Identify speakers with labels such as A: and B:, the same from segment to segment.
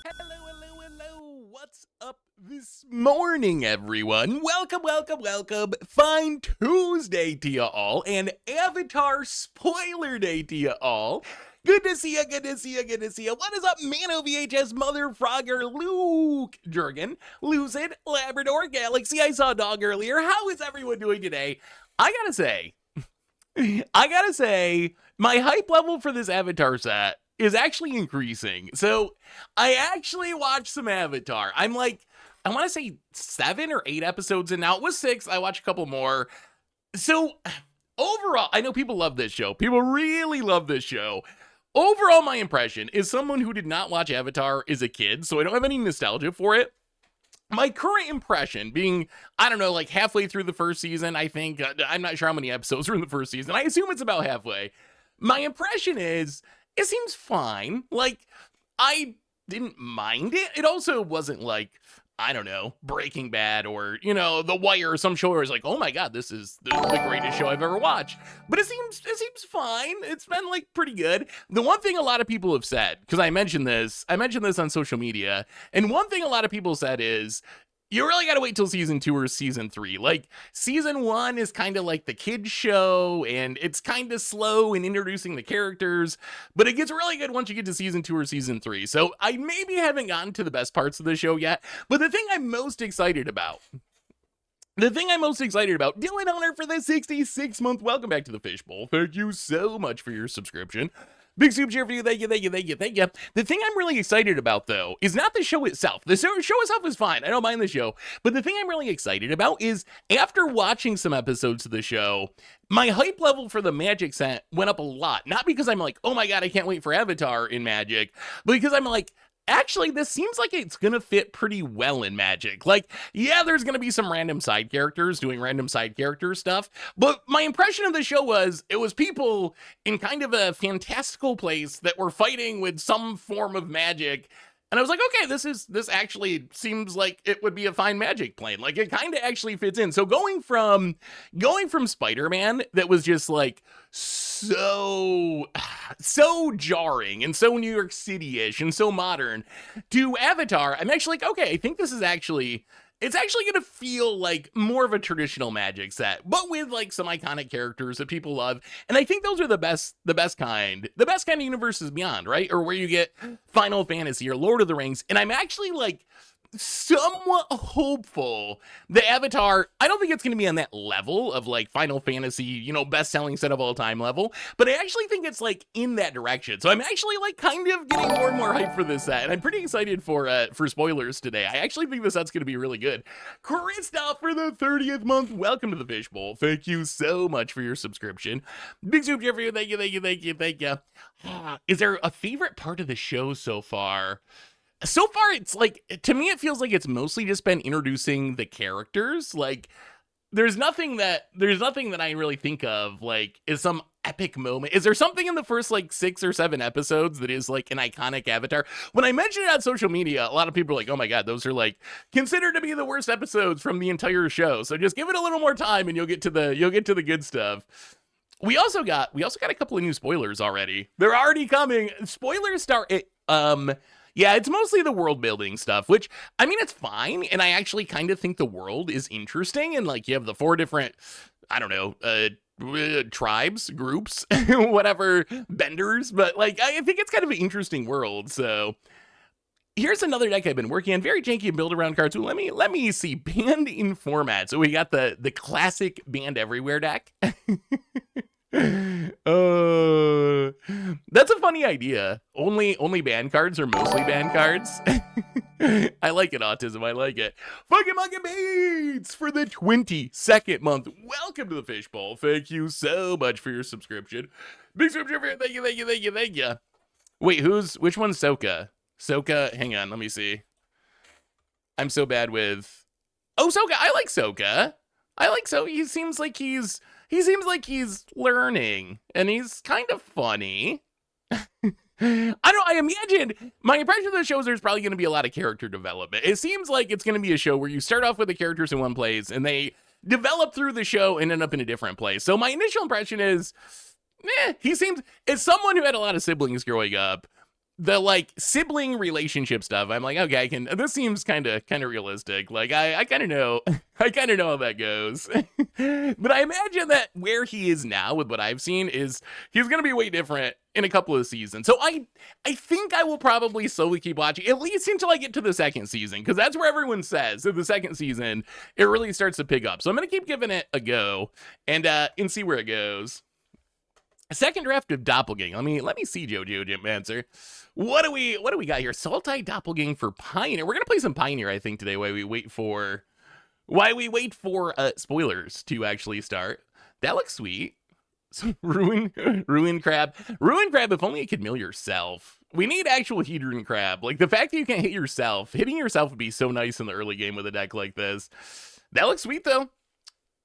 A: Hello. What's up this morning, everyone? Welcome. Fine Tuesday to you all, and Avatar spoiler day to you all. Good to see ya. What is up, Mano VHS, Mother Frogger, Luke, Jurgen, Lucid, Labrador, Galaxy? I saw a dog earlier. How is everyone doing today? I gotta say, my hype level for this Avatar set is actually increasing. So I actually watched some Avatar. I'm like, I want to say 7 or 8 episodes in now. It was 6. I watched a couple more. So overall, I know people love this show. People really love this show. Overall, my impression is someone who did not watch Avatar as a kid, so I don't have any nostalgia for it. My current impression being, I don't know, like halfway through the first season, I think. I'm not sure how many episodes are in the first season. I assume it's about halfway. My impression is, it seems fine. Like, I didn't mind it. It also wasn't like, I don't know, Breaking Bad or, The Wire or some show where it's like, oh my god, this is the greatest show I've ever watched. But it seems fine. It's been like pretty good. The one thing a lot of people have said, because I mentioned this on social media, and one thing a lot of people said is, you really gotta wait till season 2 or season 3. Like, season 1 is kind of like the kids show, and it's kind of slow in introducing the characters, but it gets really good once you get to season 2 or season 3. So I maybe haven't gotten to the best parts of the show yet, but the thing I'm most excited about, Dylan Owner for the 66th month. Welcome back to the Fishbowl. Thank you so much for your subscription. Big soup cheer for you. Thank you. The thing I'm really excited about, though, is not the show itself. The show itself is fine. I don't mind the show. But the thing I'm really excited about is, after watching some episodes of the show, my hype level for the Magic set went up a lot. Not because I'm like, oh my god, I can't wait for Avatar in Magic, but because I'm like, actually, this seems like it's gonna fit pretty well in Magic. Like, yeah, there's gonna be some random side characters doing random side character stuff, but my impression of the show was, it was people in kind of a fantastical place that were fighting with some form of magic. And I was like, okay, this actually seems like it would be a fine Magic plane. Like, it kind of actually fits in. So going from Spider-Man, that was just like so jarring and so New York City-ish and so modern, to Avatar, I'm actually like, okay, I think it's actually gonna feel like more of a traditional Magic set, but with like some iconic characters that people love. And I think those are the best kind. The best kind of universes beyond, right? Or where you get Final Fantasy or Lord of the Rings. And I'm actually like somewhat hopeful the Avatar, I don't think it's going to be on that level of like Final Fantasy, best-selling set of all time level, but I actually think it's like in that direction. So I'm actually like kind of getting more and more hyped for this set, and I'm pretty excited for spoilers today. I actually think the set's going to be really good. Christoph for the 30th month, welcome to the Fishbowl. Thank you so much for your subscription. Big soup for you. Thank you. Is there a favorite part of the show so far? So far, it's like, to me, it feels like it's mostly just been introducing the characters. Like, there's nothing that I really think of, like, is some epic moment. Is there something in the first, like, 6 or 7 episodes that is, like, an iconic Avatar? When I mentioned it on social media, a lot of people are like, oh my god, those are, like, considered to be the worst episodes from the entire show. So just give it a little more time and you'll get to the good stuff. We also got a couple of new spoilers already. They're already coming. Spoilers start at, yeah, it's mostly the world building stuff, which, I mean, it's fine. And I actually kind of think the world is interesting. And like, you have the 4 different, I don't know, tribes, groups, whatever, benders. But like, I think it's kind of an interesting world. So here's another deck I've been working on. Very janky build around cards. Ooh, let me see. Banned in format. So we got the classic banned everywhere deck. That's a funny idea. Only banned cards or mostly banned cards. I like it, Autism. I like it. Fucking Monkey Beats for the 22nd month. Welcome to the Fishbowl. Thank you so much for your subscription. Big subscription. Thank you. Wait, which one's Soka? Soka, hang on, let me see. I'm so bad with... Oh, Soka, I like Soka. He seems like he's learning, and he's kind of funny. I imagine, my impression of the show is there's probably going to be a lot of character development. It seems like it's going to be a show where you start off with the characters in one place, and they develop through the show and end up in a different place. So my initial impression is, he seems, as someone who had a lot of siblings growing up, the like sibling relationship stuff, I'm like, okay, this seems kind of realistic. Like I kind of know, I kind of know how that goes. But I imagine that where he is now with what I've seen is he's going to be way different in a couple of seasons. So I think I will probably slowly keep watching, at least until I get to the second season, because that's where everyone says in the second season, it really starts to pick up. So I'm going to keep giving it a go and see where it goes. Second draft of Doppelgang. Let me see, Jojo Jimpanzer. What do we got here? Sultai Doppelgang for Pioneer. We're gonna play some Pioneer, I think, today while we wait for spoilers to actually start. That looks sweet. Ruin Crab. Ruin Crab, if only it could mill yourself. We need actual Hedron Crab. Like the fact that you can't hit yourself. Hitting yourself would be so nice in the early game with a deck like this. That looks sweet though.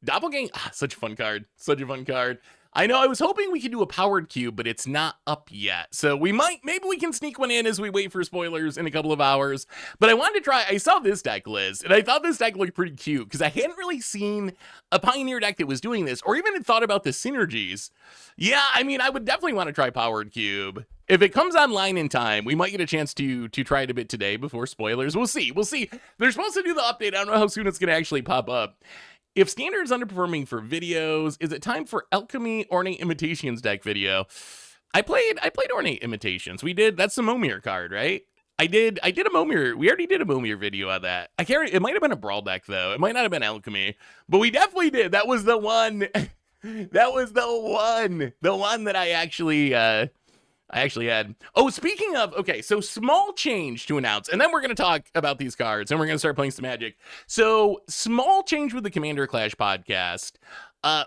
A: Doppelgang, such a fun card. Such a fun card. I know I was hoping we could do a powered cube, but it's not up yet. So maybe we can sneak one in as we wait for spoilers in a couple of hours. But I wanted to try, I saw this deck list, and I thought this deck looked pretty cute, because I hadn't really seen a Pioneer deck that was doing this, or even had thought about the synergies. Yeah, I would definitely want to try powered cube. If it comes online in time, we might get a chance to try it a bit today before spoilers. We'll see. They're supposed to do the update. I don't know how soon it's going to actually pop up. If Standard's underperforming for videos, is it time for Alchemy Ornate Imitations deck video? I played Ornate Imitations. That's the Momir card, right? I did a Momir. We already did a Momir video on that. It might have been a Brawl deck though. It might not have been Alchemy, but we definitely did. That was the one. That was the one that I actually had. Oh, speaking of, okay, so small change to announce, and then we're going to talk about these cards, and we're going to start playing some Magic. So, small change with the Commander Clash podcast.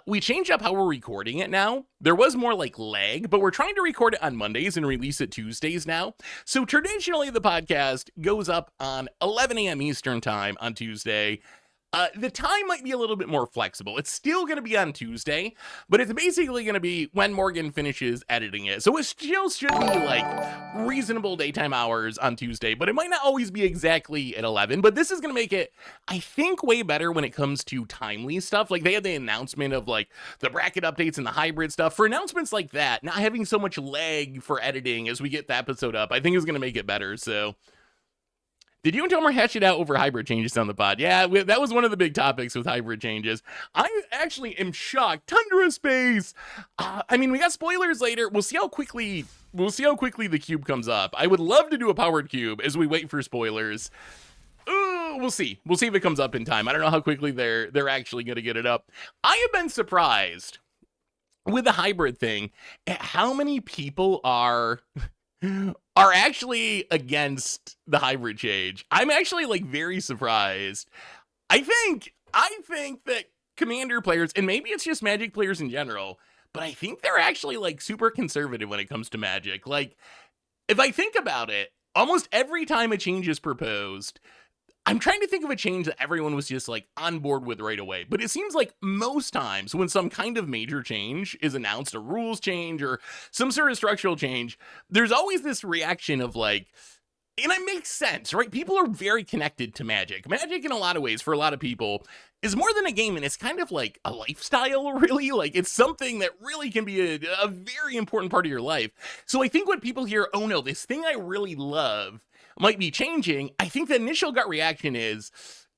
A: We changed up how we're recording it now. There was more like lag, but we're trying to record it on Mondays and release it Tuesdays now. So, traditionally, the podcast goes up on 11 a.m. Eastern time on Tuesday. The time might be a little bit more flexible. It's still going to be on Tuesday, but it's basically going to be when Morgan finishes editing it. So it still should be like reasonable daytime hours on Tuesday, but it might not always be exactly at 11. But this is going to make it, I think, way better when it comes to timely stuff. Like they had the announcement of like the bracket updates and the hybrid stuff. For announcements like that, not having so much lag for editing as we get the episode up, I think is going to make it better. So did you and Tomer hash it out over hybrid changes on the pod? Yeah, that was one of the big topics with hybrid changes. I actually am shocked. Tundra Space! We got spoilers later. We'll see how quickly the cube comes up. I would love to do a powered cube as we wait for spoilers. We'll see. We'll see if it comes up in time. I don't know how quickly they're actually going to get it up. I have been surprised with the hybrid thing at how many people are actually against the hybrid change. I'm actually like very surprised. I think that Commander players, and maybe it's just Magic players in general, but I think they're actually like super conservative when it comes to Magic. Like if I think about it, almost every time a change is proposed, I'm trying to think of a change that everyone was just like on board with right away. But it seems like most times when some kind of major change is announced, a rules change or some sort of structural change, there's always this reaction of like, and it makes sense, right? People are very connected to Magic. Magic in a lot of ways for a lot of people is more than a game, and it's kind of like a lifestyle, really. Like it's something that really can be a very important part of your life. So I think when people hear, oh no, this thing I really love might be changing, I think the initial gut reaction is,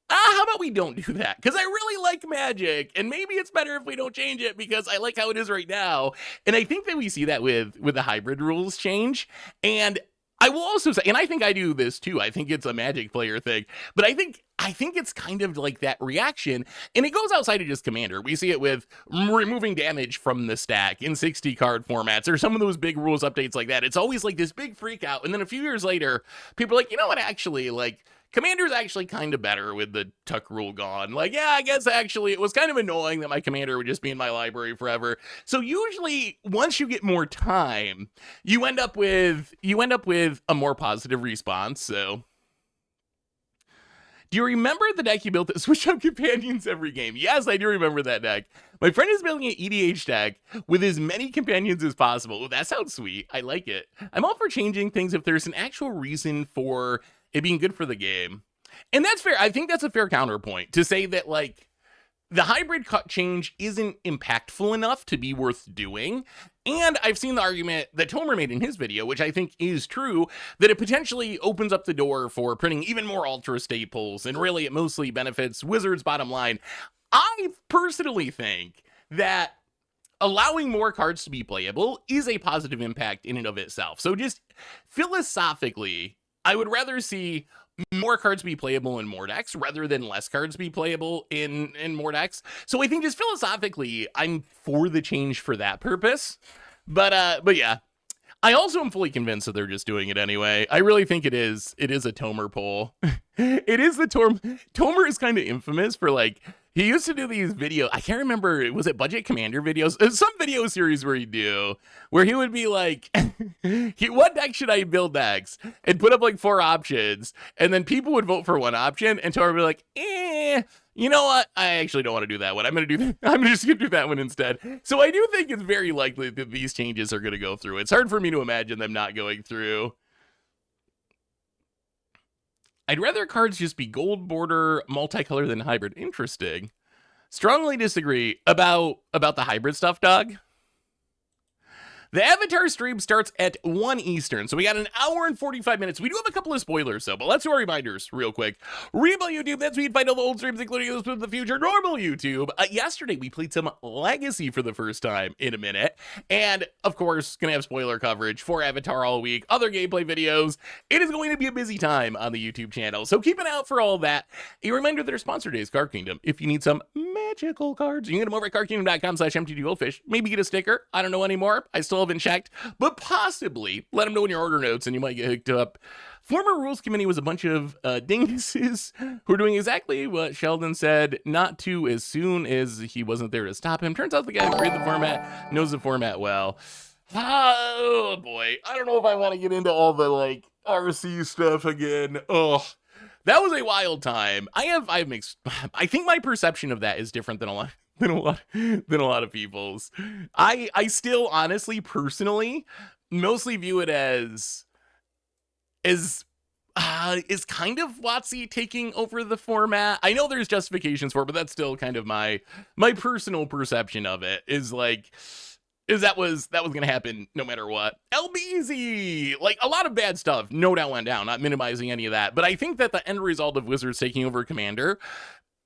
A: how about we don't do that? Because I really like Magic, and maybe it's better if we don't change it because I like how it is right now. And I think that we see that with the hybrid rules change. And I will also say, and I think I do this too, I think it's a Magic player thing, but I think it's kind of like that reaction, and it goes outside of just Commander. We see it with removing damage from the stack in 60 card formats or some of those big rules updates like that. It's always like this big freak out, and then a few years later, people are like, you know what, actually, like, Commander's actually kind of better with the Tuck rule gone. Like, yeah, I guess actually it was kind of annoying that my Commander would just be in my library forever. So usually, once you get more time, you end up with a more positive response. So, do you remember the deck you built that switched up companions every game? Yes, I do remember that deck. My friend is building an EDH deck with as many companions as possible. That sounds sweet. I like it. I'm all for changing things if there's an actual reason for it being good for the game. And that's fair. I think that's a fair counterpoint to say that, like, the hybrid cut change isn't impactful enough to be worth doing. And I've seen the argument that Tomer made in his video, which I think is true, that it potentially opens up the door for printing even more Ultra staples, and really it mostly benefits Wizards' bottom line. I personally think that allowing more cards to be playable is a positive impact in and of itself. So just philosophically, I would rather see more cards be playable in more decks rather than less cards be playable in more decks. So I think just philosophically, I'm for the change for that purpose. But yeah, I also am fully convinced that they're just doing it anyway. I really think it is a Tomer poll. It is the Tomer is kind of infamous for, like, he used to do these videos. I can't remember. Was it Budget Commander videos? Some video series where he would be like, what deck should I build next? And put up like 4 options. And then people would vote for one option. And Tomer would be like, you know what? I actually don't want to do that one. I'm just going to do that one instead. So I do think it's very likely that these changes are going to go through. It's hard for me to imagine them not going through. I'd rather cards just be gold border multicolor than hybrid. Interesting. Strongly disagree about the hybrid stuff, Doug. The Avatar stream starts at 1 Eastern, so we got an hour and 45 minutes. We do have a couple of spoilers, though, but let's do our reminders real quick. Rebel YouTube, that's where you find all the old streams, including those from the future. Normal YouTube. Yesterday, we played some Legacy for the first time in a minute, and, of course, gonna have spoiler coverage for Avatar all week, other gameplay videos. It is going to be a busy time on the YouTube channel, so keep an eye out for all of that. A reminder that our sponsor today is Card Kingdom. If you need some magical cards, you can get them over at cardkingdom.com/mtgoldfish. Maybe get a sticker. I don't know anymore. I still haven't checked, but possibly let them know in your order notes and you might get hooked up. Former rules committee was a bunch of dinguses who are doing exactly what Sheldon said not to as soon as he wasn't there to stop him. Turns out the guy who created the format knows the format well. Oh boy, I don't know if I want to get into all the like RC stuff again. Ugh. That was a wild time. I think my perception of that is different than a lot of people's. I still honestly, personally, mostly view it as is kind of WotC taking over the format. I know there's justifications for it, but that's still kind of my personal perception of it. That was gonna happen no matter what. LBZ, like a lot of bad stuff, no doubt went down, not minimizing any of that. But I think that the end result of Wizards taking over Commander,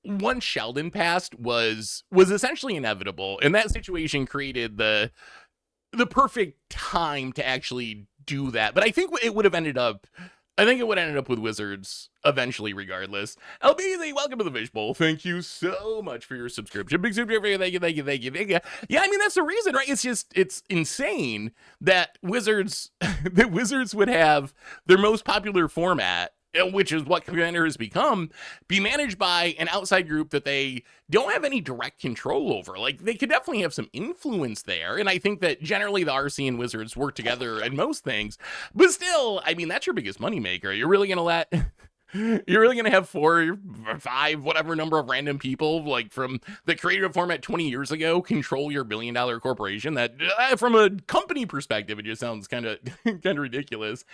A: once Sheldon passed, was essentially inevitable. And that situation created the perfect time to actually do that. But I think it would have ended up with Wizards eventually, regardless. LBZ, welcome to the Fishbowl. Thank you so much for your subscription. Big super, thank you. Yeah, I mean, that's the reason, right? It's insane that Wizards would have their most popular format, which is what Commander has become, be managed by an outside group that they don't have any direct control over. Like, they could definitely have some influence there, and I think that generally the RC and Wizards work together in most things, but still, I mean, that's your biggest moneymaker. You're really gonna have 4 or 5, whatever number of random people, like from the creative format 20 years ago, control your billion-dollar corporation. That, from a company perspective, it just sounds kind of ridiculous.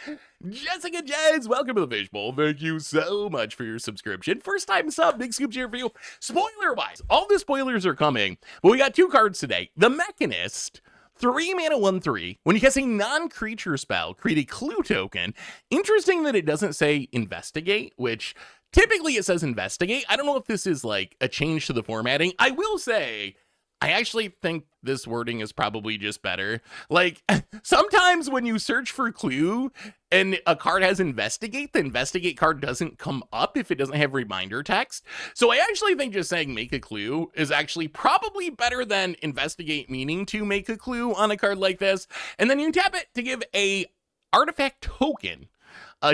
A: Jessica Jez, welcome to the Fishbowl. Thank you so much for your subscription. First time sub, big scoops here for you. Spoiler-wise, all the spoilers are coming, but we got 2 cards today. The Mechanist. 3 mana 1/3. When you cast a non-creature spell, create a clue token. Interesting that it doesn't say investigate, which typically it says investigate. I don't know if this is like a change to the formatting. I will say, I actually think this wording is probably just better. Like, sometimes when you search for clue and a card has investigate, the investigate card doesn't come up if it doesn't have reminder text. So I actually think just saying make a clue is actually probably better than investigate meaning to make a clue on a card like this. And then you tap it to give a artifact token.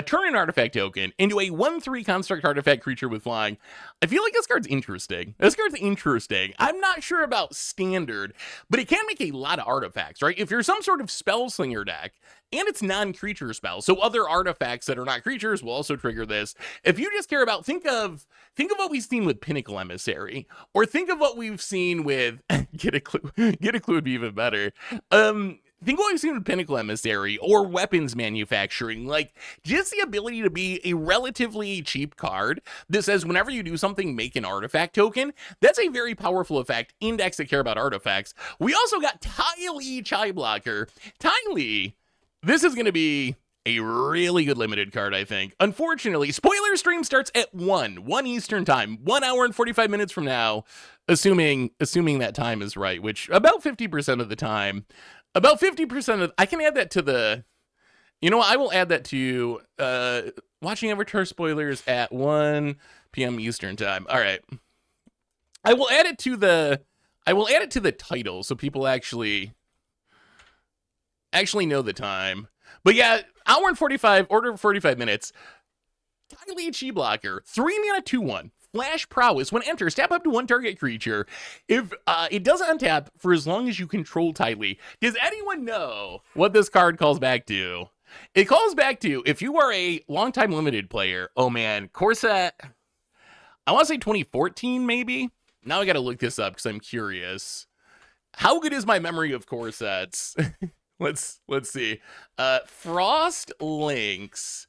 A: Turn an artifact token into a 1/3 construct artifact creature with flying. I feel like this card's interesting. I'm not sure about standard, but it can make a lot of artifacts, right? If you're some sort of spell slinger deck, and it's non-creature spells, so other artifacts that are not creatures will also trigger this. If you just care about, think of what we've seen with Pinnacle Emissary, or think of what we've seen with get a clue would be even better. think what we've seen with Pinnacle Emissary or weapons manufacturing, like just the ability to be a relatively cheap card that says whenever you do something, make an artifact token. That's a very powerful effect in decks that care about artifacts. We also got Tylee Chai Blocker. Tylee, this is going to be a really good limited card, I think. Unfortunately, spoiler stream starts at 1 Eastern time, 1 hour and 45 minutes from now, assuming that time is right, which about 50% of the time, about 50% of, I can add that to the, you know what, I will add that to watching Avatar spoilers at 1 p.m. Eastern time. All right. I will add it to the title so people actually know the time. But yeah, hour and 45, order 45 minutes. Tylee Chai Blocker, 3 mana 2/1. Flash Prowess. When enters, tap up to 1 target creature. If it doesn't untap for as long as you control Tylee. Does anyone know what this card calls back to? It calls back to, if you are a longtime limited player, oh man, core set, I want to say 2014 maybe? Now I gotta look this up because I'm curious. How good is my memory of core sets? Let's see. Frost Links.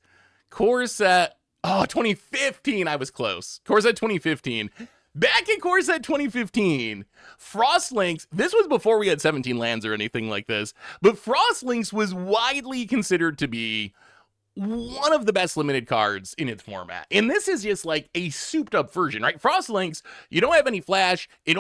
A: Core set. Oh, 2015. I was close. Core set 2015. Back in Core set 2015, Frost Links. This was before we had 17 lands or anything like this. But Frost Links was widely considered to be one of the best limited cards in its format. And this is just like a souped up version, right? Frost Links, you don't have any flash. It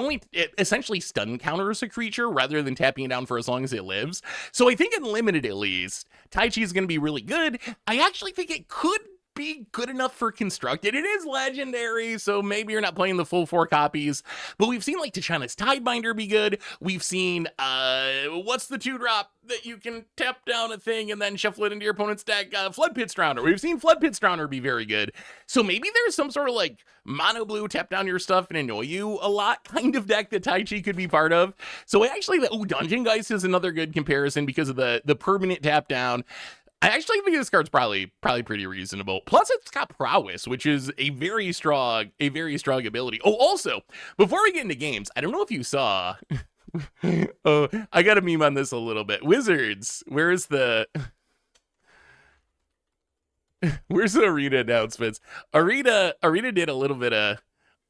A: essentially stun counters a creature rather than tapping it down for as long as it lives. So I think in limited at least, Tai Chi is going to be really good. I actually think it could be good enough for constructed. It is legendary, so maybe you're not playing the full 4 copies, but we've seen like Tachana's Tidebinder be good. We've seen what's the 2-drop that you can tap down a thing and then shuffle it into your opponent's deck? Flood Pit Drowner. We've seen Flood Pit Drowner be very good. So maybe there's some sort of like mono blue, tap down your stuff and annoy you a lot kind of deck that Tai Chi could be part of. So actually, Dungeon Geist is another good comparison because of the permanent tap down. I actually think this card's probably pretty reasonable. Plus, it's got Prowess, which is a very strong ability. Oh, also, before we get into games, I don't know if you saw. Oh, I got a meme on this a little bit. Wizards, where's the arena announcements? Arena did a little bit of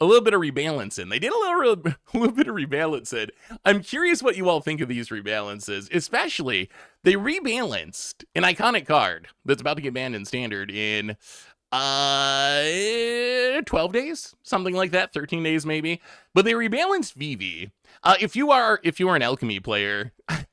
A: rebalancing. They did a little bit of rebalancing. I'm curious what you all think of these rebalances, especially they rebalanced an iconic card that's about to get banned in standard in 12 days, something like that, 13 days maybe. But they rebalanced Vivi. If you are an Alchemy player,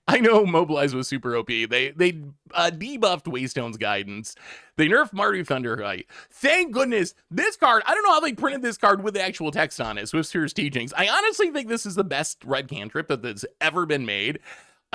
A: I know Mobilize was super OP. They debuffed Waystone's Guidance. They nerfed Mardu Thunderkite. Thank goodness this card. I don't know how they printed this card with the actual text on it. Swiftspear's Teachings. I honestly think this is the best red cantrip that's ever been made.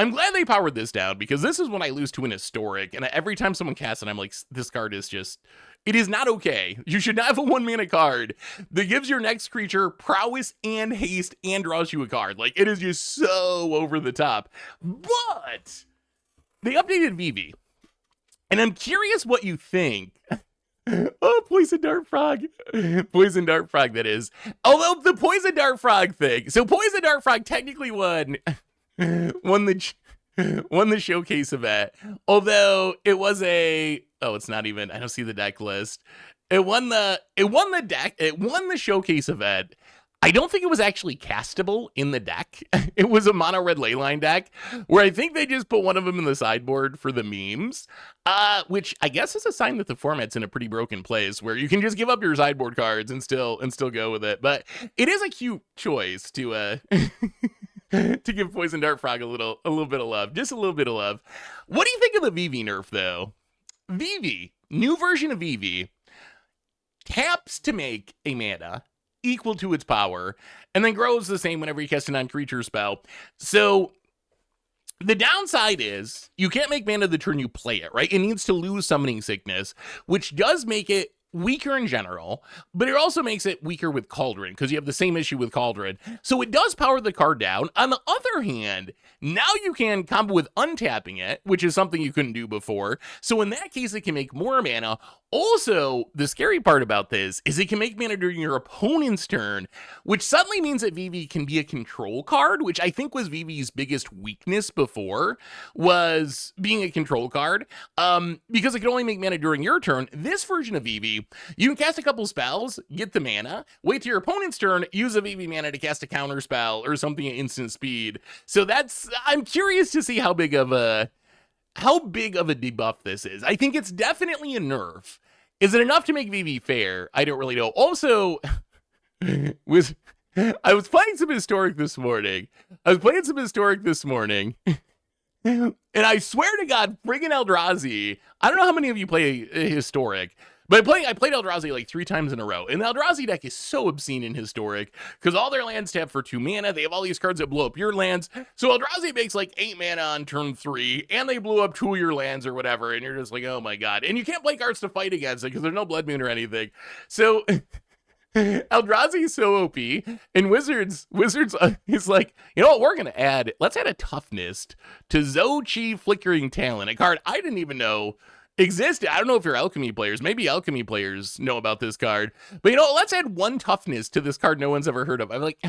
A: I'm glad they powered this down because this is when I lose to an historic, and every time someone casts it, I'm like, this card is just. It is not okay. You should not have a 1-mana card that gives your next creature prowess and haste and draws you a card. Like, it is just so over the top. But they updated Vivi. And I'm curious what you think. Oh, Poison Dart Frog. Poison Dart Frog, that is. Although the Poison Dart Frog thing. So Poison Dart Frog technically won the showcase event. Although it was it's not even, I don't see the deck list. It won the showcase event. I don't think it was actually castable in the deck. It was a mono red leyline deck where I think they just put one of them in the sideboard for the memes, which I guess is a sign that the format's in a pretty broken place where you can just give up your sideboard cards and still go with it. But it is a cute choice to to give Poison Dart Frog a little bit of love, just a little bit of love. What do you think of the Vivi nerf though? Vivi, new version of Vivi, taps to make a mana equal to its power, and then grows the same whenever you cast a non-creature spell. So the downside is you can't make mana the turn you play it, right? It needs to lose Summoning Sickness, which does make it weaker in general, but it also makes it weaker with Cauldron because you have the same issue with Cauldron. So it does power the card down. On the other hand, now you can combo with untapping it, which is something you couldn't do before. So in that case, it can make more mana. Also, the scary part about this is it can make mana during your opponent's turn, which suddenly means that VV can be a control card, which I think was VV's biggest weakness before, was being a control card, because it can only make mana during your turn. This version of VV, you can cast a couple spells, get the mana, wait till your opponent's turn, use a VV mana to cast a counter spell or something at instant speed. So I'm curious to see how big of a debuff this is. I think it's definitely a nerf. Is it enough to make VV fair? I don't really know. Also, I was playing some Historic this morning. And I swear to God, friggin' Eldrazi, I don't know how many of you play Historic, but I played Eldrazi like 3 times in a row. And the Eldrazi deck is so obscene in Historic because all their lands tap for 2 mana. They have all these cards that blow up your lands. So Eldrazi makes like 8 mana on turn 3, and they blew up 2 of your lands or whatever. And you're just like, oh my God. And you can't play cards to fight against it because there's no Blood Moon or anything. So Eldrazi is so OP, and Wizards is like, you know what, we're gonna let's add a toughness to Zochi Flickering Talent, a card I didn't even know existed. I don't know if you're Alchemy players, maybe Alchemy players know about this card, but you know, let's add 1 toughness to this card no one's ever heard of. I'm like,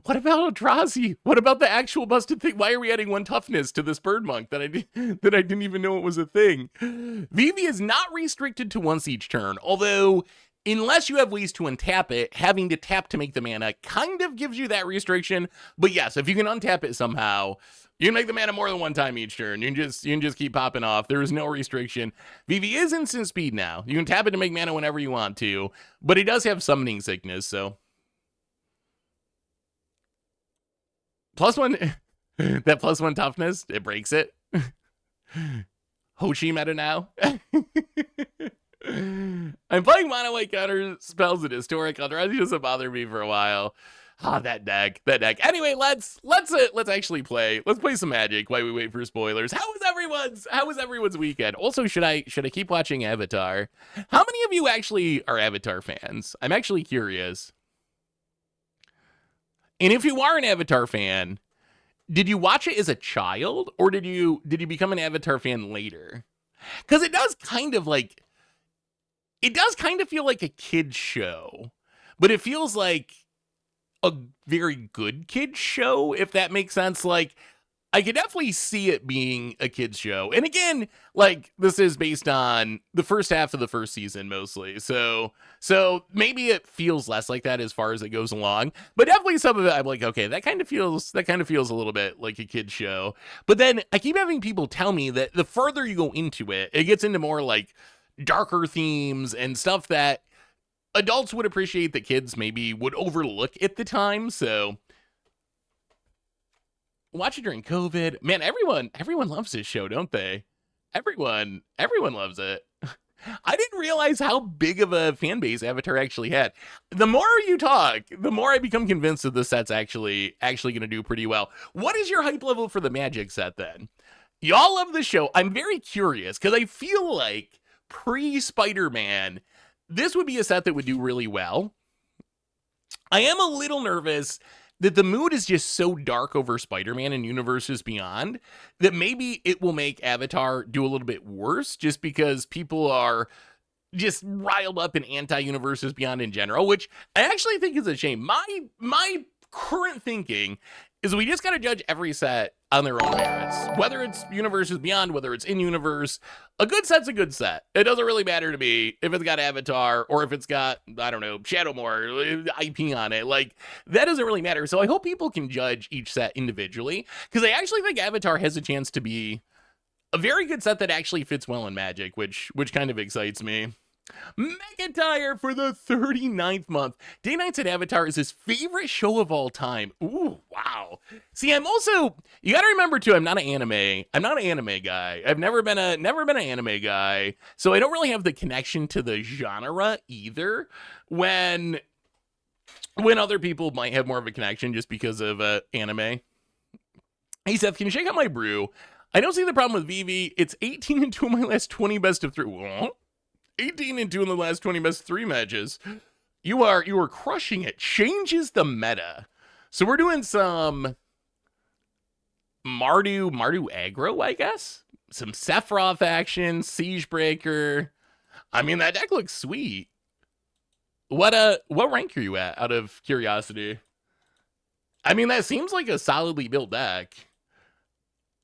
A: what about Eldrazi? What about the actual busted thing? Why are we adding 1 toughness to this bird monk that I didn't even know it was a thing? VV is not restricted to once each turn, although unless you have ways to untap it, having to tap to make the mana kind of gives you that restriction. But yes, if you can untap it somehow, you can make the mana more than 1 time each turn. You can just keep popping off. There is no restriction. VV is instant speed now. You can tap it to make mana whenever you want to, but it does have summoning sickness, so +1 that +1 toughness, it breaks it. Hoshi meta now. I'm playing mono white counter spells in Historic. Eldrazi doesn't bother me for a while. That deck. Anyway, let's actually play. Let's play some Magic while we wait for spoilers. How was everyone's weekend? Also, should I keep watching Avatar? How many of you actually are Avatar fans? I'm actually curious. And if you are an Avatar fan, did you watch it as a child, or did you become an Avatar fan later? Because it does kind of feel like a kid's show, but it feels like a very good kid's show, if that makes sense. Like, I could definitely see it being a kid's show. And again, like, this is based on the first half of the first season mostly. So maybe it feels less like that as far as it goes along. But definitely some of it, I'm like, okay, that kind of feels a little bit like a kid's show. But then I keep having people tell me that the further you go into it, it gets into more like darker themes and stuff that adults would appreciate that kids maybe would overlook at the time. So watch it during COVID. Man, everyone loves this show, don't they? Everyone loves it. I didn't realize how big of a fan base Avatar actually had. The more you talk, the more I become convinced that the set's actually going to do pretty well. What is your hype level for the Magic set then? Y'all love the show. I'm very curious because I feel like pre-Spider-Man, this would be a set that would do really well. I am a little nervous that the mood is just so dark over Spider-Man and Universes Beyond that maybe it will make Avatar do a little bit worse just because people are just riled up in anti-Universes Beyond in general, which I actually think is a shame. My current thinking is we just got to judge every set on their own merits. Whether it's Universes Beyond, whether it's in-universe, a good set's a good set. It doesn't really matter to me if it's got Avatar or if it's got, I don't know, Shadowmoor IP on it. Like, that doesn't really matter. So I hope people can judge each set individually, because I actually think Avatar has a chance to be a very good set that actually fits well in Magic, which kind of excites me. McIntyre for the 39th month. Day Nights at Avatar is his favorite show of all time. Ooh, wow. See, I'm also, you gotta remember too, I'm not an anime guy. I've never been an anime guy. So I don't really have the connection to the genre either. When other people might have more of a connection just because of anime. Hey Seth, can you shake out my brew? I don't see the problem with VV. It's 18 and 2 of my last 20 best of 3. 18-2 in the last 20 best 3 matches. You are crushing it. Changes the meta. So we're doing some Mardu aggro, I guess. Some Sephiroth action, Siegebreaker. I mean, that deck looks sweet. What rank are you at, out of curiosity? I mean, that seems like a solidly built deck.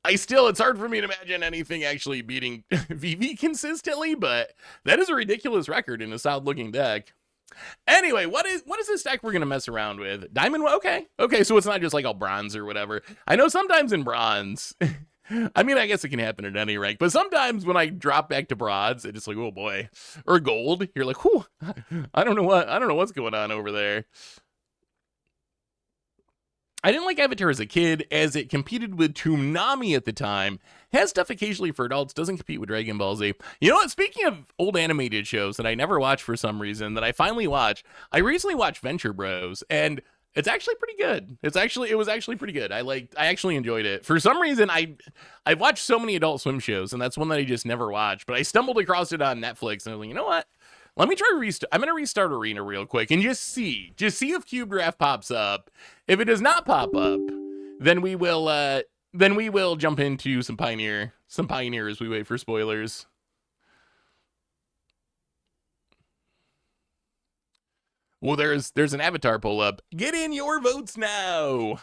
A: It's hard for me to imagine anything actually beating VV consistently, but that is a ridiculous record in a solid looking deck. Anyway, what is this deck we're gonna mess around with? Diamond, okay, so it's not just like all bronze or whatever. I know sometimes in bronze, I mean, I guess it can happen at any rank, but sometimes when I drop back to bronze, it's like, oh boy, or gold, you're like, whew, I don't know what's going on over there. I didn't like Avatar as a kid, as it competed with Toonami at the time. Has stuff occasionally for adults, doesn't compete with Dragon Ball Z. You know what? Speaking of old animated shows that I never watched for some reason, that I finally watched, I recently watched Venture Bros, and it's actually pretty good. It was actually pretty good. I actually enjoyed it. For some reason, I've watched so many Adult Swim shows, and that's one that I just never watched. But I stumbled across it on Netflix, and I was like, you know what? Let me try restart. I'm gonna restart Arena real quick and just see if Cube Draft pops up. If it does not pop up, then we will jump into some Pioneer as we wait for spoilers. Well, there's an Avatar pull up. Get in your votes now.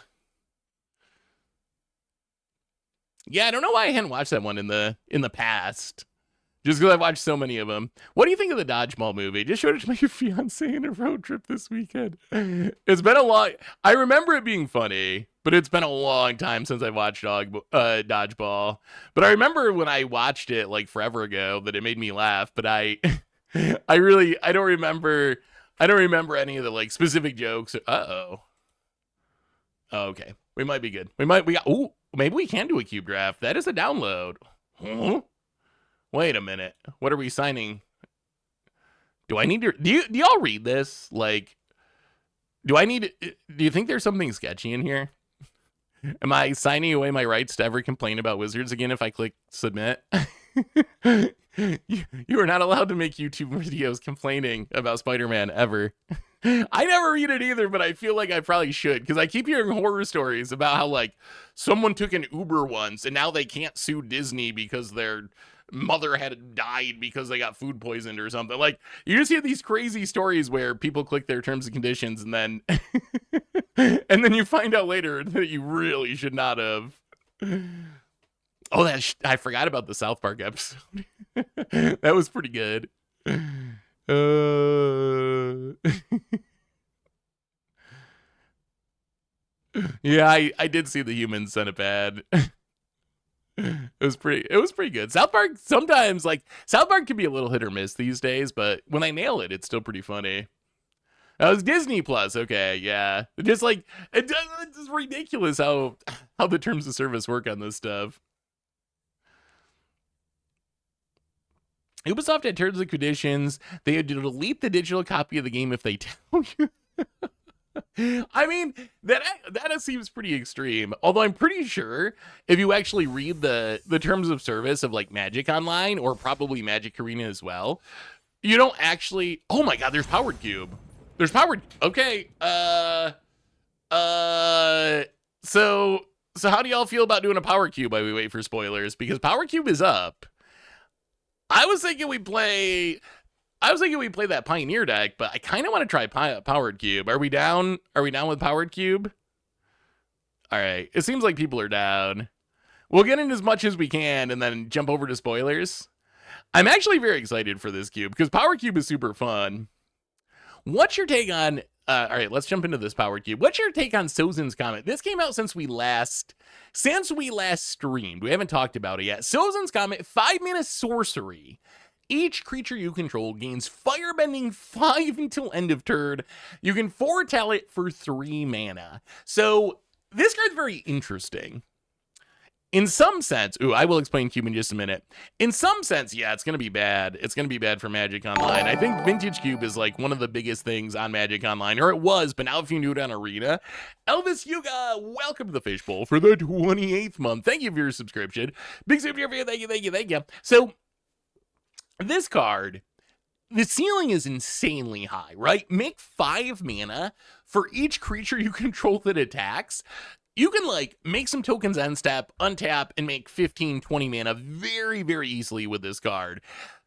A: Yeah, I don't know why I hadn't watched that one in the past. Just because I've watched so many of them. What do you think of the Dodgeball movie? Just showed it to my fiance in a road trip this weekend. It's been a long... I remember it being funny, but it's been a long time since I watched Dodgeball. But I remember when I watched it like forever ago that it made me laugh. But I don't remember any of the like specific jokes. Uh-oh. Oh, okay. We might be good. Ooh, maybe we can do a Cube Draft. That is a download. Huh? Wait a minute. What are we signing? Do I need to... Do y'all read this? Like, do you think there's something sketchy in here? Am I signing away my rights to ever complain about Wizards again if I click submit? You are not allowed to make YouTube videos complaining about Spider-Man ever. I never read it either, but I feel like I probably should, because I keep hearing horror stories about how, like, someone took an Uber once and now they can't sue Disney because their mother had died because they got food poisoned or something. Like, you just hear these crazy stories where people click their terms and conditions and then and then you find out later that you really should not have. Oh, I forgot about the South Park episode. That was pretty good. Yeah, I did see the Human Centipede. It was pretty good. South Park sometimes, like, South Park can be a little hit or miss these days, but when I nail it, it's still pretty funny. That was Disney Plus. Okay, yeah. Just like, it's ridiculous how the terms of service work on this stuff. Ubisoft had terms and conditions. They had to delete the digital copy of the game if they tell you. I mean, that seems pretty extreme. Although I'm pretty sure if you actually read the terms of service of like Magic Online or probably Magic Arena as well, you don't actually... Oh my god, there's Powered Cube. There's Powered... Okay, so how do y'all feel about doing a Power Cube while we wait for spoilers? Because Power Cube is up. I was thinking we play that Pioneer deck, but I kind of want to try Powered Cube. Are we down? Are we down with Powered Cube? All right. It seems like people are down. We'll get in as much as we can and then jump over to spoilers. I'm actually very excited for this cube because Power Cube is super fun. What's your take on... all right, let's jump into this Power Cube. What's your take on Sozin's Comet? This came out since we last streamed. We haven't talked about it yet. Sozin's Comet, 5-mana sorcery. Each creature you control gains Firebending 5 until end of turn. You can foretell it for 3 mana. So this card's very interesting. In some sense, I will explain Cube in just a minute. In some sense, yeah, it's going to be bad. It's going to be bad for Magic Online. I think Vintage Cube is like one of the biggest things on Magic Online, or it was, but now if you do it on Arena. Elvis Yuga, welcome to the Fishbowl for the 28th month. Thank you for your subscription. Big super here for you. Thank you. So this card the ceiling is insanely high, right? Make 5 mana for each creature you control that attacks. You can like make some tokens end step, untap, and make 15, 20 mana very, very easily with this card.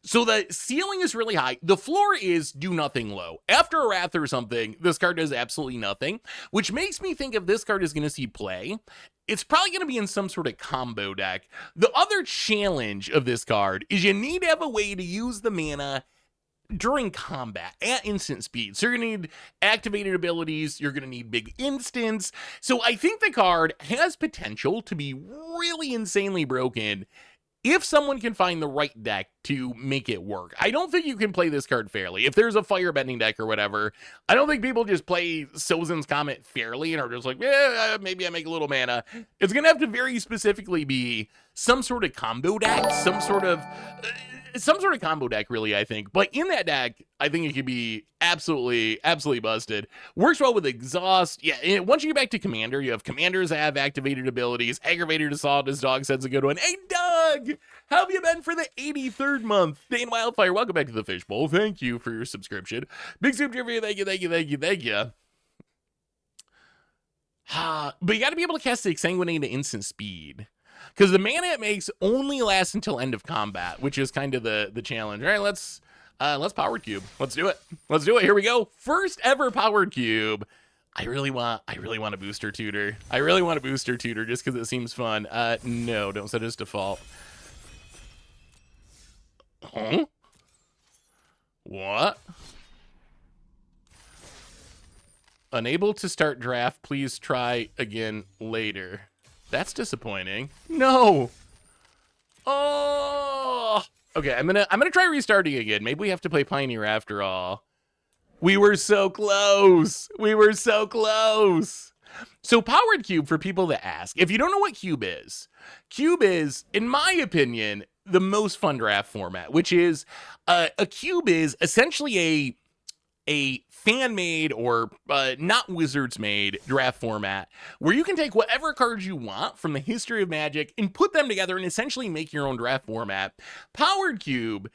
A: So the ceiling is really high. The floor is do nothing low. After a Wrath or something, this card does absolutely nothing, which makes me think if this card is going to see play, it's probably going to be in some sort of combo deck. The other challenge of this card is you need to have a way to use the mana during combat at instant speed. So you're gonna need activated abilities, you're gonna need big instants. So I think the card has potential to be really insanely broken if someone can find the right deck to make it work. I don't think you can play this card fairly. If there's a firebending deck or whatever, I don't think people just play Sozin's Comet fairly and are just like, yeah, maybe I make a little mana. It's gonna have to very specifically be some sort of combo deck, some sort of combo deck, really, I think. But in that deck, I think it could be absolutely busted. Works well with Exhaust. Yeah, once you get back to Commander, you have Commanders that have activated abilities. Aggravated Assault, as Dog said's a good one. Hey, Doug! How have you been for the 83rd month? Dane Wildfire, welcome back to the Fishbowl. Thank you for your subscription. Big Soup Trivia, thank you. But you gotta be able to cast the Exsanguinate at instant speed, because the mana it makes only lasts until end of combat, which is kind of the challenge. All right, let's Powered Cube. Let's do it. Here we go. First ever Powered Cube. I really want a booster tutor. Just because it seems fun. No, don't set it as default. Huh? What? Unable to start draft. Please try again later. That's disappointing. No. Oh. Okay, I'm gonna try restarting again. Maybe we have to play Pioneer after all. We were so close. So Powered Cube, for people that ask, if you don't know what Cube is, in my opinion, the most fun draft format, which is a Cube is essentially a fan-made or not Wizards-made draft format where you can take whatever cards you want from the history of Magic and put them together and essentially make your own draft format. Powered Cube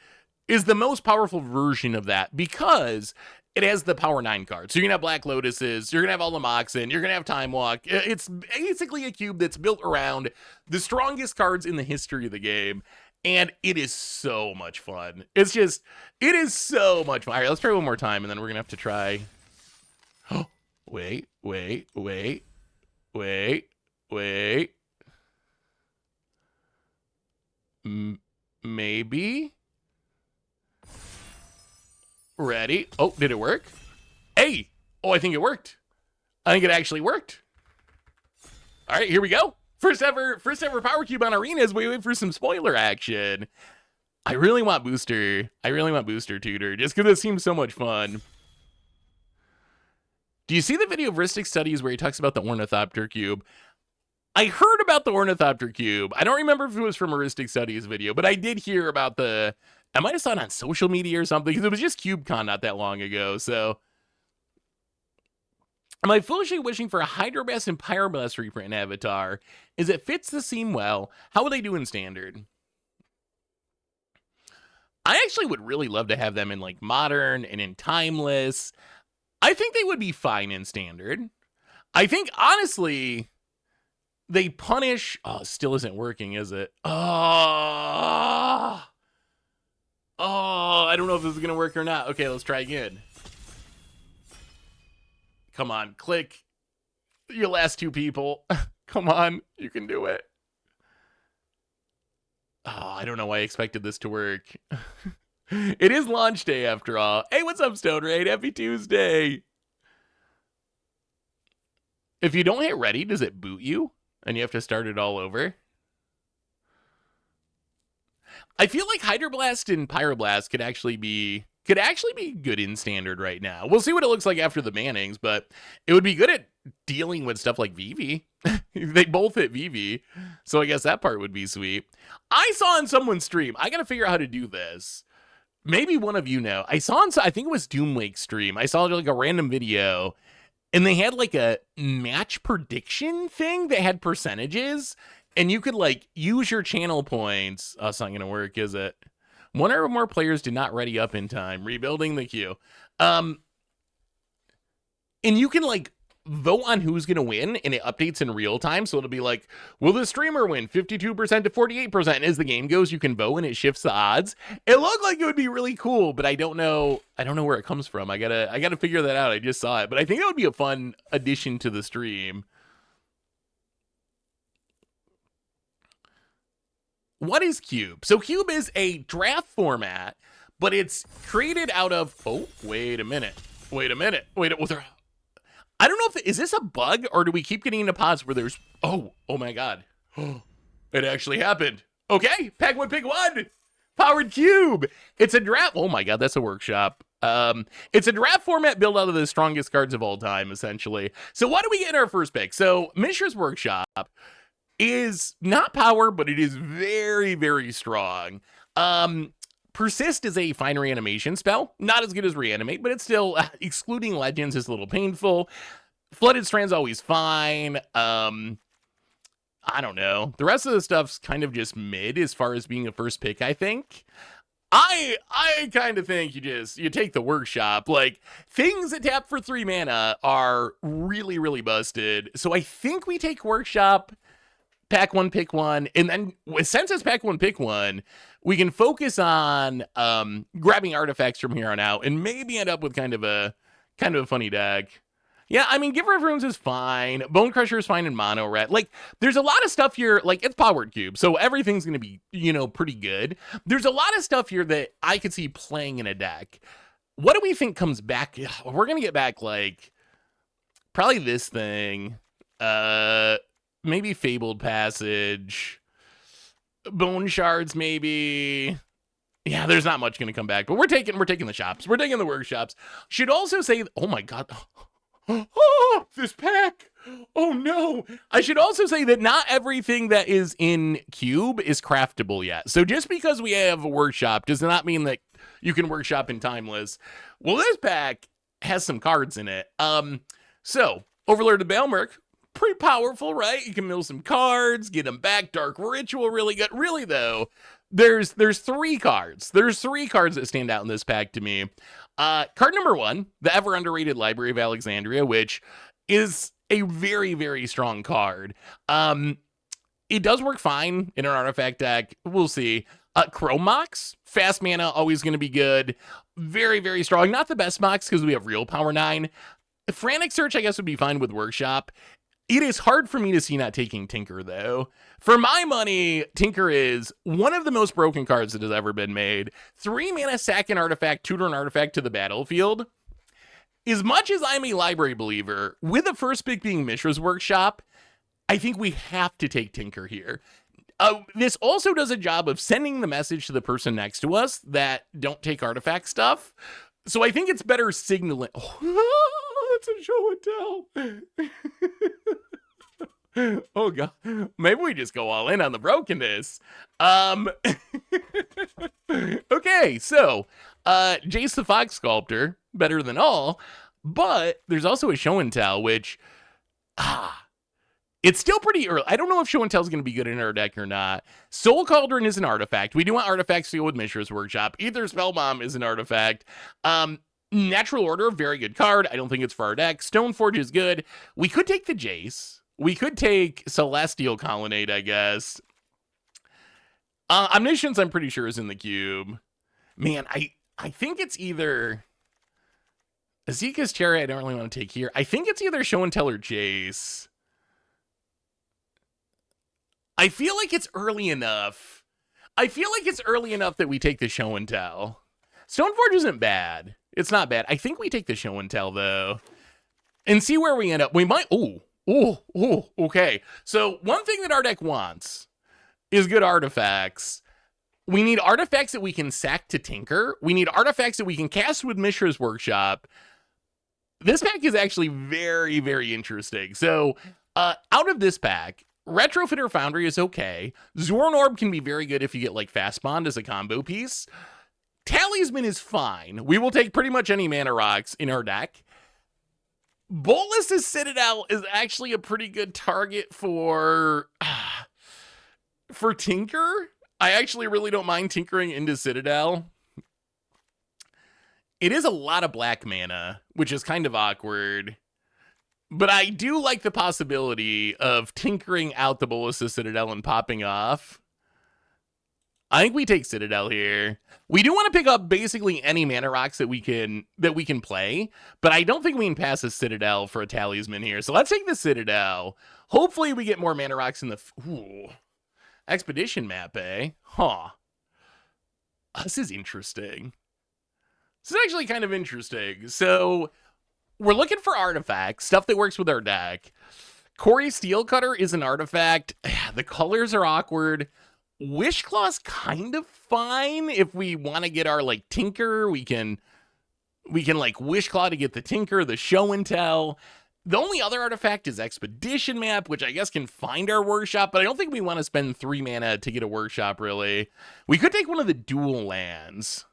A: is the most powerful version of that because it has the Power 9 cards. So you're going to have Black Lotuses, you're going to have all the Moxen, you're going to have Time Walk. It's basically a cube that's built around the strongest cards in the history of the game. And it is so much fun. It is so much fun. All right, let's try one more time, and then we're going to have to try. Oh, wait. Maybe? Ready? Oh, did it work? Hey! Oh, I think it worked. I think it actually worked. All right, here we go. First ever Power Cube on Arenas. We wait for some spoiler action. I really want Booster Tutor, just because it seems so much fun. Do you see the video of Ristic Studies where he talks about the Ornithopter Cube? I heard about the Ornithopter Cube. I don't remember if it was from a Ristic Studies video, but I did hear about I might have saw it on social media or something, because it was just CubeCon not that long ago, so. Am I foolishly wishing for a Hydroblast and Pyroblast reprint in Avatar? As it fits the theme well, how will they do in Standard? I actually would really love to have them in like Modern and in Timeless. I think they would be fine in Standard. I think, honestly, they punish... Oh, it still isn't working, is it? Oh, I don't know if this is going to work or not. Okay, let's try again. Come on, click. Your last 2 people. Come on, you can do it. Oh, I don't know why I expected this to work. It is launch day after all. Hey, what's up, Stone Raid? Happy Tuesday. If you don't hit ready, does it boot you? And you have to start it all over? I feel like Hydroblast and Pyroblast could actually be good in Standard right now. We'll see what it looks like after the bannings, but it would be good at dealing with stuff like Vivi. They both hit Vivi, so I guess that part would be sweet. I saw on someone's stream, I gotta figure out how to do this. Maybe one of you know. I think it was Doomwake stream. I saw like a random video, and they had like a match prediction thing that had percentages, and you could like use your channel points. Oh, it's not gonna work, is it? One or more players did not ready up in time. Rebuilding the queue. And you can like vote on who's going to win, and it updates in real time. So it'll be like, will the streamer win 52% to 48%? And as the game goes, you can vote and it shifts the odds. It looked like it would be really cool, but I don't know where it comes from. I gotta figure that out. I just saw it, but I think that would be a fun addition to the stream. What is Cube? So Cube is a draft format, but it's created out of, oh, wait a minute. I don't know if, is this a bug or do we keep getting into pods where there's, oh my God. It actually happened. Okay, pack one, pick one. Powered Cube. It's a draft, oh my God, that's a workshop. It's a draft format built out of the strongest cards of all time, essentially. So what do we get in our first pick? So Mishra's Workshop is not power, but it is very, very strong. Persist is a fine reanimation spell. Not as good as Reanimate, but it's still, excluding Legends is a little painful. Flooded Strand's always fine. I don't know. The rest of the stuff's kind of just mid as far as being a first pick, I think. I kind of think you take the Workshop. Like, things that tap for 3 mana are really, really busted. So I think we take Workshop, pack one, pick one, and then since it's pack one, pick one, we can focus on grabbing artifacts from here on out and maybe end up with kind of a funny deck. Yeah, I mean, Giver of Runes is fine. Bone Crusher is fine in mono red. Like, there's a lot of stuff here. Like, it's Powered Cube, so everything's going to be, pretty good. There's a lot of stuff here that I could see playing in a deck. What do we think comes back? We're going to get back, like, probably this thing. Maybe Fabled Passage. Bone Shards, maybe. Yeah, there's not much going to come back, but we're taking the shops. We're taking the workshops. Should also say, oh my God. Oh, this pack. Oh no. I should also say that not everything that is in Cube is craftable yet. So just because we have a workshop does not mean that you can workshop in Timeless. Well, this pack has some cards in it. So Overlord of Baelmerk, pretty powerful, right? You can mill some cards, get them back. Dark Ritual, really good. Really though, there's 3 cards. There's 3 cards that stand out in this pack to me. Card number 1, the ever underrated Library of Alexandria, which is a very, very strong card. It does work fine in an artifact deck. We'll see. Chrome Mox, fast mana, always going to be good. Very, very strong. Not the best Mox because we have real power 9. Frantic Search, I guess, would be fine with Workshop. It is hard for me to see not taking Tinker, though. For my money, Tinker is one of the most broken cards that has ever been made. 3 mana, sack an artifact, tutor an artifact to the battlefield. As much as I'm a library believer, with the first pick being Mishra's Workshop, I think we have to take Tinker here. This also does a job of sending the message to the person next to us that don't take artifact stuff. So I think it's better signaling. Oh, it's a show and tell. Oh God, maybe we just go all in on the brokenness. Okay, so Jace the Fox Sculptor, better than all, but there's also a show and tell, which it's still pretty early. I don't know if show and tell is going to be good in our deck or not. Soul Cauldron is an artifact. We do want artifacts to go with Mishra's Workshop. Either Spellbomb is an artifact. Natural Order, very good card. I don't think it's for our deck. Stoneforge is good. We could take the Jace. We could take Celestial Colonnade, I guess. Omniscience, I'm pretty sure, is in the cube. Man, I think it's either Azeka's Chariot. I don't really want to take here. I think it's either Show and Tell or Jace. I feel like it's early enough. That we take the Show and Tell. Stoneforge isn't bad. It's not bad. I think we take the Show and Tell, though, and see where we end up. We might... okay. So one thing that our deck wants is good artifacts. We need artifacts that we can sack to Tinker. We need artifacts that we can cast with Mishra's Workshop. This pack is actually very, very interesting. So out of this pack, Retrofitter Foundry is okay. Zorn Orb can be very good if you get like Fast Bond as a combo piece. Talisman is fine. We will take pretty much any mana rocks in our deck. Bolas's Citadel is actually a pretty good target for Tinker. I actually really don't mind tinkering into Citadel. It is a lot of black mana, which is kind of awkward. But I do like the possibility of tinkering out the Bolas' Citadel and popping off. I think we take Citadel here. We do want to pick up basically any mana rocks that we can play, but I don't think we can pass a Citadel for a Talisman here. So let's take the Citadel. Hopefully we get more mana rocks in the Expedition map, eh? Huh. This is interesting. This is actually kind of interesting. So we're looking for artifacts, stuff that works with our deck. Corey Steelcutter is an artifact. The colors are awkward. Wishclaw's kind of fine. If we want to get our like Tinker, we can like Wishclaw to get the Tinker, the show and tell. The only other artifact is Expedition map, which I guess can find our workshop, but I don't think we want to spend 3 mana to get a workshop, really. We could take one of the dual lands.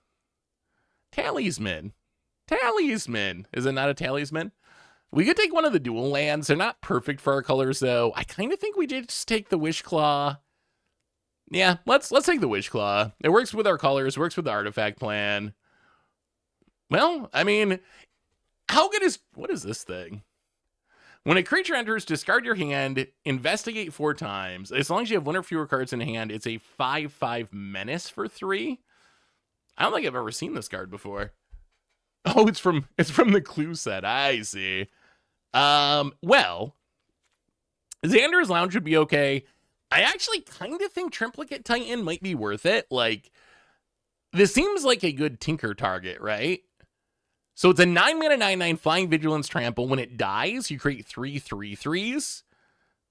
A: Talisman. Talisman. Is it not a talisman? We could take one of the dual lands. They're not perfect for our colors, though. I kind of think we did just take the Wishclaw. Yeah, let's take the Wishclaw. It works with our colors, works with the artifact plan. Well, I mean, how good is... What is this thing? When a creature enters, discard your hand, investigate 4 times. As long as you have 1 or fewer cards in hand, it's a 5/5 menace for 3. I don't think I've ever seen this card before. Oh, it's from the clue set. I see. Well, Xander's Lounge would be okay. I actually kind of think Triplicate Titan might be worth it. Like, this seems like a good Tinker target, right? So it's a 9 mana 9/9 Flying Vigilance Trample. When it dies, you create 3 3/3s.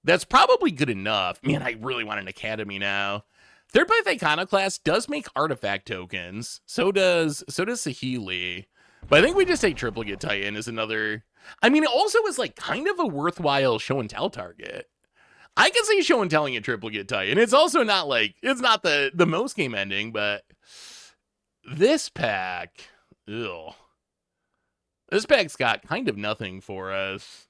A: That's probably good enough. Man, I really want an Academy now. Third Path Iconoclast does make artifact tokens. So does Saheeli. But I think we just take Triplicate Titan as another... I mean, it also is like kind of a worthwhile show and tell target. I can see show and telling a Triplicate Titan. It's also not like... It's not the most game ending, but... This pack... Ugh. This pack's got kind of nothing for us.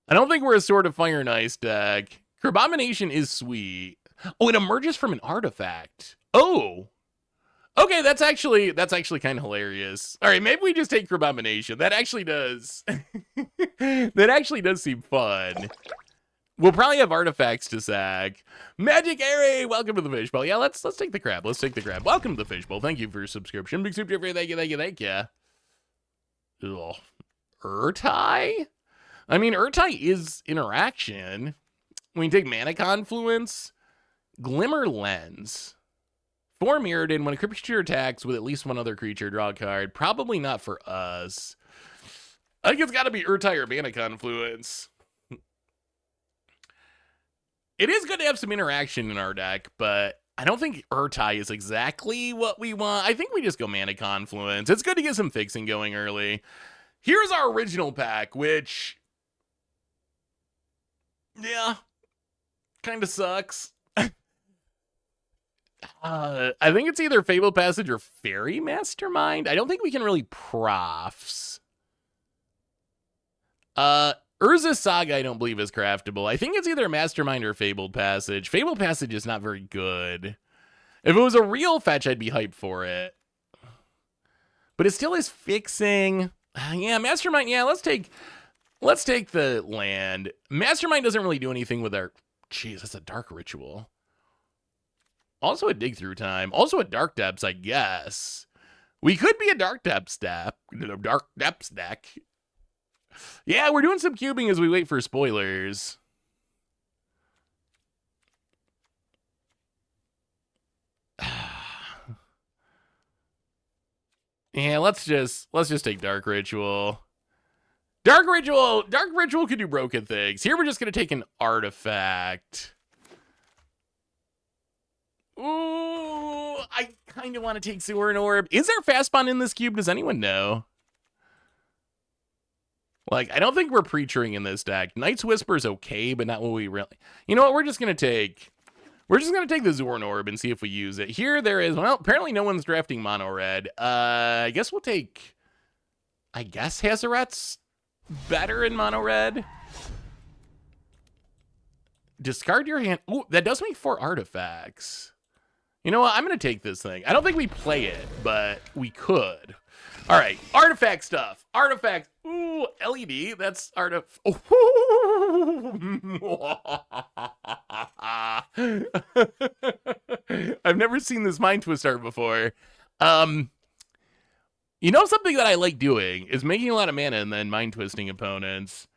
A: I don't think we're a Sword of Fire and Ice deck. Crabomination is sweet. Oh, it emerges from an artifact. Oh! Okay, that's actually kind of hilarious. All right, maybe we just take Crabomination. That actually does... that actually does seem fun. We'll probably have artifacts to sack. Magic Airy, welcome to the Fishbowl. Yeah, let's take the crab. Let's take the crab. Welcome to the Fishbowl. Thank you for your subscription. Big Soup Jeffrey, thank you. Ugh. Urtai? I mean, Urtai is interaction. We can take Mana Confluence. Glimmer Lens. 4 Mirrodin. When a creature attacks with at least 1 other creature, draw a card. Probably not for us. I think it's got to be Urtai or Mana Confluence. It is good to have some interaction in our deck, but I don't think Urtai is exactly what we want. I think we just go Mana Confluence. It's good to get some fixing going early. Here's our original pack, which... yeah, kind of sucks. I think it's either Fabled Passage or Fairy Mastermind. I don't think we can really profs. Urza's Saga I don't believe is craftable. I think it's either Mastermind or Fabled Passage. Fabled Passage is not very good. If it was a real fetch, I'd be hyped for it. But it still is fixing. Yeah, Mastermind. Yeah, let's take the land. Mastermind doesn't really do anything with our... Jeez, that's a Dark Ritual. Also a Dig Through Time. Also a Dark Depths, I guess. We could be a Dark Depths deck. Yeah, we're doing some cubing as we wait for spoilers. Yeah, let's just take Dark Ritual. Dark Ritual can do broken things. Here we're just gonna take an artifact. Ooh, I kind of want to take Sewer Orb. Is there fast spawn in this cube? Does anyone know? Like, I don't think we're pre-triggering in this deck. Night's Whisper is okay, but not what we really... You know what? We're just going to take the Zorn Orb and see if we use it. Here there is... Well, apparently no one's drafting mono red. I guess we'll take... I guess Hazaret's better in mono red. Discard your hand... Ooh, that does make 4 artifacts. You know what? I'm going to take this thing. I don't think we play it, but we could. All right. Artifact stuff. Artifact. Ooh, LED. That's artifact. Oh. I've never seen this Mind Twist art before. You know, something that I like doing is making a lot of mana and then Mind Twisting opponents.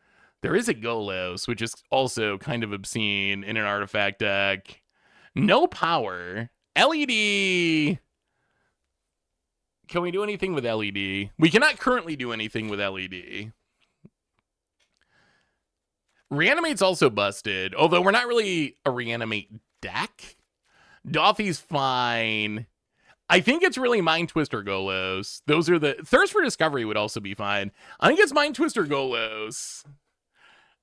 A: There is a Golos, which is also kind of obscene in an artifact deck. No power. LED. Can we do anything with LED? We cannot currently do anything with LED. Reanimate's also busted, although we're not really a Reanimate deck. Doffy's fine. I think it's really Mind Twist or Golos. Those are the... Thirst for Discovery would also be fine. I think it's Mind Twist or Golos.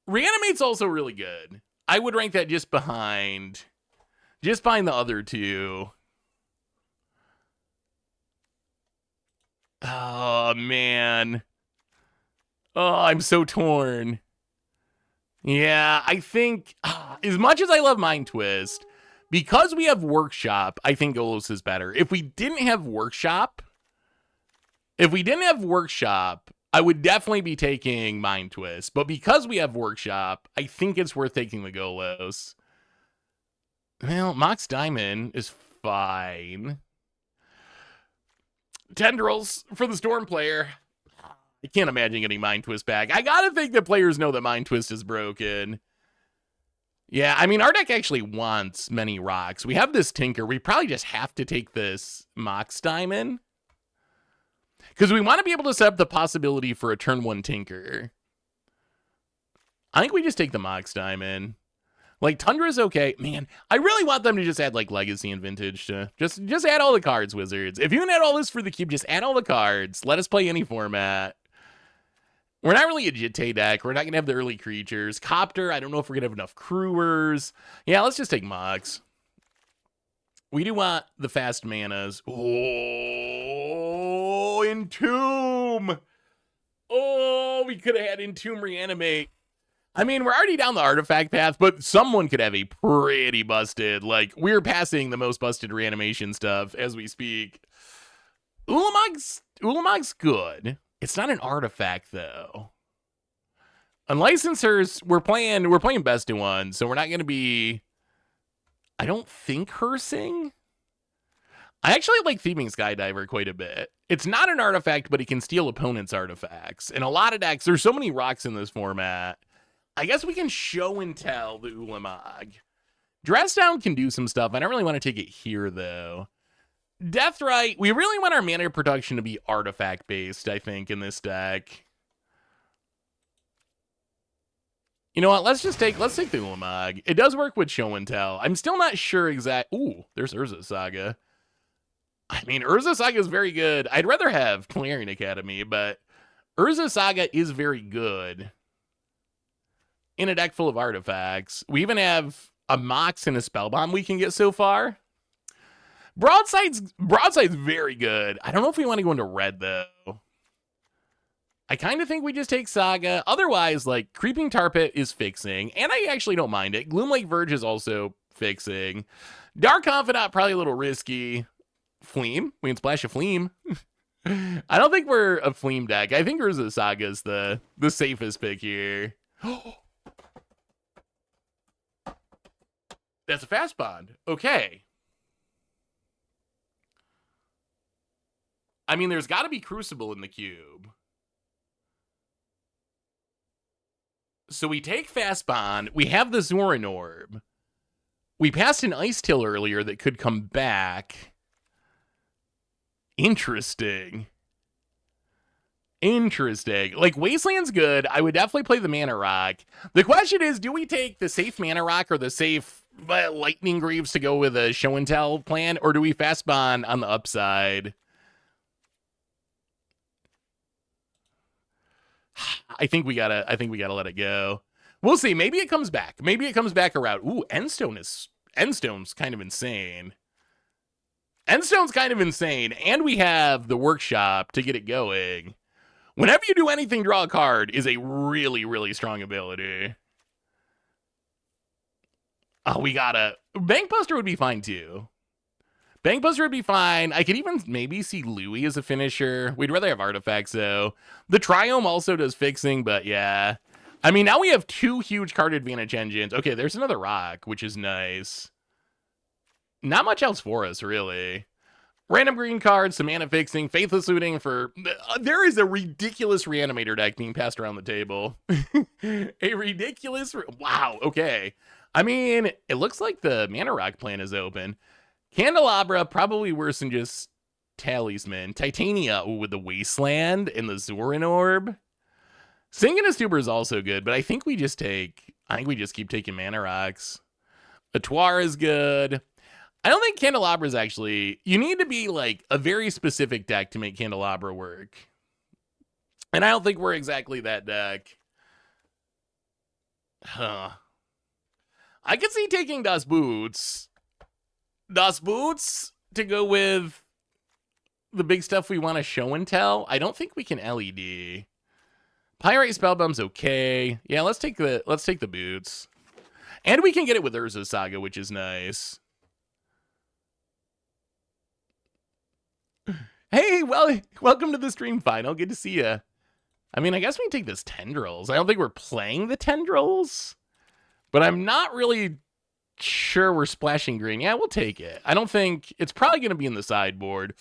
A: Reanimate's also really good. I would rank that just behind the other two. Oh, man. Oh, I'm so torn. Yeah, I think... as much as I love Mind Twist, because we have Workshop, I think Golos is better. If we didn't have Workshop, I would definitely be taking Mind Twist. But because we have Workshop, I think it's worth taking the Golos. Well, Mox Diamond is fine. Tendrils for the Storm player. I can't imagine getting Mind Twist back. I gotta think that players know that Mind Twist is broken. Yeah, I mean, our deck actually wants many rocks. We have this Tinker. We probably just have to take this Mox Diamond. Because we want to be able to set up the possibility for a turn 1 Tinker. I think we just take the Mox Diamond. Like, Tundra's okay. Man, I really want them to just add, like, Legacy and Vintage to... Just add all the cards, Wizards. If you can add all this for the cube, just add all the cards. Let us play any format. We're not really a Jitte deck. We're not going to have the early creatures. Copter, I don't know if we're going to have enough Crewers. Yeah, let's just take Mox. We do want the fast manas. Oh, Entomb. Oh, we could have had Entomb Reanimate. I mean, we're already down the artifact path, but someone could have a pretty busted, like, we're passing the most busted reanimation stuff as we speak. Ulamog's good. It's not an artifact, though. Unlicensors, we're playing best in one, so we're not going to be, I don't think, Hersing. I actually like Thieving Skydiver quite a bit. It's not an artifact, but it can steal opponents' artifacts. In a lot of decks, there's so many rocks in this format. I guess we can show and tell the Ulamog. Dressdown can do some stuff. I don't really want to take it here, though. Deathrite, we really want our mana production to be artifact-based, I think, in this deck. You know what? Let's take the Ulamog. It does work with show and tell. I'm still not sure Ooh, there's Urza Saga. I mean, Urza Saga is very good. I'd rather have Clarion Academy, but Urza Saga is very good in a deck full of artifacts. We even have a Mox and a Spellbomb we can get so far. Broadside's very good. I don't know if we want to go into red, though. I kind of think we just take Saga. Otherwise, like, Creeping Tar Pit is fixing, and I actually don't mind it. Gloomlake Verge is also fixing. Dark Confidant, probably a little risky. Fleam. We can splash a Fleam. I don't think we're a Fleam deck. I think Urza Saga's the safest pick here. That's a fast bond. Okay. I mean, there's got to be Crucible in the cube. So we take Fast Bond. We have the Zoran Orb. We passed an Ice Till earlier that could come back. Interesting. Like, Wasteland's good. I would definitely play the Mana Rock. The question is, do we take the safe Mana Rock or the safe Lightning Greaves to go with a Show and Tell plan? Or do we Fast Bond on the upside? I think we gotta let it go. We'll see. Maybe it comes back. Maybe it comes back around. Ooh, Endstone's kind of insane. And we have the Workshop to get it going. Whenever you do anything, draw a card is a really, really strong ability. Oh, we gotta... Bank Buster would be fine, too. Bankbuster would be fine. I could even maybe see Louis as a finisher. We'd rather have artifacts, though. The Triome also does fixing, but yeah. I mean, now we have 2 huge card advantage engines. Okay, there's another rock, which is nice. Not much else for us, really. Random green cards, some mana fixing, Faithless Looting for... there is a ridiculous Reanimator deck being passed around the table. A ridiculous... wow, okay. I mean, it looks like the Mana Rock plan is open. Candelabra, probably worse than just Talisman. Titania with the Wasteland and the Zorin Orb. Synchronous Tuber is also good, but I think we just take... I think we just keep taking Mana Rocks. Atoir is good. I don't think Candelabra is actually... You need to be, like, a very specific deck to make Candelabra work. And I don't think we're exactly that deck. Huh. I could see taking Das Boots. Das Boots to go with the big stuff we want to show and tell. I don't think we can LED. Pyrite Spellbomb's okay. Yeah, let's take the boots. And we can get it with Urza Saga, which is nice. Hey, well, welcome to the stream final. Good to see you. I mean, I guess we can take this Tendrils. I don't think we're playing the Tendrils, but I'm not really sure we're splashing green. Yeah, we'll take it. I don't think it's probably going to be in the sideboard.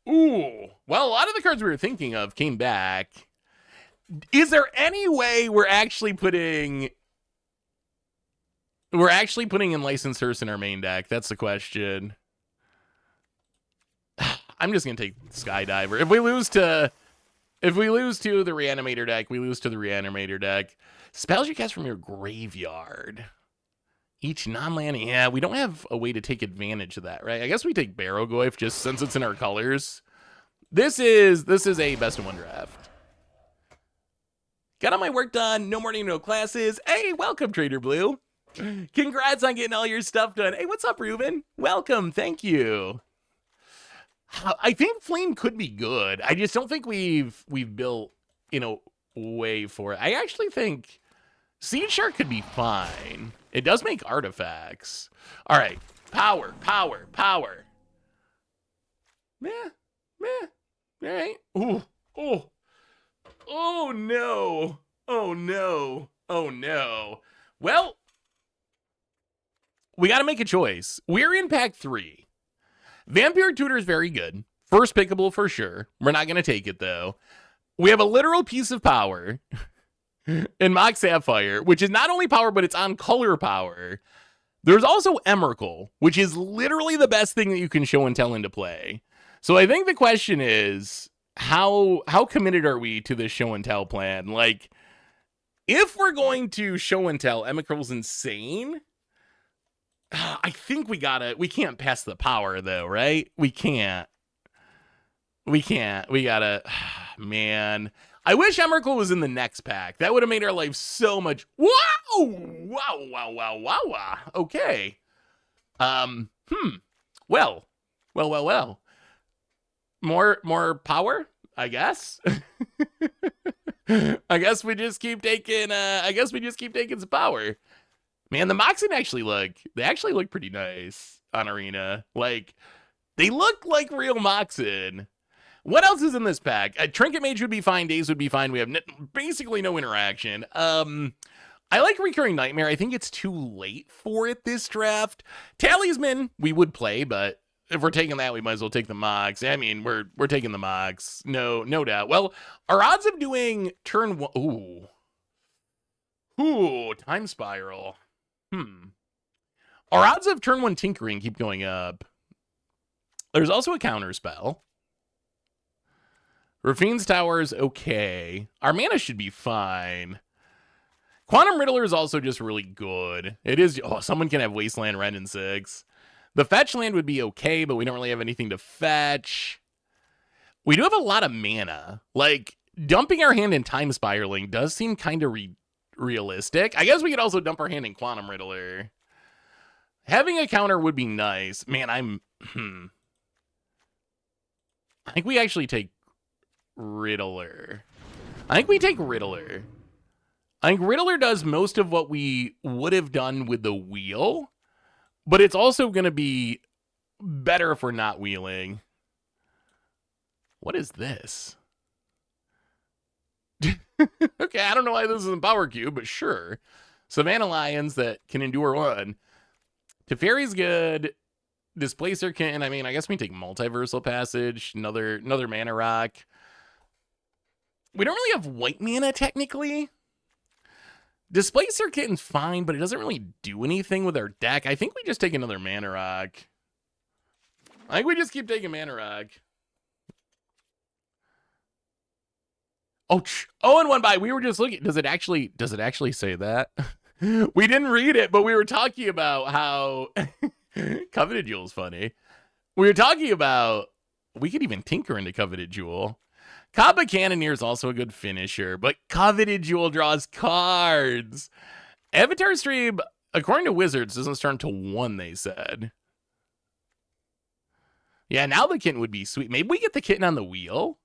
A: Ooh, well, a lot of the cards we were thinking of came back. Is there any way we're actually putting in Licensed Hearse in our main deck? That's the question. I'm just gonna take Skydiver. If we lose to the Reanimator deck, we lose to the Reanimator deck. Spells you cast from your graveyard. Each non-land, yeah, we don't have a way to take advantage of that, right? I guess we take Barrogoyf just since it's in our colors. This is a best of 1 draft. Got all my work done. No morning, no classes. Hey, welcome, Trader Blue. Congrats on getting all your stuff done. Hey, what's up, Ruben? Welcome. Thank you. I think Flame could be good. I just don't think we've built in a way for it. I actually think Seed Shark could be fine. It does make artifacts. All right. Power. Meh. All right. Ooh. Oh, no. Well, we got to make a choice. We're in pack 3. Vampire Tutor is very good. First pickable for sure. We're not going to take it, though. We have a literal piece of power in Mox Sapphire, which is not only power, but it's on color power. There's also Emrakul, which is literally the best thing that you can show and tell into play. So I think the question is, how committed are we to this show and tell plan? Like, if we're going to show and tell, Emrakul's insane. I think we can't pass the power though, right? We can't. We gotta, man. I wish Emrakul was in the next pack. That would have made our life so much. Wow. Okay. Well. More power, I guess. I guess we just keep taking some power. Man, the Moxen actually look pretty nice on Arena. Like, they look like real Moxen. What else is in this pack? Trinket Mage would be fine. Daze would be fine. We have basically no interaction. I like Recurring Nightmare. I think it's too late for it this draft. Talisman, we would play, but if we're taking that, we might as well take the Mox. I mean, we're taking the Mox. No doubt. Well, our odds of doing turn 1... Ooh, Time Spiral. Our odds of turn 1 Tinkering keep going up. There's also a counter spell. Rafine's Tower is okay. Our mana should be fine. Quantum Riddler is also just really good. It is... Oh, someone can have Wasteland Ren in 6. The fetch land would be okay, but we don't really have anything to fetch. We do have a lot of mana. Like, dumping our hand in Time Spiraling does seem kind of realistic. I guess we could also dump our hand in Quantum Riddler. Having a counter would be nice. Man, I think we actually take Riddler. I think Riddler does most of what we would have done with the wheel, but it's also going to be Better if we're not wheeling. What is this? Okay, I don't know why this isn't Power Cube, but sure. Savannah Lions that can endure 1. Teferi's good. Displacer can, I mean, I guess we take Multiversal Passage, another mana rock. We don't really have white mana, technically. Displacer Kitten's fine, but it doesn't really do anything with our deck. I think we just take another mana rock. I think we just keep taking mana rock. Oh, and 1 by. We were just looking. Does it actually say that? We didn't read it, but we were talking about how Coveted Jewel's funny. We were talking about we could even tinker into Coveted Jewel. Kaba Cannoneer is also a good finisher, but Coveted Jewel draws cards. Avatar Stream, according to Wizards, doesn't start until 1, they said. Yeah, now the kitten would be sweet. Maybe we get the kitten on the wheel.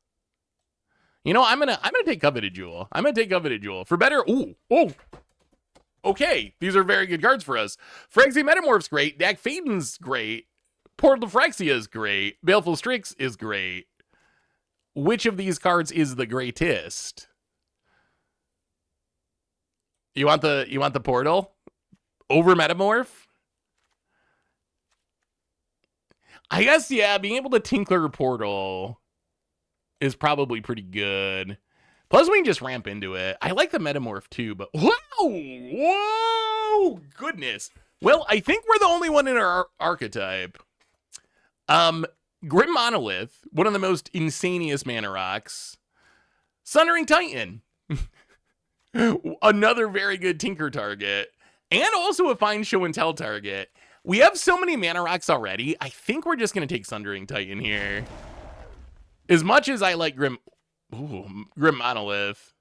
A: You know, I'm gonna take Coveted Jewel. I'm gonna take Coveted Jewel for better. Oh. Okay, these are very good cards for us. Phyrexian Metamorph's great. Dak Faden's great. Portal to Phyrexia is great. Baleful Strix is great. Which of these cards is the greatest? You want the Portal over Metamorph? I guess, yeah, being able to Tinkler Portal is probably pretty good. Plus, we can just ramp into it. I like the Metamorph, too, but... Whoa! Goodness. Well, I think we're the only one in our archetype. Grim Monolith, one of the most insaniest mana rocks. Sundering Titan. Another very good Tinker target. And also a fine Show and Tell target. We have so many mana rocks already. I think we're just going to take Sundering Titan here. As much as I like Grim Monolith.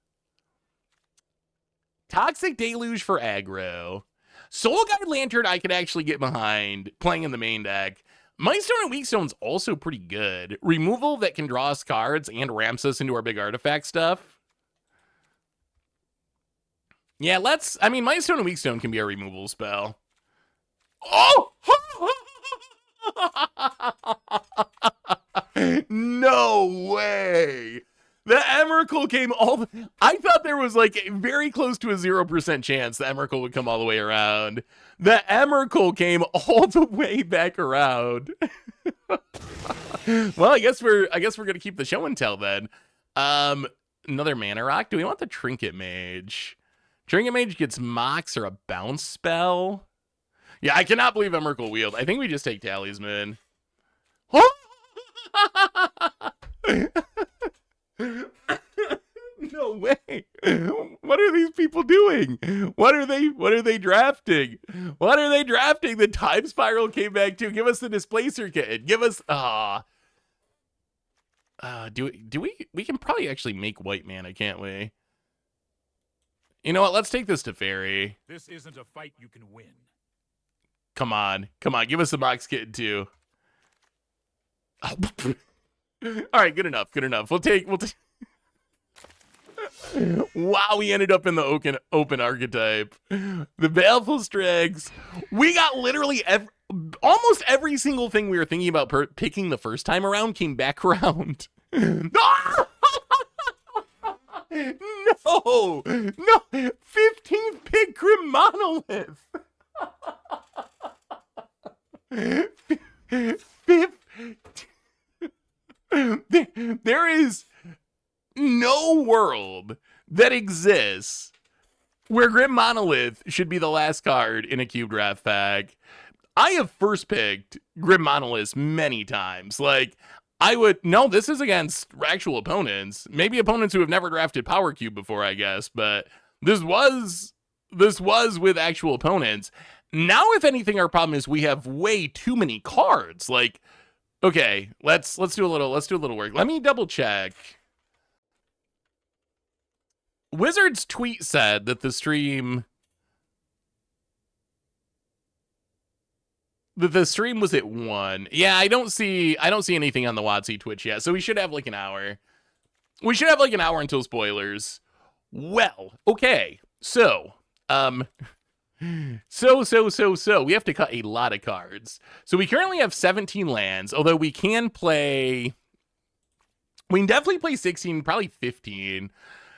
A: Toxic Deluge for aggro. Soul Guide Lantern I could actually get behind playing in the main deck. Mindstone and Weakstone's also pretty good. Removal that can draw us cards and ramps us into our big artifact stuff. Yeah, Mindstone and Weakstone can be a removal spell. Oh! No way! The Emrakul came I thought there was like very close to a 0% chance the Emrakul would come all the way around. The Emrakul came all the way back around. Well, I guess we're gonna keep the show and tell then. Another mana rock. Do we want the Trinket Mage? Trinket Mage gets Mox or a bounce spell. Yeah, I cannot believe Emrakul wheeled. I think we just take Talisman. No way. What are these people doing? What are they drafting? What are they drafting? The Time Spiral came back too. Give us the Displacer Kit. Give us we can probably actually make white mana, can't we? You know what? Let's take this to Fairy.
B: This isn't a fight you can win.
A: Come on. Give us the Mox Kitten too. Oh. All right, good enough. We'll take. Wow, we ended up in the open archetype. The Baleful Strix. We got literally almost every single thing we were thinking about picking the first time around came back around. No, 15th pick Grim Monolith. There is no world that exists where Grim Monolith should be the last card in a cube draft pack. I have first picked Grim Monoliths many times. Like, this is against actual opponents. Maybe opponents who have never drafted Power Cube before, I guess, but this was with actual opponents. Now, if anything, our problem is we have way too many cards. Like, okay, let's do a little work. Let me double check. Wizards tweet said that the stream was at 1. Yeah, I don't see anything on the WotC Twitch yet, so we should have like an hour. We should have like an hour until spoilers. Well, okay. So, So. We have to cut a lot of cards. So we currently have 17 lands, although we can play... We can definitely play 16, probably 15.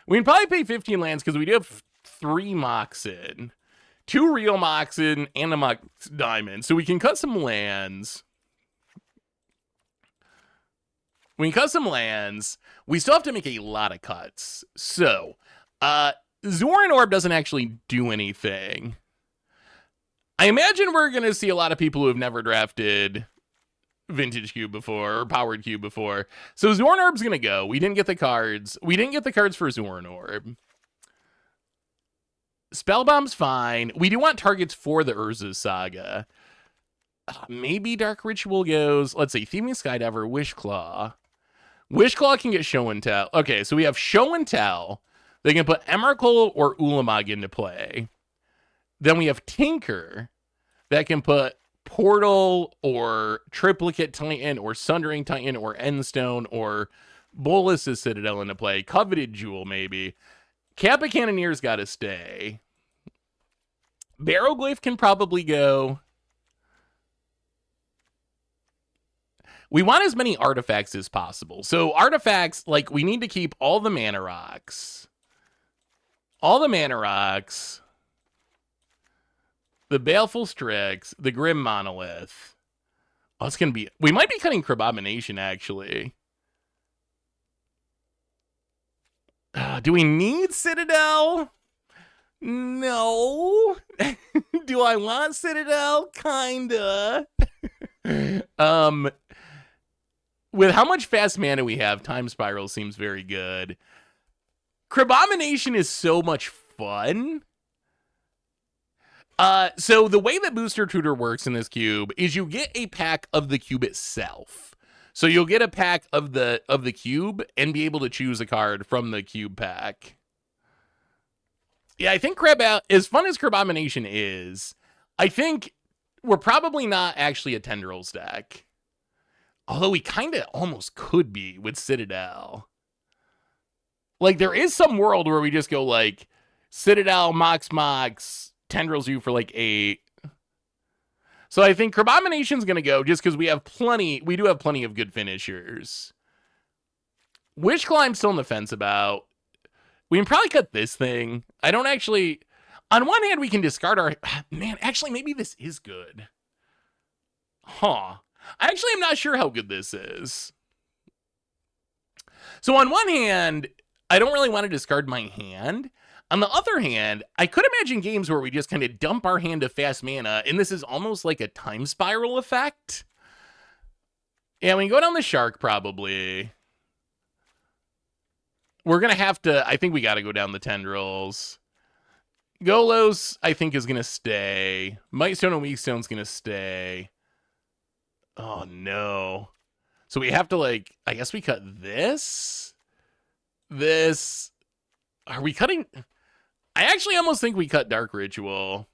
A: We can probably play 15 lands because we do have 3 Moxen. 2 real Moxen and a Mox Diamond. So we can cut some lands. We can cut some lands. We still have to make a lot of cuts. So, Zoran Orb doesn't actually do anything. I imagine we're going to see a lot of people who have never drafted Vintage Cube before or Powered Cube before. So Zoran Orb's going to go. We didn't get the cards. We didn't get the cards for Zoran Orb. Spellbomb's fine. We do want targets for the Urza Saga. Maybe Dark Ritual goes. Let's see. Thieving Skydiver, Wishclaw. Wishclaw can get Show and Tell. Okay, so we have Show and Tell. They can put Emrakul or Ulamog into play. Then we have Tinker that can put Portal or Triplicate Titan or Sundering Titan or Endstone or Bolus's Citadel into play. Coveted Jewel, maybe. Kappa Cannoneer's got to stay. Barrowglyph can probably go. We want as many artifacts as possible. So artifacts, like, we need to keep all the mana rocks. All the mana rocks. The Baleful Strix. The Grim Monolith. Oh, it's going to be... We might be cutting Crabomination, actually. Do we need Citadel? No. Do I want Citadel? Kinda. With how much fast mana we have, Time Spiral seems very good. Crabomination is so much fun. So the way that Booster Tutor works in this cube is you get a pack of the cube itself. So you'll get a pack of the cube and be able to choose a card from the cube pack. Yeah, I think as fun as Crabomination is, I think we're probably not actually a Tendrils deck. Although we kind of almost could be with Citadel. Like, there is some world where we just go, like, Citadel, Mox, Tendrils you for, like, 8. So I think Crabomination's going to go just because we do have plenty of good finishers. Wishclaw I'm still on the fence about. We can probably cut this thing. I don't actually... On one hand, we can discard our... Man, actually, maybe this is good. Huh. Actually, I'm not sure how good this is. So on one hand, I don't really want to discard my hand. On the other hand, I could imagine games where we just kind of dump our hand of fast mana, and this is almost like a Time Spiral effect. Yeah, we can go down the Shark, probably. We're going to have to... I think we got to go down the Tendrils. Golos, I think, is going to stay. Mightstone and Weakstone's going to stay. Oh, no. So we have to, like... I guess we cut this? This... Are we cutting... I actually almost think we cut Dark Ritual.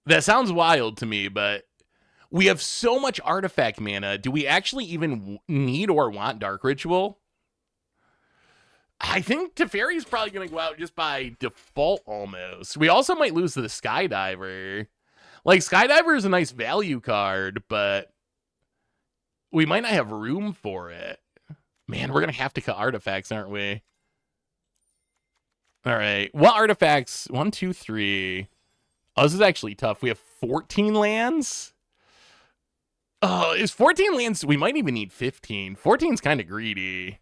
A: That sounds wild to me, but... We have so much artifact mana. Do we actually even need or want Dark Ritual? I think Teferi's probably going to go out just by default almost. We also might lose to the Skydiver. Like, Skydiver is a nice value card, but we might not have room for it. Man, we're going to have to cut artifacts, aren't we? All right. What artifacts? 1, 2, 3. Oh, this is actually tough. We have 14 lands? Oh, is 14 lands? We might even need 15. 14's kind of greedy.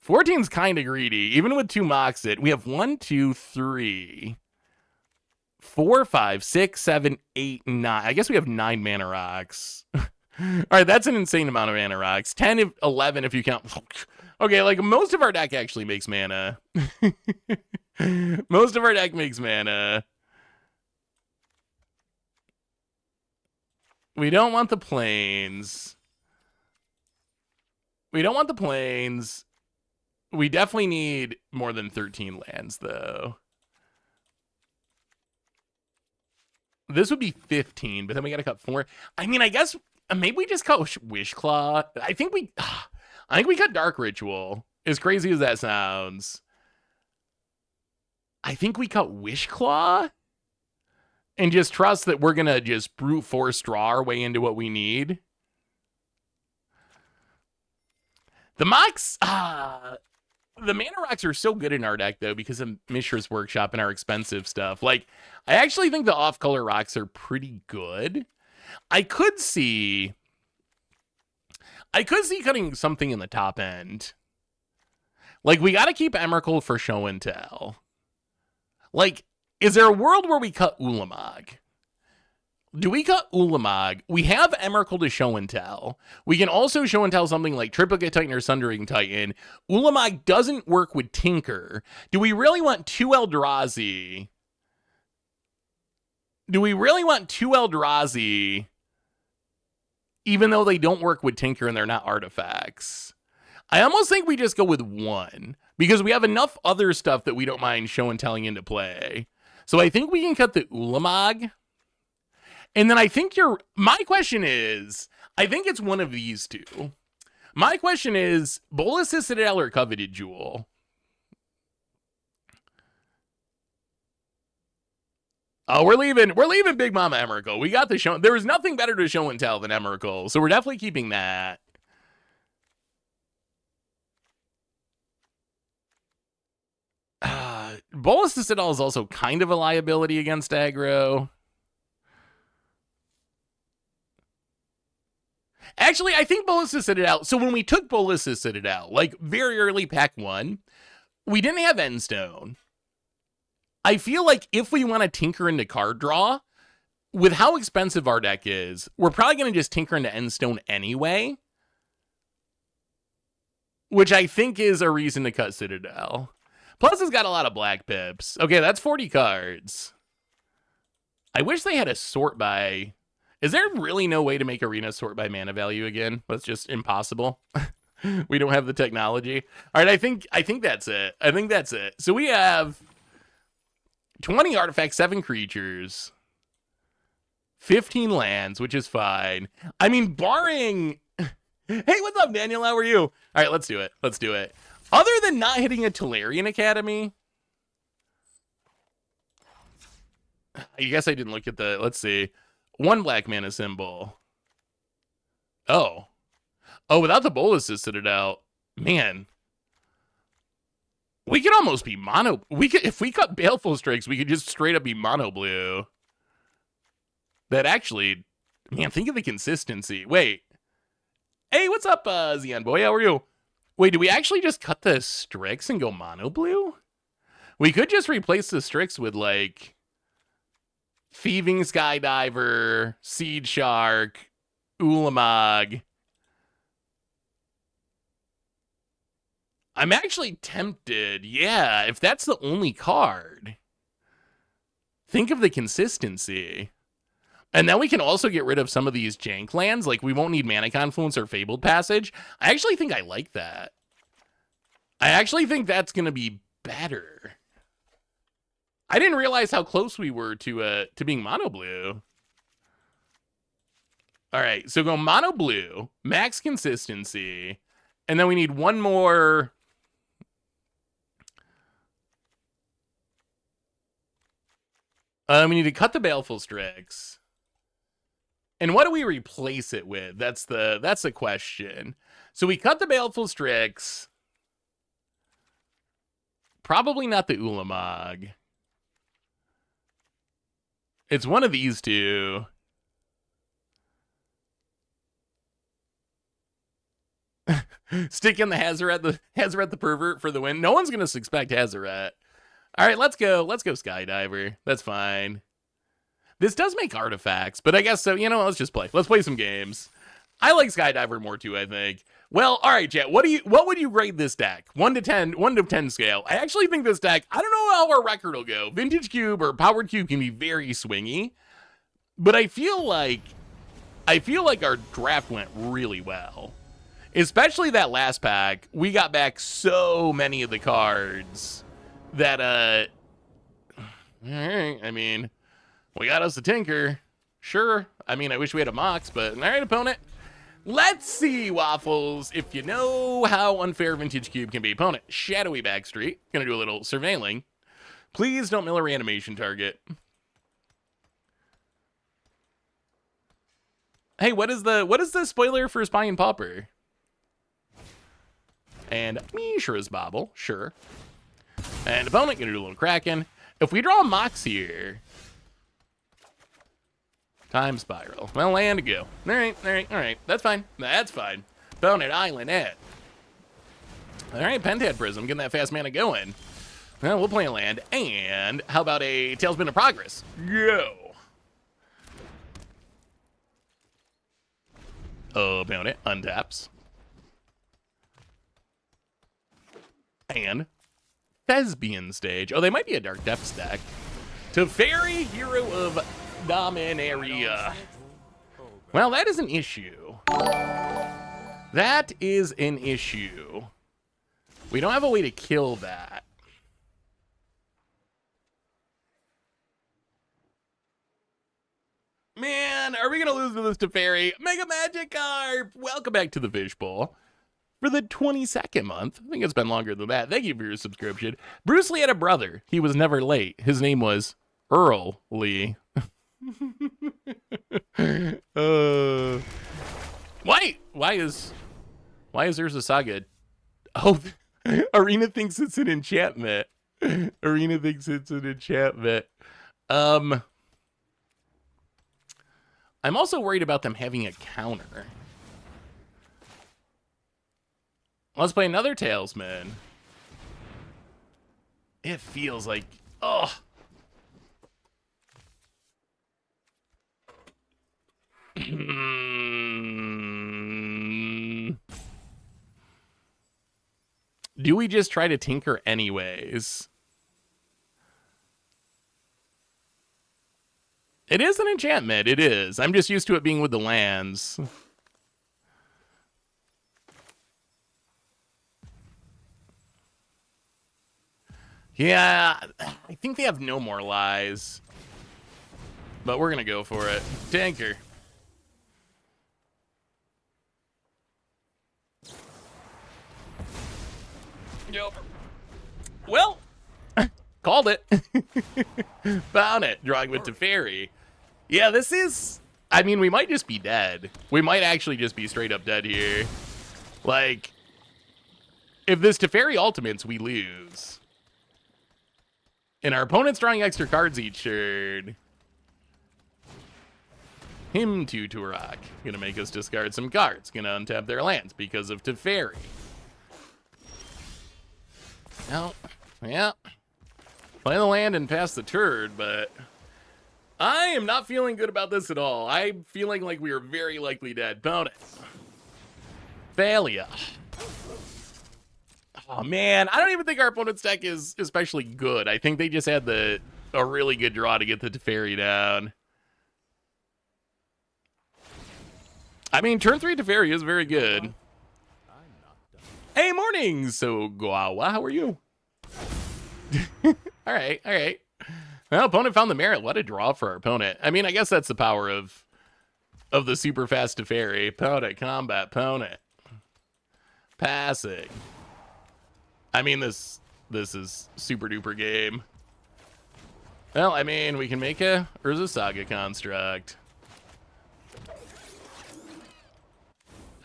A: 14's kind of greedy. Even with 2 Moxit, we have 1, 2, 3, 4, 5, 6, 7, 8, 9. I guess we have 9 mana rocks. All right, that's an insane amount of mana rocks. 10, 11 if you count. Okay, like most of our deck actually makes mana. Most of our deck makes mana. We don't want the plains. We don't want the plains. We definitely need more than 13 lands, though. This would be 15, but then we got to cut 4. I mean, I guess maybe we just cut Wishclaw. I think we cut Dark Ritual. As crazy as that sounds. I think we cut Wish Claw and just trust that we're going to just brute force draw our way into what we need. The Mox, the Mana Rocks are so good in our deck, though, because of Mishra's Workshop and our expensive stuff. Like, I actually think the off-color rocks are pretty good. I could see cutting something in the top end. Like, we got to keep Emrakul for show and tell. Like, is there a world where we cut Ulamog? Do we cut Ulamog? We have Emrakul to show and tell. We can also show and tell something like Triplicate Titan or Sundering Titan. Ulamog doesn't work with Tinker. Do we really want 2 Eldrazi? Even though they don't work with Tinker and they're not artifacts? I almost think we just go with 1, because we have enough other stuff that we don't mind show and telling into play. So I think we can cut the Ulamog. And then I think my question is, I think it's one of these two. My question is, Bolas to Citadel or Coveted Jewel? Oh, we're leaving Big Mama Emrakul. We got the show. There was nothing better to show and tell than Emrakul, so we're definitely keeping that. Bolas to Citadel is also kind of a liability against aggro. Actually, I think Bolas to Citadel. So when we took Bolas to Citadel, like very early pack 1, we didn't have Endstone. I feel like if we want to tinker into card draw, with how expensive our deck is, we're probably going to just tinker into Endstone anyway. Which I think is a reason to cut Citadel. Plus, it's got a lot of black pips. Okay, that's 40 cards. I wish they had a sort by... Is there really no way to make Arena sort by mana value again? That's just impossible. We don't have the technology. All right, I think that's it. I think that's it. So we have 20 artifacts, 7 creatures, 15 lands, which is fine. I mean, barring... Hey, what's up, Daniel? How are you? All right, let's do it. Let's do it. Other than not hitting a Tolarian Academy... I guess I didn't look at the... Let's see. 1 black mana symbol. Oh. Oh, without the Bolas to Citadel, man. We could almost be mono. If we cut Baleful Strikes, we could just straight up be mono blue. That actually, man, think of the consistency. Wait. Hey, what's up, Zion boy? How are you? Wait, do we actually just cut the Strix and go mono blue? We could just replace the Strix with like Thieving Skydiver, Seed Shark, Ulamog. I'm actually tempted. Yeah, if that's the only card. Think of the consistency. And then we can also get rid of some of these jank lands. Like, we won't need Mana Confluence or Fabled Passage. I actually think I like that. I actually think that's going to be better. I didn't realize how close we were to being mono blue. All right, so go mono blue, max consistency, and then we need one more. We need to cut the Baleful Strix. And what do we replace it with? That's the question. So we cut the Baleful Strix. Probably not the Ulamog. It's one of these two. Stick in the Hazoret the pervert for the win. No one's gonna suspect Hazoret. All right, let's go Skydiver. That's fine. This does make artifacts, but I guess so. You know, let's just play. Let's play some games. I like Skydiver more too, I think. Well, all right, chat. What would you grade this deck? 1 to 10 scale. I actually think this deck, I don't know how our record will go. Vintage Cube or Powered Cube can be very swingy, but I feel like our draft went really well. Especially that last pack. We got back so many of the cards that all right, I mean, we got us a Tinker. Sure. I mean, I wish we had a Mox, but all right, opponent. Let's see, Waffles, if you know how unfair Vintage Cube can be. Opponent, Shadowy Backstreet. Gonna do a little surveilling. Please don't mill a reanimation target. Hey, what is the spoiler for Spy and Pauper? And Mishra's Bobble, sure. And opponent gonna do a little Kraken. If we draw a Mox here, Time Spiral. Well, land to go. All right. That's fine. That's fine. Opponent Island Ed. All right, Pentad Prism, getting that fast mana going. Well, we'll play a land. And how about a Tailspin of Progress? Go. Opponent untaps. And Thespian Stage. Oh, they might be a Dark Depths deck. Teferi, Hero of Dominaria. Well, that is an issue. That is an issue. We don't have a way to kill that. Man, are we going to lose to this Teferi? Mega Magikarp! Welcome back to the Fishbowl. For the 22nd month. I think it's been longer than that. Thank you for your subscription. Bruce Lee had a brother. He was never late. His name was Earl Lee. Why is Urza Saga? Oh, Arena thinks it's an enchantment. Arena thinks it's an enchantment. I'm also worried about them having a counter. Let's play another Tailsman. It feels like, oh. Do we just try to tinker anyways? It is an enchantment, it is. I'm just used to it being with the lands. Yeah, I think they have no more lies. But we're going to go for it. Tanker. Yep. Well, called it. Found it. Drawing with Teferi. Yeah, this is... I mean, we might just be dead. We might actually just be straight up dead here. Like, if this Teferi ultimates, we lose. And our opponent's drawing extra cards each turn. Him to Turok. Gonna make us discard some cards. Gonna untap their lands because of Teferi. No. Yeah. Play the land and pass the turn, but I am not feeling good about this at all. I'm feeling like we are very likely dead. Opponent. Failure. Oh, man. I don't even think our opponent's deck is especially good. I think they just had a really good draw to get the Teferi down. I mean, turn 3 Teferi is very good. Hey, morning, so Guawa, how are you? all right. Well, opponent found the merit. What a draw for our opponent. I mean, I guess that's the power of the super fast Teferi. Opponent, combat, opponent. Passing. I mean, this is super duper game. Well, I mean, we can make a Urza Saga construct.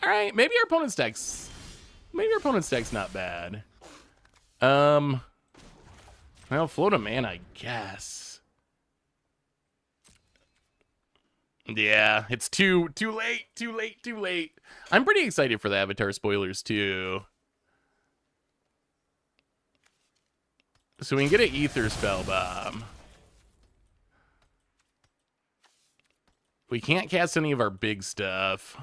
A: All right, maybe our opponent's deck's not bad. Well, float a man, I guess. Yeah, it's too late. I'm pretty excited for the Avatar spoilers too. So we can get an Ether Spellbomb. We can't cast any of our big stuff.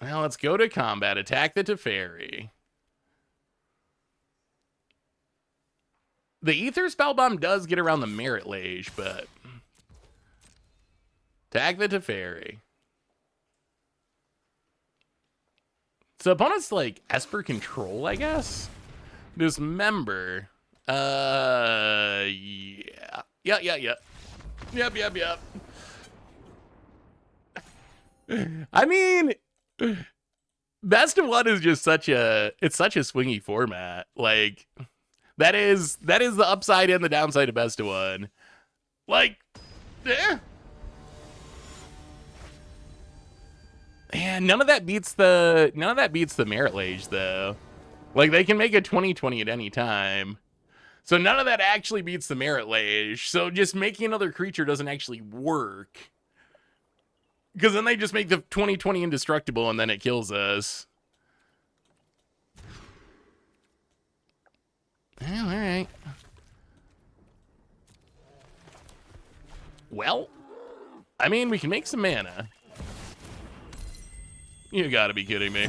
A: Well, let's go to combat. Attack the Teferi. The Ether Spellbomb does get around the Merit Lage, but... Attack the Teferi. So opponent's like Esper Control, I guess? Dismember. Yeah. Yep. I mean... Best of One is just such a swingy format. Like, That is the upside and the downside of best of one. Like, eh. And none of that beats the Merit Lage though. Like, they can make a 20/20 at any time. So none of that actually beats the Merit Lage. So just making another creature doesn't actually work. Because then they just make the 20/20 indestructible and then it kills us. Oh, alright. Well, I mean, we can make some mana. You gotta be kidding me.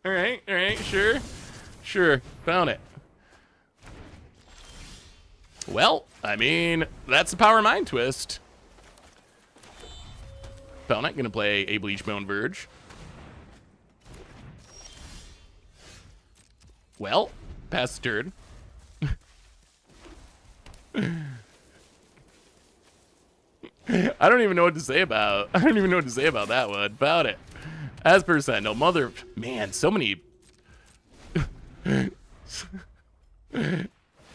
A: Alright, sure, found it. Well, I mean, that's the Power Mind Twist. Found it, gonna play a Bleachbone Verge. Well, pass the turn. I don't even know what to say about that one. About it. As per Sentinel, mother, man, so many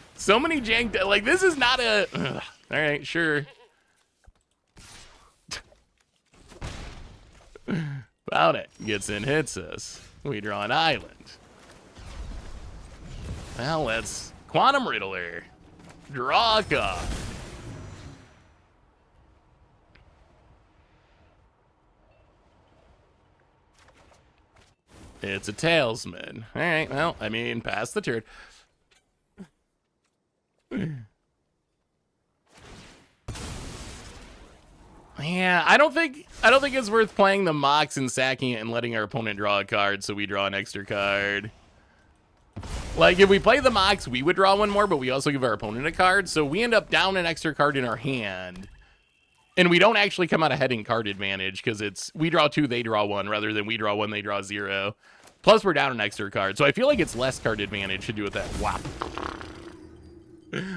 A: jank, like, this is not a, all right, sure. About it. Gets in, hits us. We draw an island. Well, let's Quantum Riddler. Draw a card. It's a Talesman. All right, well, I mean, pass the turn. Yeah, I don't think it's worth playing the Mox and sacking it and letting our opponent draw a card so we draw an extra card. Like, if we play the Mox, we would draw one more, but we also give our opponent a card, so we end up down an extra card in our hand. And we don't actually come out ahead in card advantage, because it's we draw 2, they draw 1, rather than we draw 1, they draw 0. Plus, we're down an extra card, so I feel like it's less card advantage to do it that way. Wow.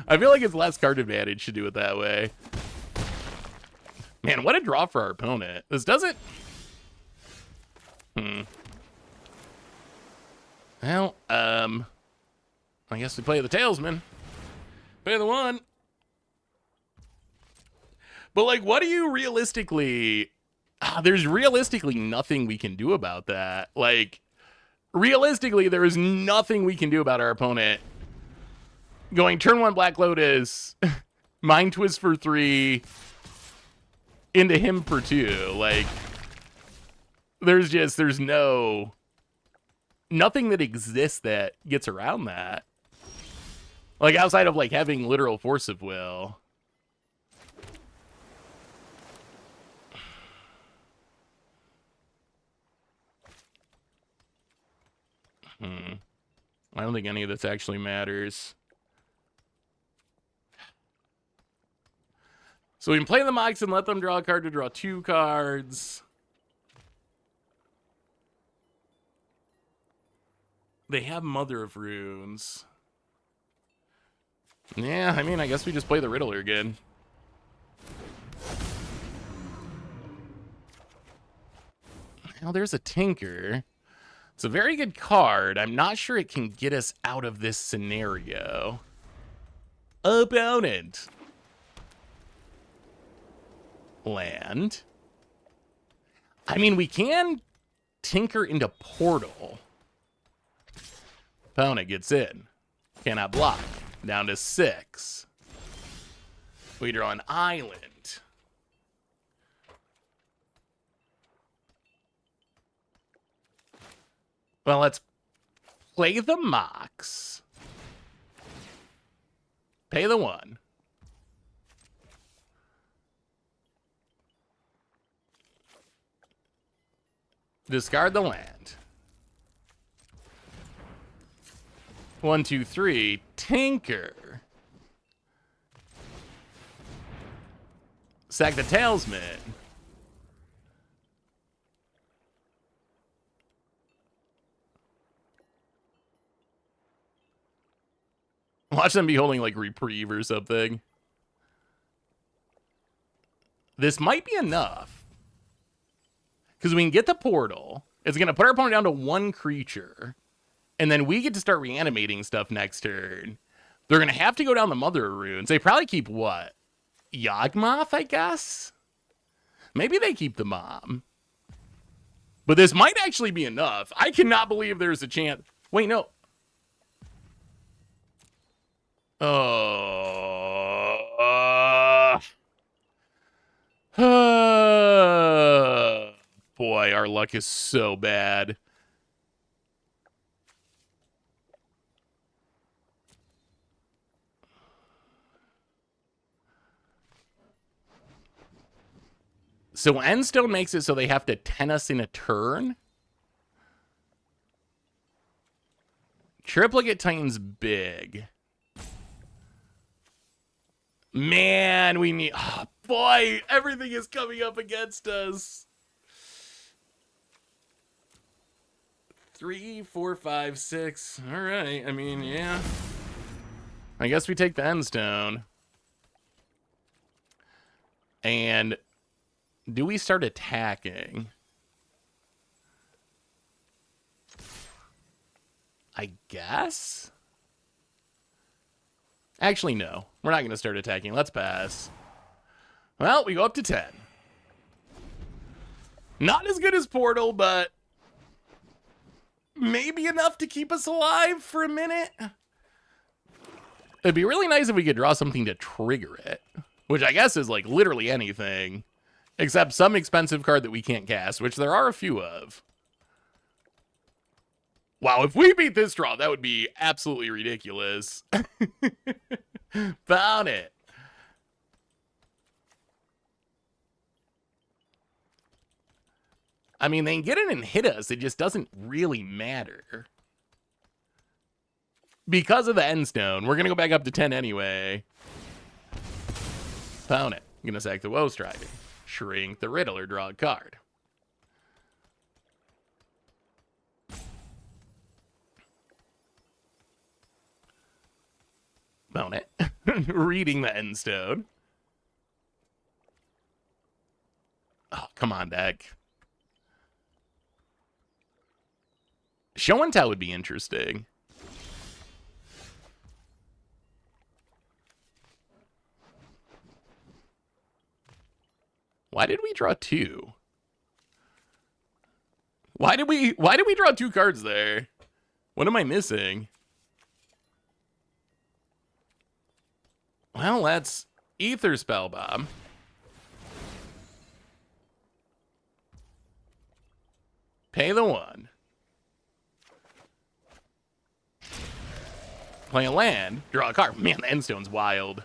A: I feel like it's less card advantage to do it that way. Man, what a draw for our opponent. This doesn't... Well, I guess we play the Talesman. Play the 1. But, like, what do you realistically... there's realistically nothing we can do about that. Like, realistically, there is nothing we can do about our opponent going turn 1 Black Lotus, Mind Twist for 3, into him for 2. Like, there's nothing that exists that gets around that. Like, outside of, like, having literal force of will. I don't think any of this actually matters. So we can play the Mox and let them draw a card to draw 2 cards. They have Mother of Runes. Yeah, I mean, I guess we just play the Riddler again. Now there's a Tinker. It's a very good card. I'm not sure it can get us out of this scenario. Opponent. Land. I mean, we can Tinker into Portal. Opponent gets in. Cannot block. Down to 6. We draw an island. Well, let's play the Mox. Pay the 1. Discard the land. 1, 2, 3. Tinker. Sack the Talesman. Watch them be holding, like, Reprieve or something. This might be enough. Because we can get the Portal. It's going to put our opponent down to 1 creature. And then we get to start reanimating stuff next turn. They're going to have to go down the Mother of Runes. They probably keep what? Yawgmoth, I guess? Maybe they keep the Mom. But this might actually be enough. I cannot believe there's a chance. Wait, no. Boy, our luck is so bad. So Endstone makes it so they have to 10 us in a turn. Triplicate Titan's big. Man, we need... Oh, boy, everything is coming up against us. 3, 4, 5, 6. All right, I mean, yeah. I guess we take the Endstone. And... do we start attacking? I guess? Actually, no. We're not going to start attacking. Let's pass. Well, we go up to 10. Not as good as Portal, but maybe enough to keep us alive for a minute. It'd be really nice if we could draw something to trigger it, which I guess is like literally anything. Except some expensive card that we can't cast, which there are a few of. Wow, if we beat this draw, that would be absolutely ridiculous. Found it. I mean, they can get in and hit us. It just doesn't really matter. Because of the Endstone, we're going to go back up to 10 anyway. Found it. I'm going to sack the Woe Strider. Shrink the Riddler, draw a card. Bone it. Reading the Endstone. Oh, come on, deck. Show and Tell would be interesting. Why did we draw 2? Why did we draw 2 cards there? What am I missing? Well, let's Ether Spellbomb. Pay the 1. Play a land, draw a card. Man, the Endstone's wild.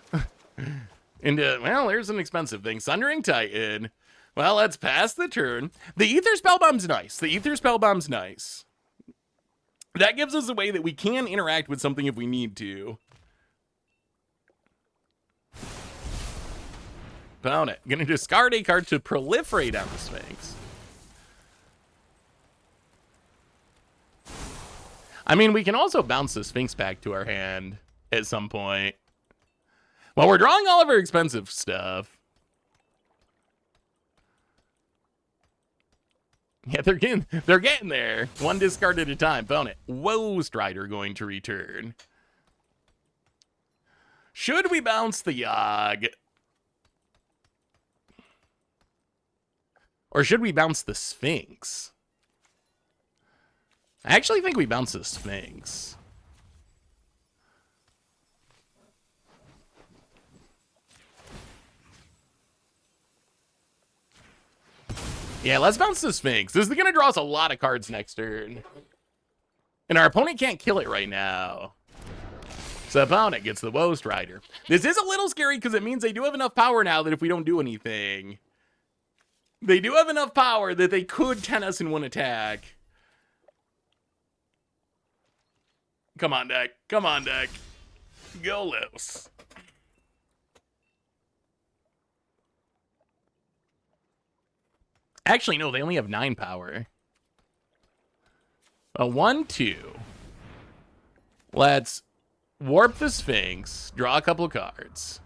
A: Well, there's an expensive thing. Sundering Titan. Well, let's pass the turn. The Ether Spellbomb's nice. The Ether Spellbomb's nice. That gives us a way that we can interact with something if we need to. Found it. Gonna discard a card to proliferate on the Sphinx. I mean, we can also bounce the Sphinx back to our hand at some point. Well, we're drawing all of our expensive stuff. Yeah, they're getting there. 1 discard at a time. Found it. Woe Strider going to return. Should we bounce the Yogg? Or should we bounce the Sphinx? I actually think we bounce the Sphinx. Yeah, let's bounce the Sphinx. This is going to draw us a lot of cards next turn. And our opponent can't kill it right now. So the opponent gets the Woe Strider. This is a little scary because it means they do have enough power now that if we don't do anything, they do have enough power that they could 10 us in 1 attack. Come on, deck. Come on, deck. Go loose. Actually, no, they only have 9 power. A 1-2. Let's warp the Sphinx. Draw a couple of cards.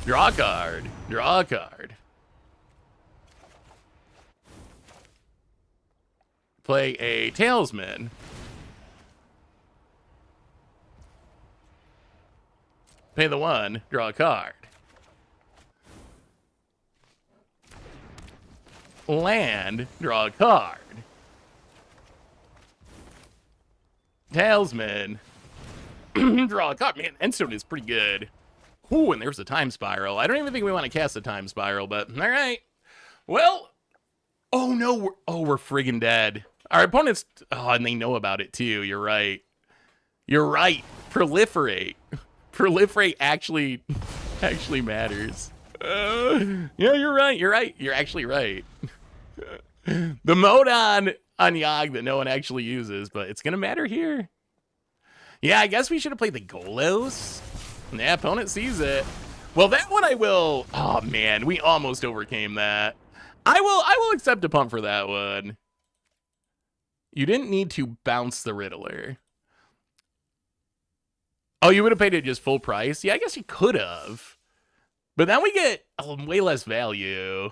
A: Draw a card. Draw a card. Play a Talisman. Pay the 1. Draw a card. Land. Draw a card. Talisman. Draw a card. Man, Endstone is pretty good. Ooh, and there's a Time Spiral. I don't even think we want to cast a Time Spiral, but all right. Well, oh no, we're friggin' dead. Our opponents, and they know about it too. You're right. You're right. Proliferate. Proliferate actually matters. Yeah, you're right. You're right. You're actually right. The mode on Yogg that no one actually uses, but it's gonna matter here. Yeah, I guess we should have played the Golos. Yeah, opponent sees it. Well, that one I will. Oh man, we almost overcame that. I will accept a pump for that one. You didn't need to bounce the Riddler. Oh, you would have paid it just full price? Yeah, I guess you could have. But then we get way less value.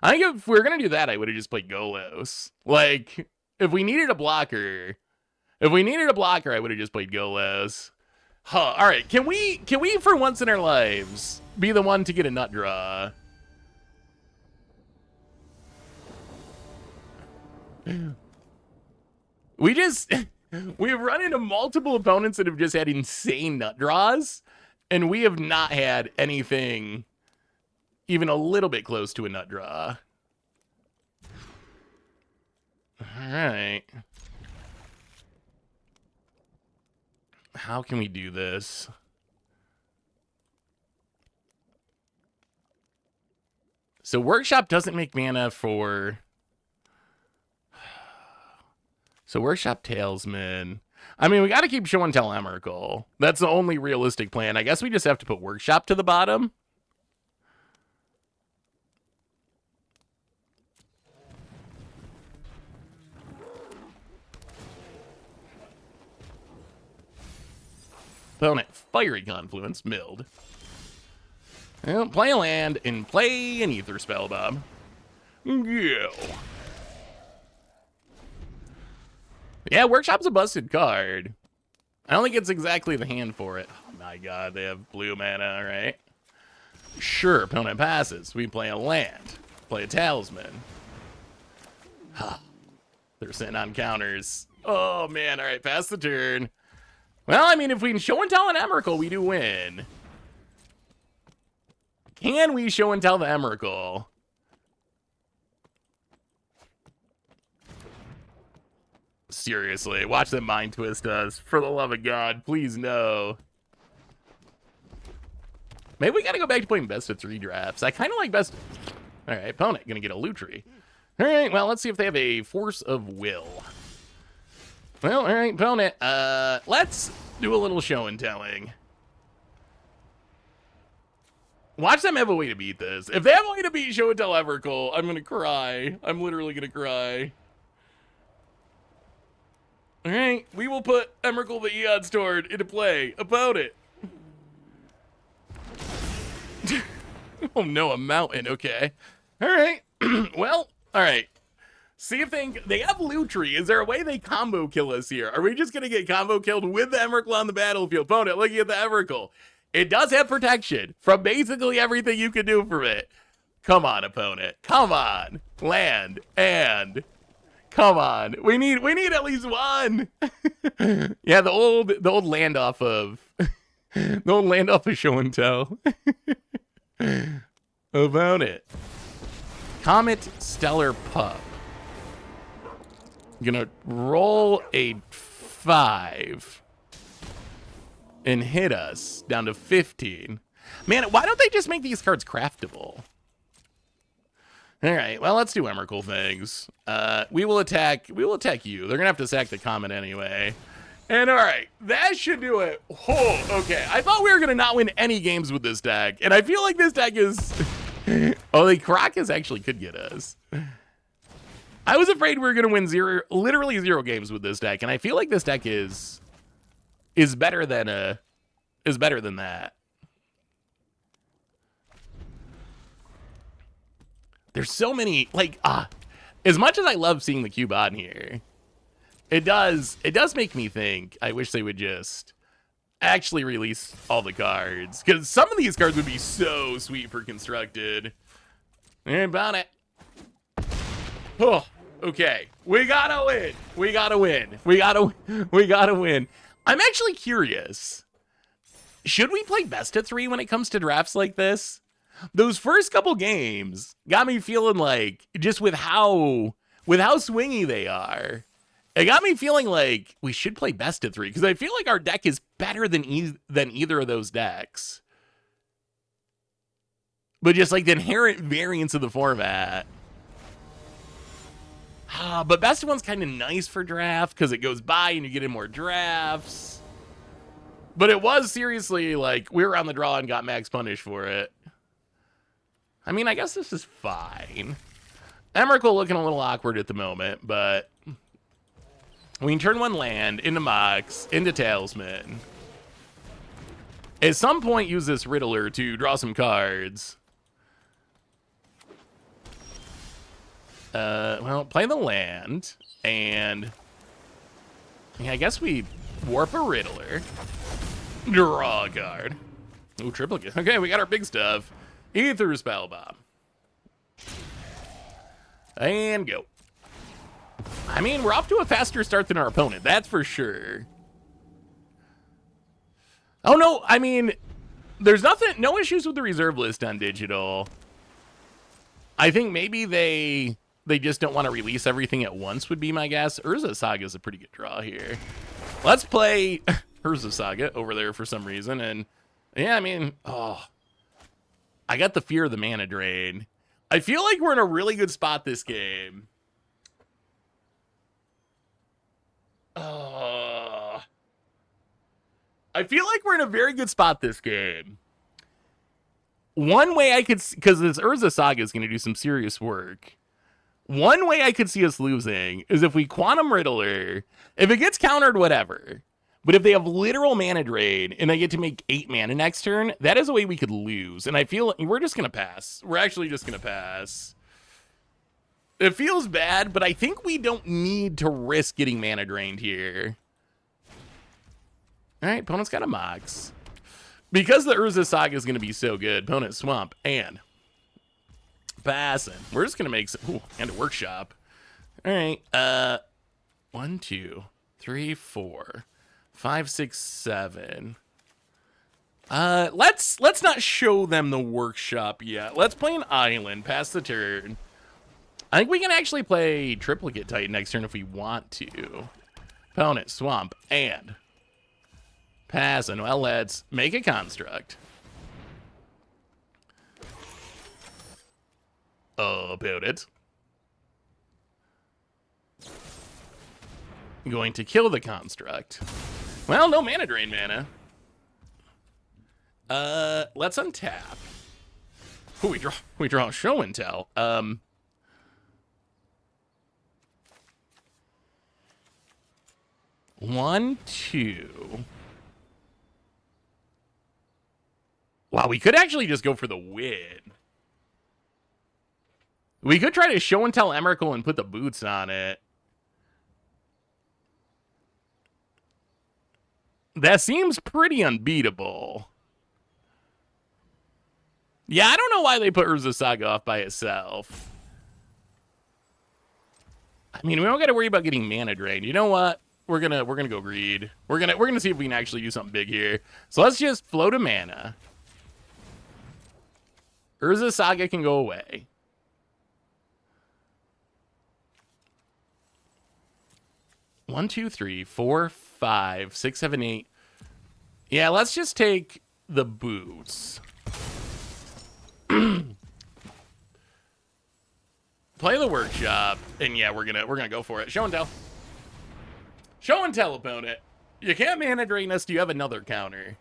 A: I think if we were going to do that, I would have just played Golos. Like, if we needed a blocker, I would have just played Golos. Huh, all right. Can we, for once in our lives, be the one to get a nut draw? We've run into multiple opponents that have just had insane nut draws, and we have not had anything even a little bit close to a nut draw. All right. How can we do this? So Workshop doesn't make mana for... So Workshop Talisman. I mean, we got to keep Show and Tell Emrakul. That's the only realistic plan. I guess we just have to put Workshop to the bottom. Opponent, Fiery Confluence, milled. Well, play a land and play an Ether Spell, Bob. Go. Yeah, Workshop's a busted card. I don't think it's exactly the hand for it. Oh my god, they have blue mana, all right. Sure, opponent passes. We play a land. Play a Talisman. They're sitting on counters. Oh man, all right, pass the turn. Well, I mean, if we can Show and Tell an Emrakul, we do win. Can we Show and Tell the Emrakul? Seriously, watch them mind twist us. For the love of God, please no. Maybe we gotta go back to playing best of 3 drafts. I kind of like best. All right, opponent gonna get a Lutri. All right, well, let's see if they have a Force of Will. Well, all right, opponent. Let's do a little show and telling. Watch them have a way to beat this. If they have a way to beat Show and Tell Emrakul, I'm gonna cry. I'm literally gonna cry. All right, we will put Emrakul the Eon Stored into play. Opponent. Oh no, a mountain. Okay. All right. Well, all right. See if they have Lutri. Is there a way they combo kill us here? Are we just gonna get combo killed with the Emrakul on the battlefield? Opponent, looking at the Emrakul. It does have protection from basically everything you can do from it. Come on, opponent. Come on. Land and come on. We need at least one. Yeah, the old land off of the old land off of Show and Tell. About it. Comet Stellar Pup. Gonna roll a 5 and hit us down to 15. Man, why don't they just make these cards craftable? All right, well, let's do Emrakul things. We will attack you. They're gonna have to sack the Comet anyway. And all right, that should do it. Oh, okay. I thought we were gonna not win any games with this deck, and I feel like this deck is. Oh, the Karakas actually could get us. I was afraid we were gonna win literally zero games with this deck, and I feel like this deck is better than that. There's so many, like, as much as I love seeing the cube on here, it does make me think I wish they would just actually release all the cards, because some of these cards would be so sweet for constructed. Ain't about it. Oh, okay. We gotta win. We gotta win. We gotta win. I'm actually curious. Should we play best of 3 when it comes to drafts like this? Those first couple games got me feeling like, just with how swingy they are, it got me feeling like we should play best of 3, because I feel like our deck is better than either of those decks. But just like the inherent variance of the format. But best of 1's kind of nice for draft because it goes by and you get in more drafts. But it was seriously like we were on the draw and got max punish for it. I mean, I guess this is fine. Emrakul looking a little awkward at the moment, but we can turn 1 land into Mox, into Talisman. At some point, use this Riddler to draw some cards. Well, play the land, and yeah, I guess we warp a Riddler. Draw a card. Ooh, triplicate. Okay, we got our big stuff. Ether Spellbomb. And go. I mean, we're off to a faster start than our opponent, that's for sure. Oh, no, I mean, there's no issues with the reserve list on digital. I think maybe they just don't want to release everything at once would be my guess. Urza Saga is a pretty good draw here. Let's play Urza Saga over there for some reason. And yeah, I mean, I got the fear of the mana drain. I feel like we're in a really good spot this game. I feel like we're in a very good spot this game. One way I could, because this Urza Saga is going to do some serious work. One way I could see us losing is if we Quantum Riddler. If it gets countered, whatever. But if they have literal mana drain and they get to make 8 mana next turn, that is a way we could lose. And I feel like we're just going to pass. We're actually just going to pass. It feels bad, but I think we don't need to risk getting mana drained here. All right, opponent's got a Mox. Because the Urza Saga is going to be so good, opponent Swamp and passing. We're just going to make some, ooh, and a Workshop. All right, 1, 2, 3, 4, 5, 6, 7. Let's not show them the Workshop yet. Let's play an Island, pass the turn. I think we can actually play Triplicate Titan next turn if we want to. Opponent Swamp and passing. Well, let's make a construct. About it. Going to kill the construct. Well, no mana drain mana. Let's untap. Ooh, we draw show and tell. 1, 2. Wow, we could actually just go for the win. We could try to show and tell Emrakul and put the boots on it. That seems pretty unbeatable. Yeah, I don't know why they put Urza Saga off by itself. I mean, we don't got to worry about getting mana drained. You know what? We're gonna go greed. We're gonna see if we can actually do something big here. So let's just float a mana. Urza Saga can go away. One, 2, 3, 4, 5, 6, 7, 8. Yeah, let's just take the boots. Play the Workshop, and yeah, we're gonna go for it. Show and tell. Show and tell, opponent. You can't mana drain us. Do you have another counter?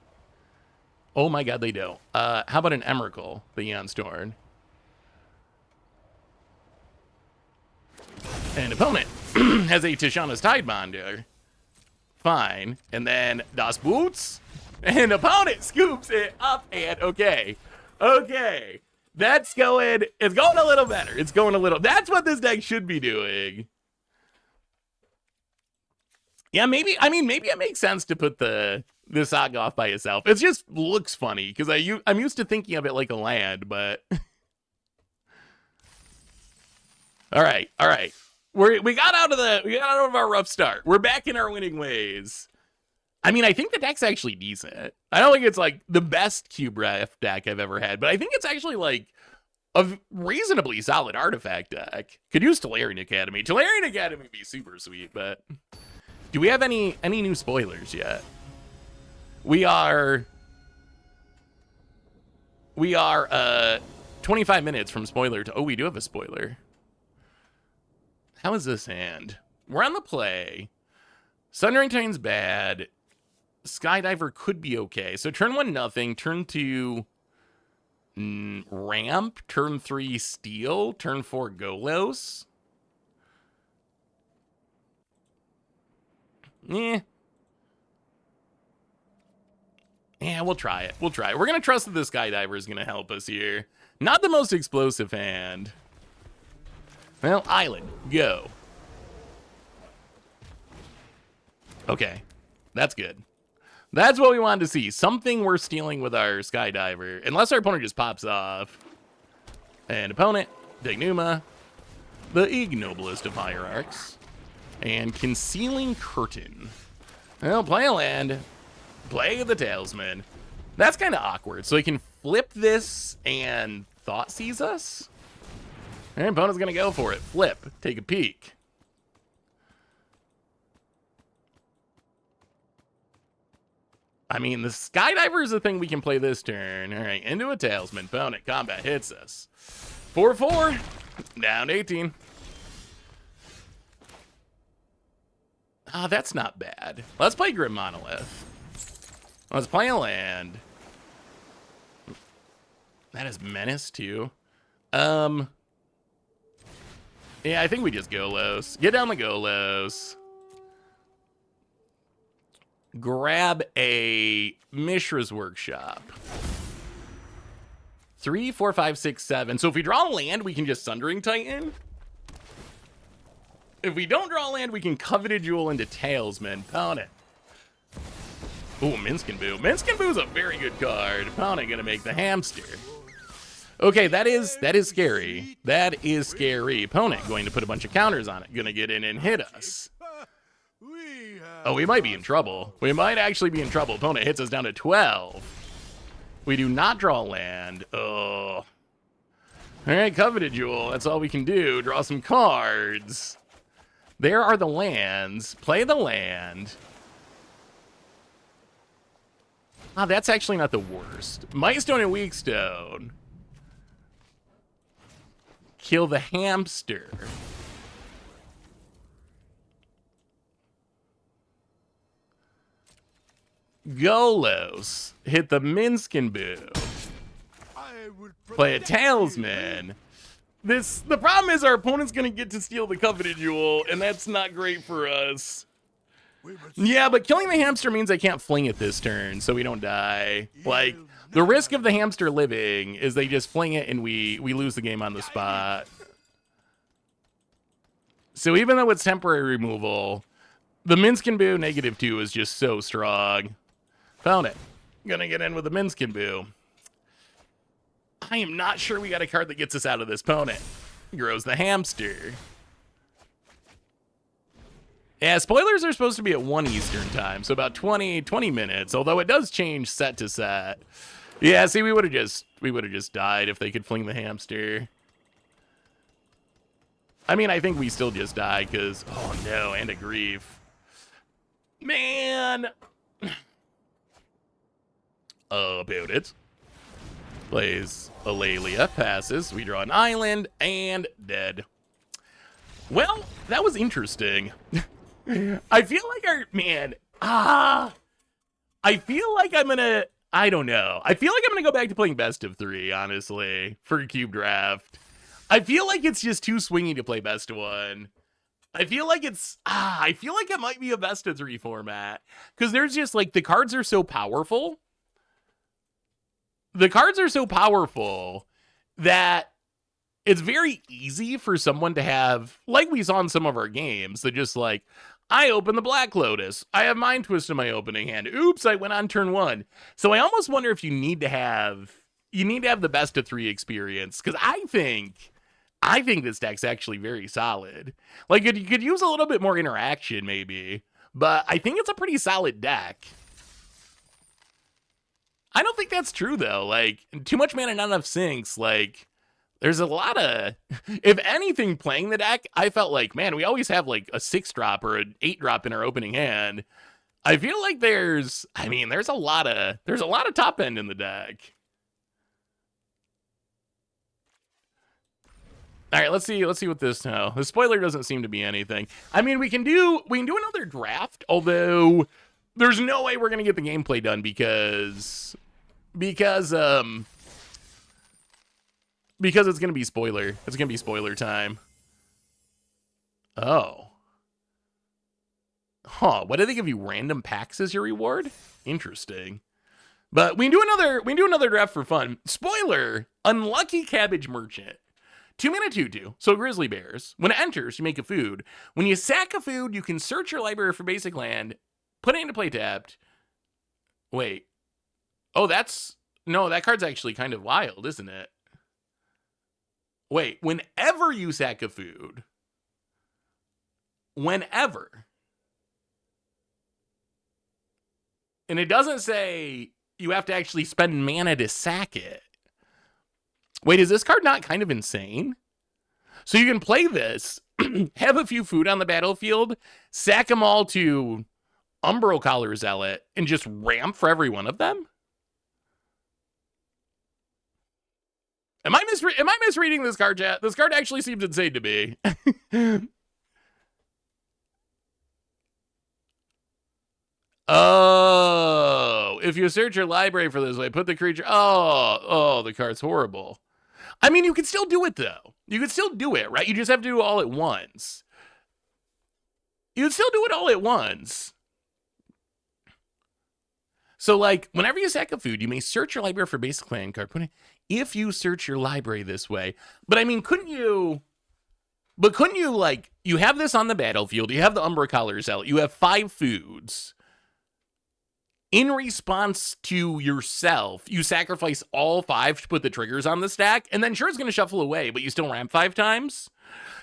A: Oh my god, they don't. How about an Emrakul, the Eon Storm? And opponent has a Tishana's Tidebonder. Fine. And then Das Boots. And opponent scoops it up and okay. Okay. It's going a little better. It's going a little, that's what this deck should be doing. Yeah, maybe it makes sense to put the Saga off by itself. It just looks funny because I'm used to thinking of it like a land, but all right. We got out of our rough start. We're back in our winning ways. I mean, I think the deck's actually decent. I don't think it's like the best cube ref deck I've ever had, but I think it's actually like a reasonably solid artifact deck. Could use Tolarian Academy. Tolarian Academy would be super sweet, but do we have any new spoilers yet? We are 25 minutes from spoiler to, oh, we do have a spoiler. How is this hand? We're on the play. Sundering Titan's bad. Skydiver could be okay. So turn 1, nothing. Turn 2, ramp. Turn 3, steal. Turn 4, Golos. Yeah, we'll try it. We're going to trust that the Skydiver is going to help us here. Not the most explosive hand. Well, Island, go. Okay, that's good. That's what we wanted to see. Something we're stealing with our Skydiver. Unless our opponent just pops off. And opponent, Dignuma, the ignoblest of hierarchs. And Concealing Curtain. Well, play a land. Play the Talisman. That's kind of awkward. So he can flip this and Thought Seize us? And opponent's going to go for it. Flip. Take a peek. I mean, the Skydiver is a thing we can play this turn. All right, into a Talisman. Opponent, combat hits us. 4-4. Down 18. Ah, that's not bad. Let's play Grim Monolith. Let's play a land. That is Menace, too. Yeah, I think we just Golos. Get down the Golos. Grab a Mishra's Workshop. 3, 4, 5, 6, 7. So if we draw a land, we can just Sundering Titan. If we don't draw a land, we can Coveted Jewel into Talisman. Opponent. Ooh, Minskin Boo. Minskin Boo is a very good card. Opponent gonna make the Hamster. Okay, that is scary. That is scary. Opponent going to put a bunch of counters on it. Gonna get in and hit us. Oh, we might be in trouble. We might actually be in trouble. Opponent hits us down to 12. We do not draw land. Oh. All right, Coveted Jewel. That's all we can do. Draw some cards. There are the lands. Play the land. Ah, that's actually not the worst. Might Stone and Weak Stone. Kill the Hamster. Golos. Hit the Minskin Boo. Play a Talisman. The problem is our opponent's gonna get to steal the Coveted Jewel, and that's not great for us. Yeah, but killing the hamster means I can't fling it this turn, so we don't die. Like, the risk of the hamster living is they just fling it and we lose the game on the spot. So even though it's temporary removal, the Minskin Boo -2 is just so strong. Found it. Gonna get in with the Minskin Boo. I am not sure we got a card that gets us out of this. Opponent grows the hamster. Yeah, spoilers are supposed to be at 1 Eastern time, so about 20 minutes, although it does change set to set. Yeah, see, we would have just died if they could fling the hamster. I mean, I think we still just die because, oh no, and a grief. Man. About it. Plays Alalia, passes. We draw an island, and dead. Well, that was interesting. I feel like I feel like I'm gonna, I don't know. I feel like I'm gonna go back to playing best of 3, honestly, for Cube Draft. I feel like it's just too swingy to play best of 1. I feel like it might be a best of 3 format. Because there's just, like, the cards are so powerful. that it's very easy for someone to have, like we saw in some of our games, that just like, I open the Black Lotus. I have Mind Twist in my opening hand. Oops, I went on turn 1. So I almost wonder if you need to have the best of 3 experience, because I think this deck's actually very solid. Like, you could use a little bit more interaction, maybe, but I think it's a pretty solid deck. I don't think that's true, though. Like, too much mana, not enough sinks. Like, there's a lot of, if anything, playing the deck, I felt like, man, we always have like a 6-drop or an 8-drop in our opening hand. I feel like there's a lot of top end in the deck. All right, let's see what this now. The spoiler doesn't seem to be anything. I mean, we can do another draft, although there's no way we're gonna get the gameplay done because it's gonna be spoiler. It's gonna be spoiler time. Oh. Huh, what do they give you? Random packs as your reward? Interesting. But we can do another draft for fun. Spoiler, Unlucky Cabbage Merchant. 2-mana 2/2, so Grizzly Bears. When it enters, you make a food. When you sack a food, you can search your library for basic land, put it into play tapped. Wait. Oh, no, that card's actually kind of wild, isn't it? Wait, whenever you sack a food, whenever. And it doesn't say you have to actually spend mana to sack it. Wait, is this card not kind of insane? So you can play this, have a few food on the battlefield, sack them all to Umbral Collar Zealot, and just ramp for every one of them? Am I misreading this card, chat? This card actually seems insane to me. Oh, if you search your library for this way, put the creature. Oh, the card's horrible. I mean, you can still do it, though. You can still do it, right? You just have to do it all at once. You can still do it all at once. So, like, whenever you sack a food, you may search your library for basic land card. If you search your library this way. But, I mean, couldn't you, like, you have this on the battlefield. You have the Umbra Collar Zealot. You have 5 foods. In response to yourself, you sacrifice all 5 to put the triggers on the stack, and then sure, it's going to shuffle away, but you still ramp 5 times.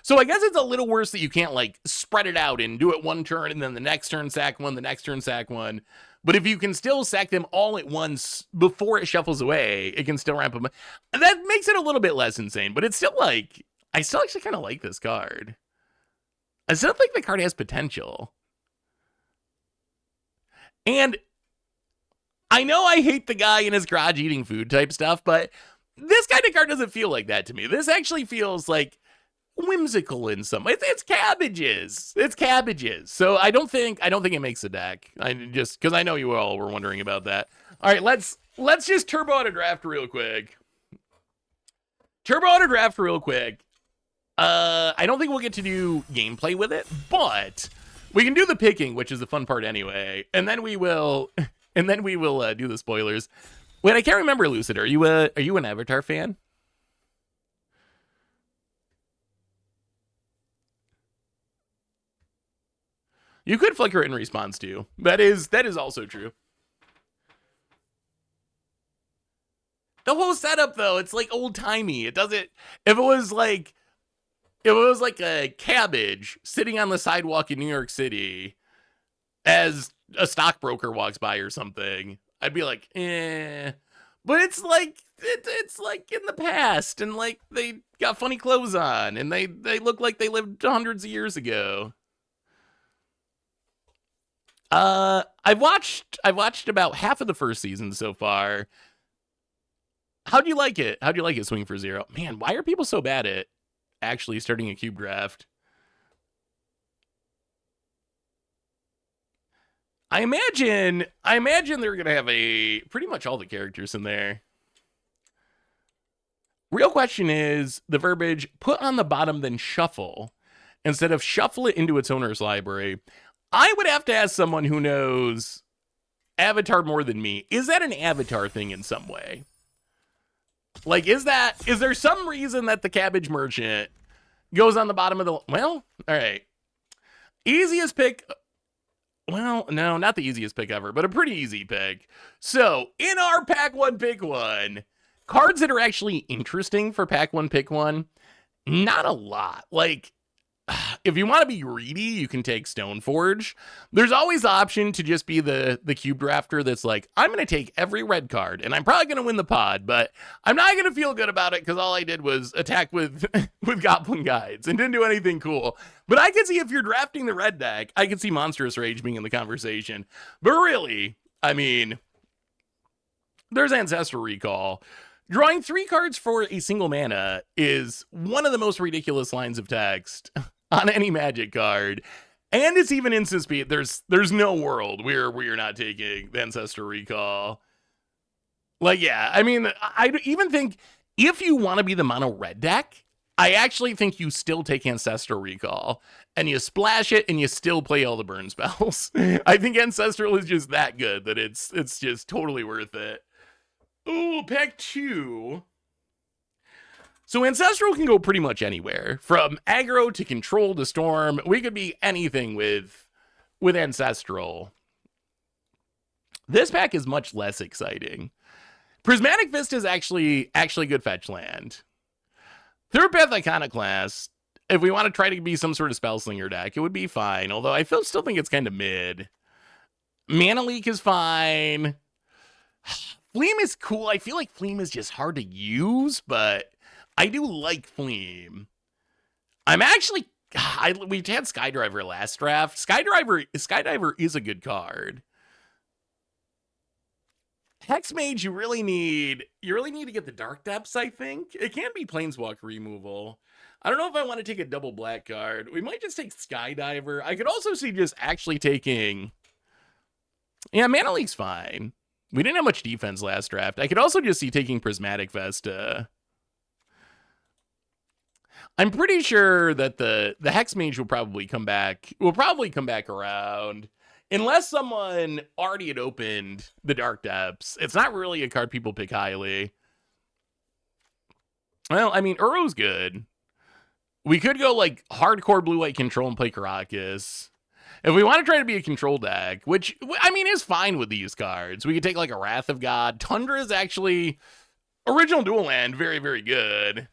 A: So I guess it's a little worse that you can't, like, spread it out and do it one turn, and then the next turn sack one, the next turn sack one. But if you can still sack them all at once before it shuffles away, it can still ramp them. That makes it a little bit less insane, but it's still, like, I still actually kind of like this card. I still think the card has potential. And I know I hate the guy in his garage eating food type stuff, but this kind of card doesn't feel like that to me. This actually feels like whimsical in some way. It's cabbages. It's cabbages. So I don't think it makes the deck. I just because I know you all were wondering about that. All right, let's just turbo out a draft real quick. I don't think we'll get to do gameplay with it, but we can do the picking, which is the fun part anyway, and then we will. Do the spoilers. Wait, I can't remember, Lucid. Are you an Avatar fan? You could flicker it in response to. That is also true. The whole setup, though, it's like old timey. It doesn't. If it was like a cabbage sitting on the sidewalk in New York City, as a stockbroker walks by or something, I'd be like, eh. But it's like in the past, and like they got funny clothes on, and they look like they lived hundreds of years ago. I've watched about half of the first season so far. How'd you like it? Swing for Zero? Man, why are people so bad at actually starting a cube draft? I imagine they're gonna have pretty much all the characters in there. Real question is the verbiage put on the bottom then shuffle instead of shuffle it into its owner's library. I would have to ask someone who knows Avatar more than me. Is that an Avatar thing in some way? Like, is there some reason that the Cabbage Merchant goes on the bottom of the, well, all right. Easiest pick, well, no, not the easiest pick ever, but a pretty easy pick. So, in our Pack 1 Pick 1, cards that are actually interesting for Pack 1 Pick 1, not a lot. Like, if you want to be greedy, you can take Stoneforge. There's always the option to just be the cube drafter that's like, I'm going to take every red card, and I'm probably going to win the pod, but I'm not going to feel good about it because all I did was attack with with Goblin Guides and didn't do anything cool. But I can see if you're drafting the red deck, I can see Monstrous Rage being in the conversation. But really, I mean, there's Ancestral Recall. Drawing 3 cards for a single mana is one of the most ridiculous lines of text on any Magic card, and it's even instant speed. There's no world where we're not taking the Ancestral Recall. Like, yeah, I mean, I even think if you want to be the mono red deck, I actually think you still take Ancestral Recall and you splash it and you still play all the burn spells. I think Ancestral is just that good that it's just totally worth it. Ooh, Pack 2. So Ancestral can go pretty much anywhere, from aggro to control to storm. We could be anything with Ancestral. This pack is much less exciting. Prismatic Fist is actually good fetch land. Third Path Iconoclast, if we want to try to be some sort of Spellslinger deck, it would be fine, although I still think it's kind of mid. Mana Leak is fine. Fleam is cool. I feel like Fleam is just hard to use, but I do like Fleam. I'm actually, we had Skydriver last draft. Skydiver is a good card. Hexmage, you really need to get the Dark Depths, I think. It can't be Planeswalker removal. I don't know if I want to take a double black card. We might just take Skydiver. I could also see just actually taking, yeah, Mana Leak's fine. We didn't have much defense last draft. I could also just see taking Prismatic Vesta. I'm pretty sure that the Hexmage will probably come back around. Unless someone already had opened the Dark Depths. It's not really a card people pick highly. Well, I mean, Uro's good. We could go like hardcore blue-white control and play Karakas. If we want to try to be a control deck, which, I mean, is fine with these cards. We could take like a Wrath of God. Tundra is actually, original dual land, very, very good.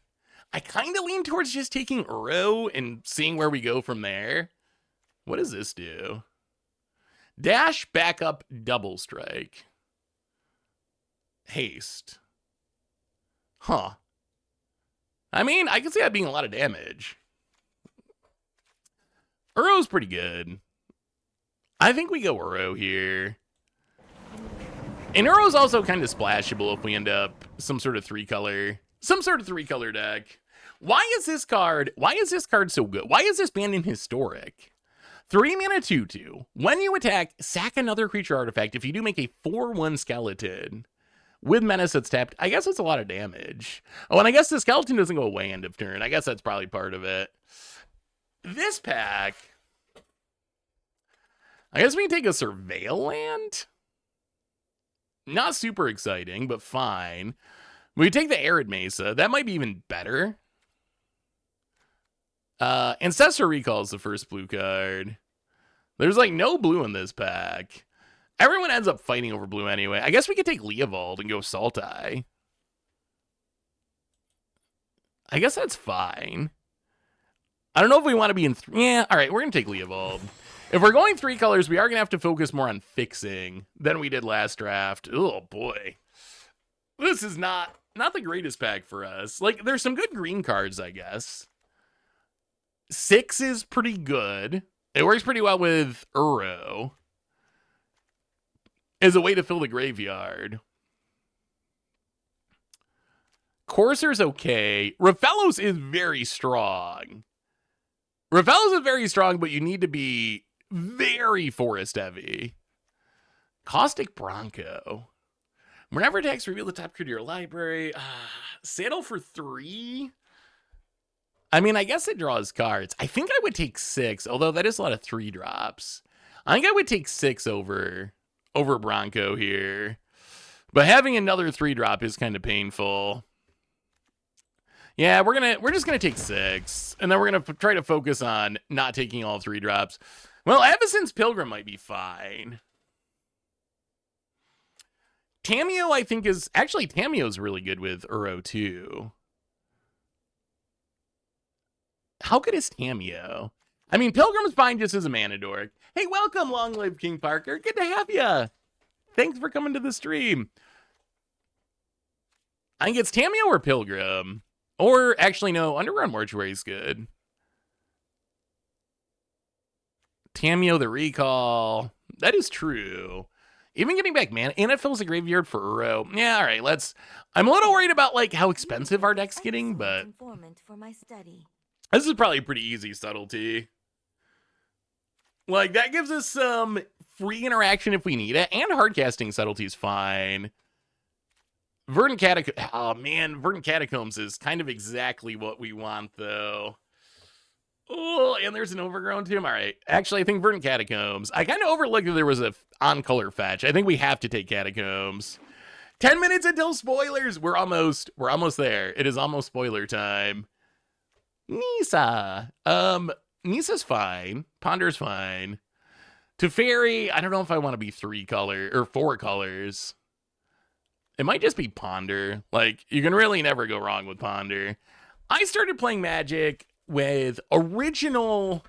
A: I kind of lean towards just taking Uro and seeing where we go from there. What does this do? Dash, backup, double strike. Haste. Huh. I mean, I can see that being a lot of damage. Uro's pretty good. I think we go Uro here. And Uro's also kind of splashable if we end up some sort of three color deck. Why is this card so good? Why is this banned in Historic? 3 mana 2/2. When you attack, sack another creature artifact. If you do, make a 4/1 skeleton. With Menace that's tapped, I guess it's a lot of damage. Oh, and I guess the skeleton doesn't go away end of turn. I guess that's probably part of it. This pack, I guess we can take a Surveil land. Not super exciting, but fine. We take the Arid Mesa. That might be even better. Ancestral Recall is the first blue card. There's like no blue in this pack. Everyone ends up fighting over blue anyway. I guess we could take Leovold and go Sultai. I guess that's fine. I don't know if we want to be in... Yeah, all right, we're going to take Leovold. If we're going 3 colors, we are going to have to focus more on fixing than we did last draft. Oh, boy. This is not the greatest pack for us. Like, there's some good green cards, I guess. 6 is pretty good. It works pretty well with Uro as a way to fill the graveyard. Courser's okay. Rafellos is very strong. But you need to be very forest heavy. Caustic Bronco. Whenever attacks, reveal the top card of your library. Saddle for 3. I mean, I guess it draws cards. I think I would take 6, although that is a lot of 3 drops. I think I would take 6 over Bronco here. But having another 3 drop is kind of painful. Yeah, we're just gonna take 6, and then we're gonna try to focus on not taking all 3 drops. Well, Avacyn's Pilgrim might be fine. Tameo, I think, is actually Tameo's really good with Uro too. How good is Tameo? I mean, Pilgrim's fine just as a mana dork. Hey, welcome, Long Live King Parker. Good to have you. Thanks for coming to the stream. I think it's Tameo or Pilgrim. Or, actually, no, Underground Mortuary is good. Tameo the Recall. That is true. Even getting back mana, and it fills the graveyard for Uro. Yeah, all right, let's... I'm a little worried about, like, how expensive our deck's getting, but... This is probably a pretty easy subtlety. Like, that gives us some free interaction if we need it, and hardcasting subtlety is fine. Verdant Catacombs... Oh, man, Verdant Catacombs is kind of exactly what we want, though. Oh, and there's an Overgrown Tomb. All right. Actually, I think Verdant Catacombs. I kind of overlooked that there was a on-color fetch. I think we have to take Catacombs. 10 minutes until spoilers. We're almost there. It is almost spoiler time. Nisa. Nisa's fine. Ponder's fine. Teferi, I don't know if I want to be 3 color or 4 colors. It might just be Ponder. Like, you can really never go wrong with Ponder. I started playing Magic with original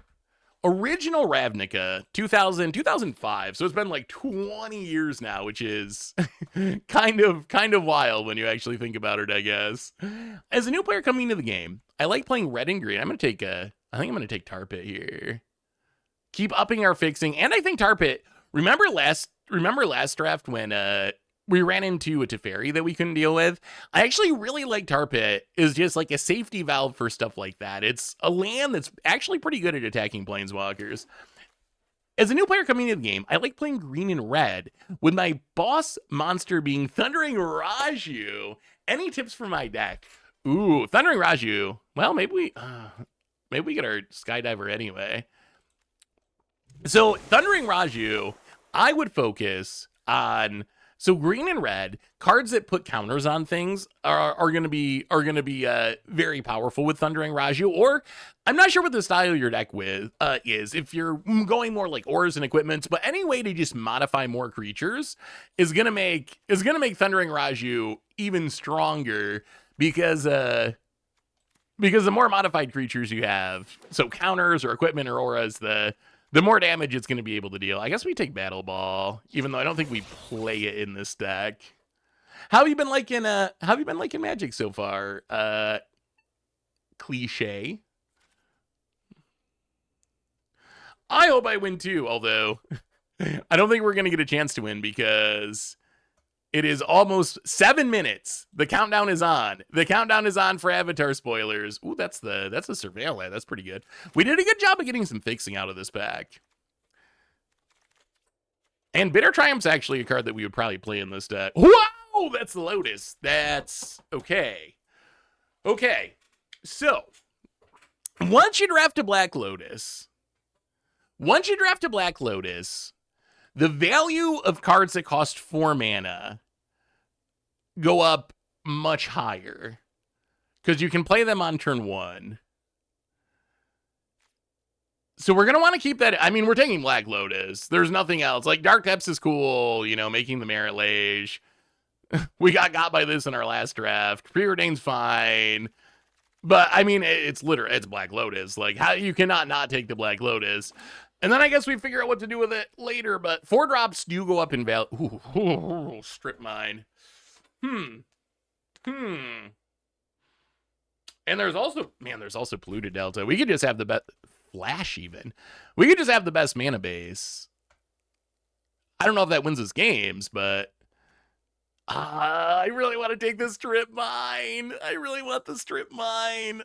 A: Ravnica 2005, so it's been like 20 years now, which is kind of wild when you actually think about it, I guess. As a new player coming into the game, I like playing red and green. I think I'm gonna take Tar Pit here. Keep upping our fixing, and I think Tar Pit. Remember last draft when we ran into a Teferi that we couldn't deal with? I actually really like Tar Pit is just like a safety valve for stuff like that. It's a land that's actually pretty good at attacking planeswalkers. As a new player coming into the game, I like playing green and red, with my boss monster being Thundering Raju. Any tips for my deck? Ooh, Thundering Raju. Well, maybe we get our Skydiver anyway. So, Thundering Raju, I would focus on... So green and red cards that put counters on things are going to be very powerful with Thundering Raju. Or I'm not sure what the style your deck with is. If you're going more like auras and equipments, but any way to just modify more creatures is gonna make Thundering Raju even stronger because the more modified creatures you have, so counters or equipment or auras, the more damage it's going to be able to deal. I guess we take Battle Ball, even though I don't think we play it in this deck. How have you been liking Magic so far? Cliche. I hope I win too, although I don't think we're going to get a chance to win because it is almost 7 minutes. The countdown is on. The countdown is on for Avatar spoilers. Ooh, that's the Surveil. That's pretty good. We did a good job of getting some fixing out of this pack. And Bitter Triumph's actually a card that we would probably play in this deck. Wow, that's Lotus. That's okay. Okay, so once you draft a Black Lotus, the value of cards that cost 4 mana go up much higher because you can play them on turn 1. So we're going to want to keep that. I mean, we're taking Black Lotus. There's nothing else. Like, Dark Depths is cool, making the Merit Lage. We got by this in our last draft. Preordained's fine. But, I mean, it's Black Lotus. Like, how you cannot not take the Black Lotus. And then I guess we figure out what to do with it later, but 4 drops do go up in value. Ooh, Strip Mine. And there's also Polluted Delta. We could just have the best Flash even. We could just have the best mana base. I don't know if that wins us games, but I really want to take this Strip Mine. I really want the Strip Mine.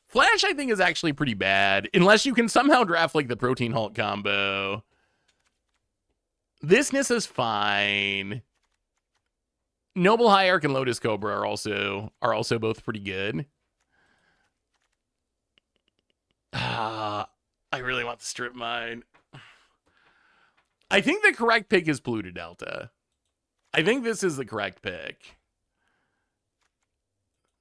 A: Flash, I think, is actually pretty bad, unless you can somehow draft, like, the Protein Hulk combo. This Nissa's fine. Noble Hierarch and Lotus Cobra are also both pretty good. I really want the Strip Mine. I think the correct pick is Polluted Delta. I think this is the correct pick.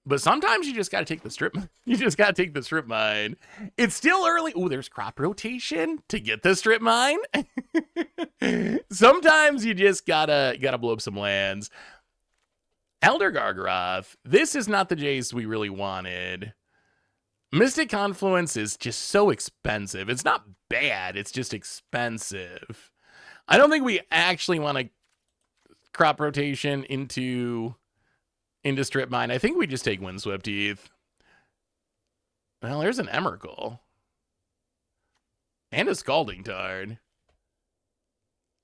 A: But sometimes you just got to take the strip. You just got to take the strip mine. It's still early. Oh, there's crop rotation to get the strip mine. Sometimes you just gotta blow up some lands. Elder Gargaroth. This is not the Jace we really wanted. Mystic Confluence is just so expensive. It's not bad. It's just expensive. I don't think we actually want to crop rotation into strip mine. I think we just take Windswept Heath. Well, there's an Emrakul. And a Scalding Tard.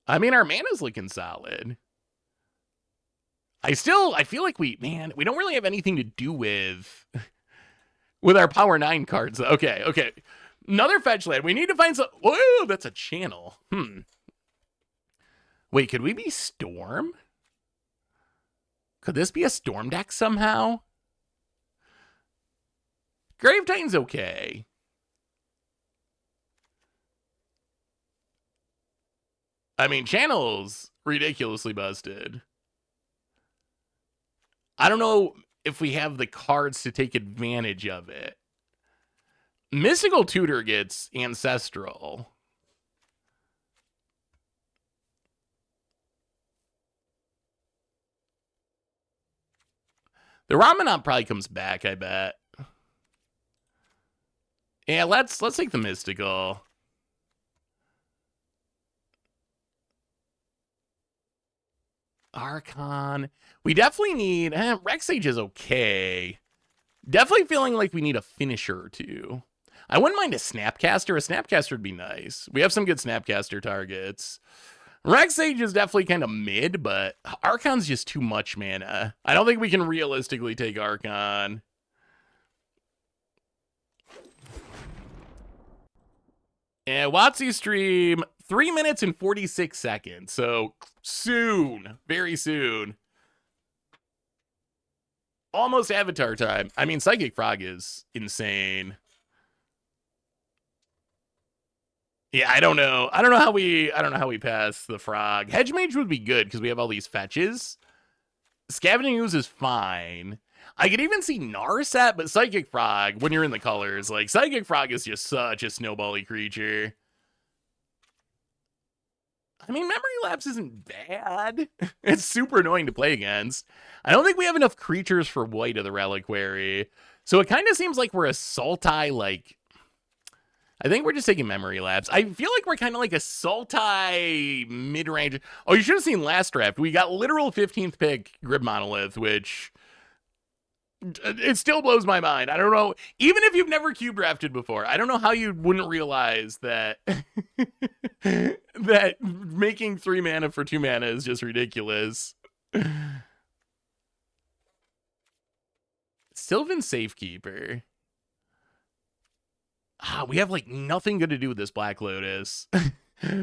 A: I mean, our mana's looking solid. I feel like we don't really have anything to do with our Power 9 cards. Okay. Another fetch land. We need to find some... Whoa, that's a channel. Wait, could we be Storm? Could this be a Storm deck somehow? Grave Titan's okay. I mean, channel's ridiculously busted. I don't know if we have the cards to take advantage of it. Mystical Tutor gets Ancestral. The Ramanant probably comes back, I bet. Yeah, let's take the Mystical. Archon. We definitely need... Rex Sage is okay. Definitely feeling like we need a finisher or two. I wouldn't mind a Snapcaster. A Snapcaster would be nice. We have some good Snapcaster targets. Rex Sage is definitely kind of mid, but Archon's just too much mana. I don't think we can realistically take Archon. And WotC stream, 3 minutes and 46 seconds. So soon, very soon. Almost Avatar time. I mean, Psychic Frog is insane. Yeah, I don't know. I don't know how we pass the Frog. Hedge Mage would be good because we have all these fetches. Scavenging Ooze is fine. I could even see Narset, but Psychic Frog, when you're in the colors, like, Psychic Frog is just such a snowbally creature. I mean, Memory Lapse isn't bad. It's super annoying to play against. I don't think we have enough creatures for White of the Reliquary. So it kind of seems like we're a Sultai, like... I think we're just taking Memory Lapse. I feel like we're kind of like a Sultai mid-range. Oh, you should have seen last draft. We got literal 15th pick Grib Monolith, which... It still blows my mind. I don't know. Even if you've never cube drafted before, I don't know how you wouldn't realize that that making 3 mana for 2 mana is just ridiculous. Sylvan Safekeeper. We have like nothing good to do with this Black Lotus.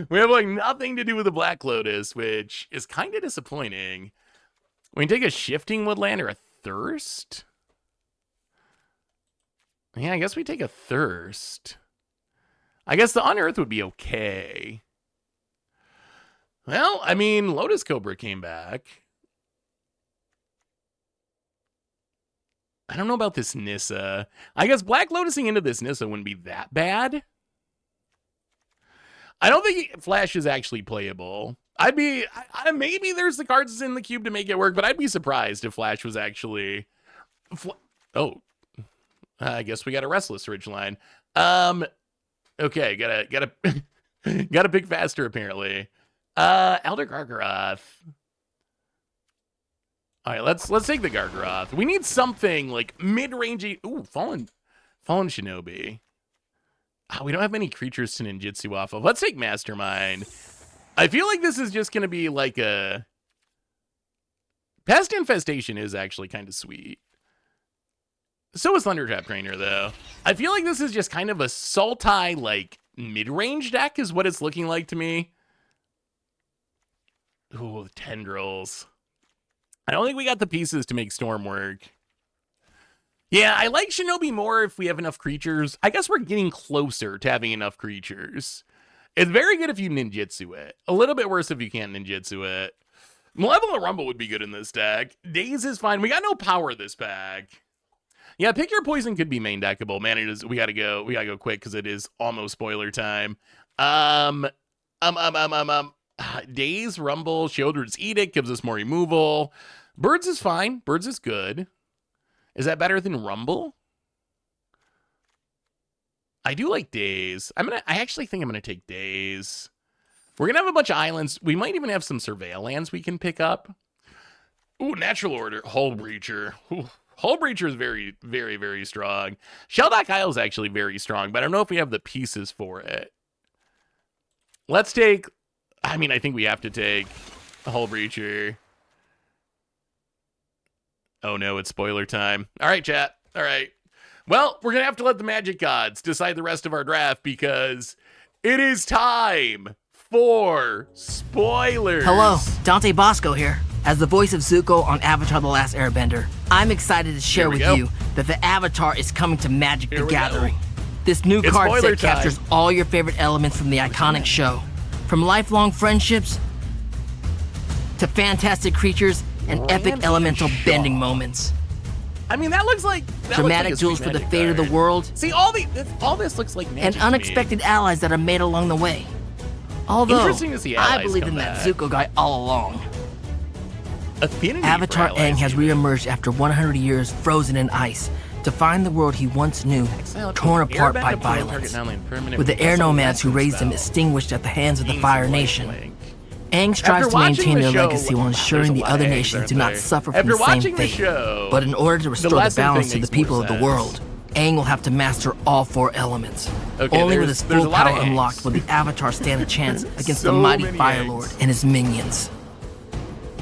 A: We have like nothing to do with the Black Lotus, which is kind of disappointing. We can take a Shifting Woodland or a Thirst. Yeah, I guess we take a Thirst. I guess the Unearth would be okay. Well, I mean, Lotus Cobra came back. I don't know about this Nissa. I guess Black Lotusing into this Nissa wouldn't be that bad. I don't think Flash is actually playable. Maybe there's the cards in the cube to make it work, but I'd be surprised if Flash was actually... I guess we got a Restless Ridgeline. Okay, gotta pick faster apparently. Elder Gargaroth. All right, let's take the Gargaroth. We need something like mid-rangey. Ooh, Fallen Shinobi. We don't have many creatures to ninjutsu off of. Let's take Mastermind. I feel like this is just gonna be like a... Pest Infestation is actually kind of sweet. So is Thundertrap Trainer, though. I feel like this is just kind of a Sultai, like, mid-range deck is what it's looking like to me. Ooh, Tendrils. I don't think we got the pieces to make Storm work. Yeah, I like Shinobi more if we have enough creatures. I guess we're getting closer to having enough creatures. It's very good if you ninjutsu it. A little bit worse if you can't ninjutsu it. Malevolent Rumble would be good in this deck. Daze is fine. We got no power this pack. Yeah, pick your poison could be main deckable. Man, it is. We gotta go quick because it is almost spoiler time. Daze, Rumble, Sheoldred's Edict gives us more removal. Birds is fine. Birds is good. Is that better than Rumble? I do like Daze. I actually think I'm gonna take Daze. We're gonna have a bunch of islands. We might even have some surveil lands we can pick up. Ooh, Natural Order, Hull Breacher. Ooh. Hull Breacher is very, very, very strong. Shelldock Isle is actually very strong, but I don't know if we have the pieces for it. Let's take, I think we have to take a Hull Breacher. Oh no, it's spoiler time. All right, chat. All right. Well, we're going to have to let the magic gods decide the rest of our draft because it is time for spoilers.
C: Hello, Dante Bosco here. As the voice of Zuko on Avatar The Last Airbender, I'm excited to share with you that the Avatar is coming to Magic the Gathering. This new card set captures all your favorite elements from the iconic show. From lifelong friendships to fantastic creatures and epic elemental bending moments.
A: That looks like
C: dramatic duels for the fate of the world.
A: See, all this looks like magic
C: and unexpected allies that are made along the way. Although,
A: interesting to see
C: I believed in that Zuko guy all along. Avatar Aang has reemerged after 100 years frozen in ice to find the world he once knew torn apart by violence, with the air nomads who raised him extinguished at the hands of the Fire Nation. Aang strives to maintain their legacy while ensuring the other nations do not suffer from the same fate. But in order to restore the balance to the people of the world, Aang will have to master all 4 elements. Only with his full power unlocked will the Avatar stand a chance against the mighty Fire Lord and his minions.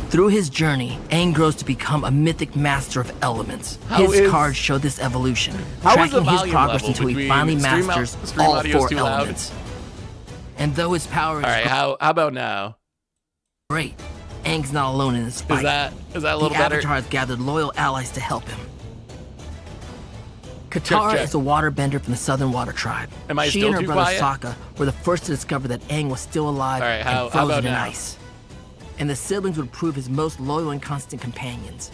C: Through his journey, Aang grows to become a mythic master of elements. His cards show this evolution, tracking his progress until he finally masters all 4 elements. And though his power is
A: how about now?
C: Great, Aang's not alone in his fight.
A: Is that a little better?
C: The Avatar has gathered loyal allies to help him. Katara is a waterbender from the Southern Water Tribe. She and her brother Sokka were the first to discover that Aang was still alive and frozen in ice. And the siblings would prove his most loyal and constant companions.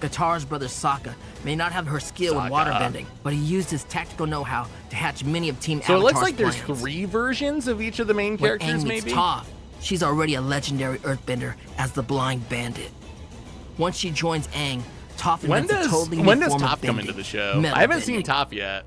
C: Katara's brother Sokka may not have her skill with waterbending, but he used his tactical know-how to hatch many of Team Avatar's plans.
A: So it looks like there's 3 versions of each of the main characters, maybe?
C: Toph, she's already a legendary earthbender as the Blind Bandit. Once she joins Aang, Toph invents a totally new form of bending. When does Toph
A: come into the show? I haven't seen Toph yet.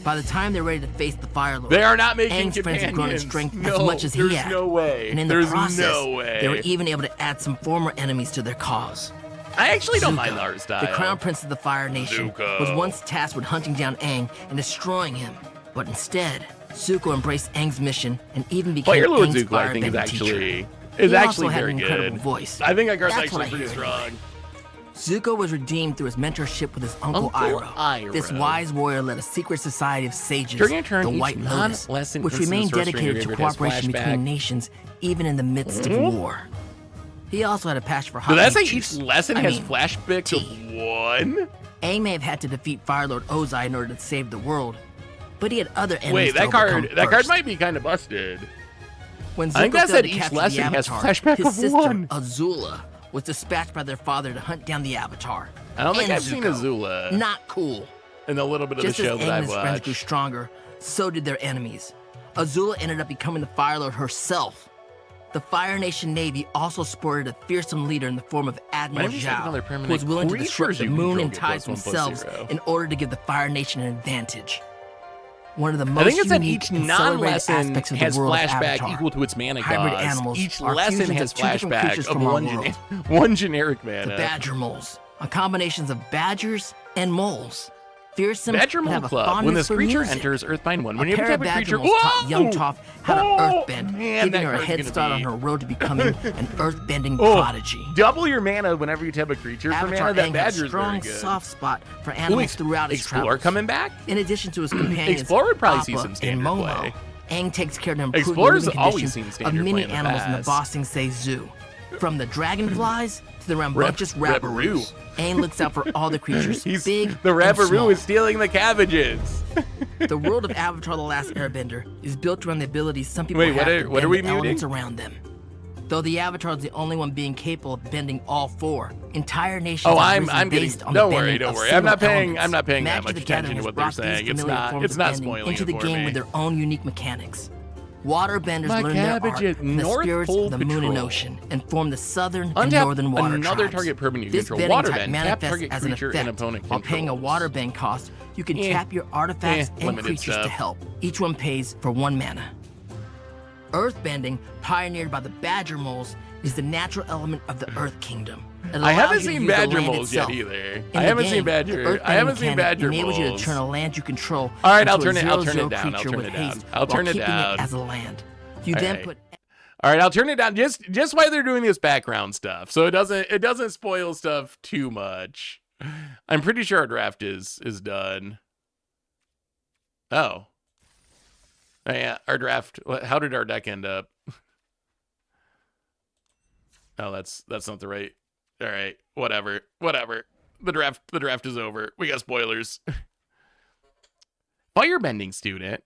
C: By the time they're ready to face the Fire Lord,
A: they are not making
C: Aang's friends have grown in strength as much as he had.
A: There's no way.
C: And in the process, they were even able to add some former enemies to their cause.
A: I actually don't mind the art style.
C: The Crown Prince of the Fire Nation was once tasked with hunting down Aang and destroying him. But instead, Zuko embraced Aang's mission and even became Aang's firebending teacher.
A: Is actually
C: very
A: good.
C: Incredible voice.
A: I think that card's actually pretty strong.
C: Zuko was redeemed through his mentorship with his uncle Iroh. This wise warrior led a secret society of sages, the White Lotus, which remained dedicated to cooperation between nations even in the midst of war. He also had a passion for hot
A: juice. Each lesson has flashbacks of 1?
C: Aang may have had to defeat Fire Lord Ozai in order to save the world, but he had other enemies.
A: Wait, that card might be kind of busted.
C: When Zuko
A: I think that said each lesson has flashback
C: his
A: of
C: sister,
A: 1.
C: Azula, was dispatched by their father to hunt down the Avatar.
A: I don't think I've seen Azula.
C: Not cool.
A: In a little bit of the show that I've watched.
C: Just as Aang and his friends grew stronger, so did their enemies. Azula ended up becoming the Fire Lord herself. The Fire Nation Navy also sported a fearsome leader in the form of Admiral Zhao, who was willing to disrupt the moon and tides themselves in order to give the Fire Nation an advantage. One of the most unique and celebrated aspects of the world of Avatar,
A: equal to its mana
C: hybrid
A: cost.
C: animals
A: Each
C: are
A: lesson has flashback of one generic mana.
C: The Badger Moles are combinations of badgers and moles. Fearsome
A: Badger Mole Club. When this creature enters Earthbind 1, when you have a creature,
C: taught young Toph how to earthbend, giving her a head start on her road to becoming an earthbending prodigy.
A: Double your mana whenever you tap a creature for mana. That Badger's
C: very good. Soft spot for animals throughout his travels.
A: Explorer coming back?
C: In addition to his companions,
A: Explorer would probably
C: Appa
A: see some standard play.
C: Aang takes care to improve
A: Explorer's
C: the living
A: always
C: conditions
A: seen
C: of
A: standard
C: many
A: play in the
C: animals in the
A: past.
C: Ba Sing Se Zoo. From the dragonflies to the rambunctious Rabaroo. Aang looks out for all the creatures, big
A: The
C: and small.
A: Rabaroo is stealing the cabbages.
C: The world of Avatar: The Last Airbender is built around the abilities some people
A: Wait,
C: have to
A: what are
C: bend
A: we
C: the elements
A: muting?
C: around them. Though the Avatar is the only one being capable of bending all four, entire nations
A: Oh,
C: have
A: I'm
C: risen
A: getting.
C: based on
A: Don't
C: the
A: worry,
C: bending
A: don't
C: of
A: worry.
C: single
A: I'm
C: elements.
A: not paying that
C: Magic
A: much
C: the
A: attention
C: Gathering
A: to
C: has
A: what they're
C: brought these
A: saying. It's
C: familiar
A: not.
C: forms
A: It's
C: of
A: not
C: bending
A: spoiling
C: into
A: it
C: the
A: for
C: game
A: me.
C: with their own unique mechanics. Waterbenders
A: My
C: learn their art
A: cabbages,
C: from the
A: North
C: spirits
A: Pole
C: of the moon and
A: Patrol.
C: ocean and form the southern and
A: Untap
C: northern water
A: another
C: tribes.
A: target permanent you
C: This
A: control.
C: bending
A: Water
C: type
A: bend. Tap
C: manifests
A: target
C: as an
A: creature
C: effect.
A: and opponent
C: While paying a
A: controls.
C: water bend cost, you can tap your artifacts and
A: limited
C: creatures to
A: stuff.
C: help. Each one pays for 1 mana. Earthbending, pioneered by the badger moles, is the natural element of the Earth Kingdom. It
A: I haven't
C: allows you to
A: seen
C: use the
A: badger
C: land
A: moles yet
C: itself.
A: either.
C: In
A: I
C: the
A: haven't seen
C: game, the
A: badger.
C: Earthbending
A: I haven't seen
C: mechanic
A: badger
C: enables you to
A: moles.
C: turn a land you control
A: All right,
C: into
A: I'll turn
C: a
A: it. I'll turn
C: 0/0
A: it down. I'll
C: creature
A: turn
C: with
A: it down.
C: haste
A: I'll turn
C: while
A: it
C: keeping
A: down.
C: it as a land. You
A: All
C: then
A: right.
C: put
A: All right, I'll turn it down just while they're doing this background stuff, so it doesn't spoil stuff too much. I'm pretty sure our draft is done. Oh yeah, our draft. How did our deck end up? Oh, that's not the right. All right, whatever. The draft is over. We got spoilers. Firebending student.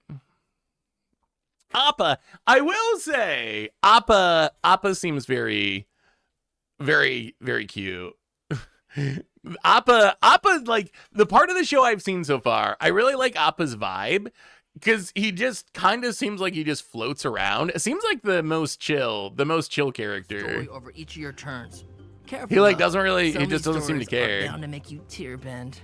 A: Appa. I will say, Appa seems very, very, very cute. Appa, like the part of the show I've seen so far, I really like Appa's vibe. Because he just kind of seems like he just floats around. It seems like the most chill character.
C: story over each of your turns. Careful,
A: He like
C: though.
A: doesn't really.
C: Some
A: He
C: of
A: just
C: these
A: doesn't seem to
C: stories are
A: care.
C: bound to make you tear bend.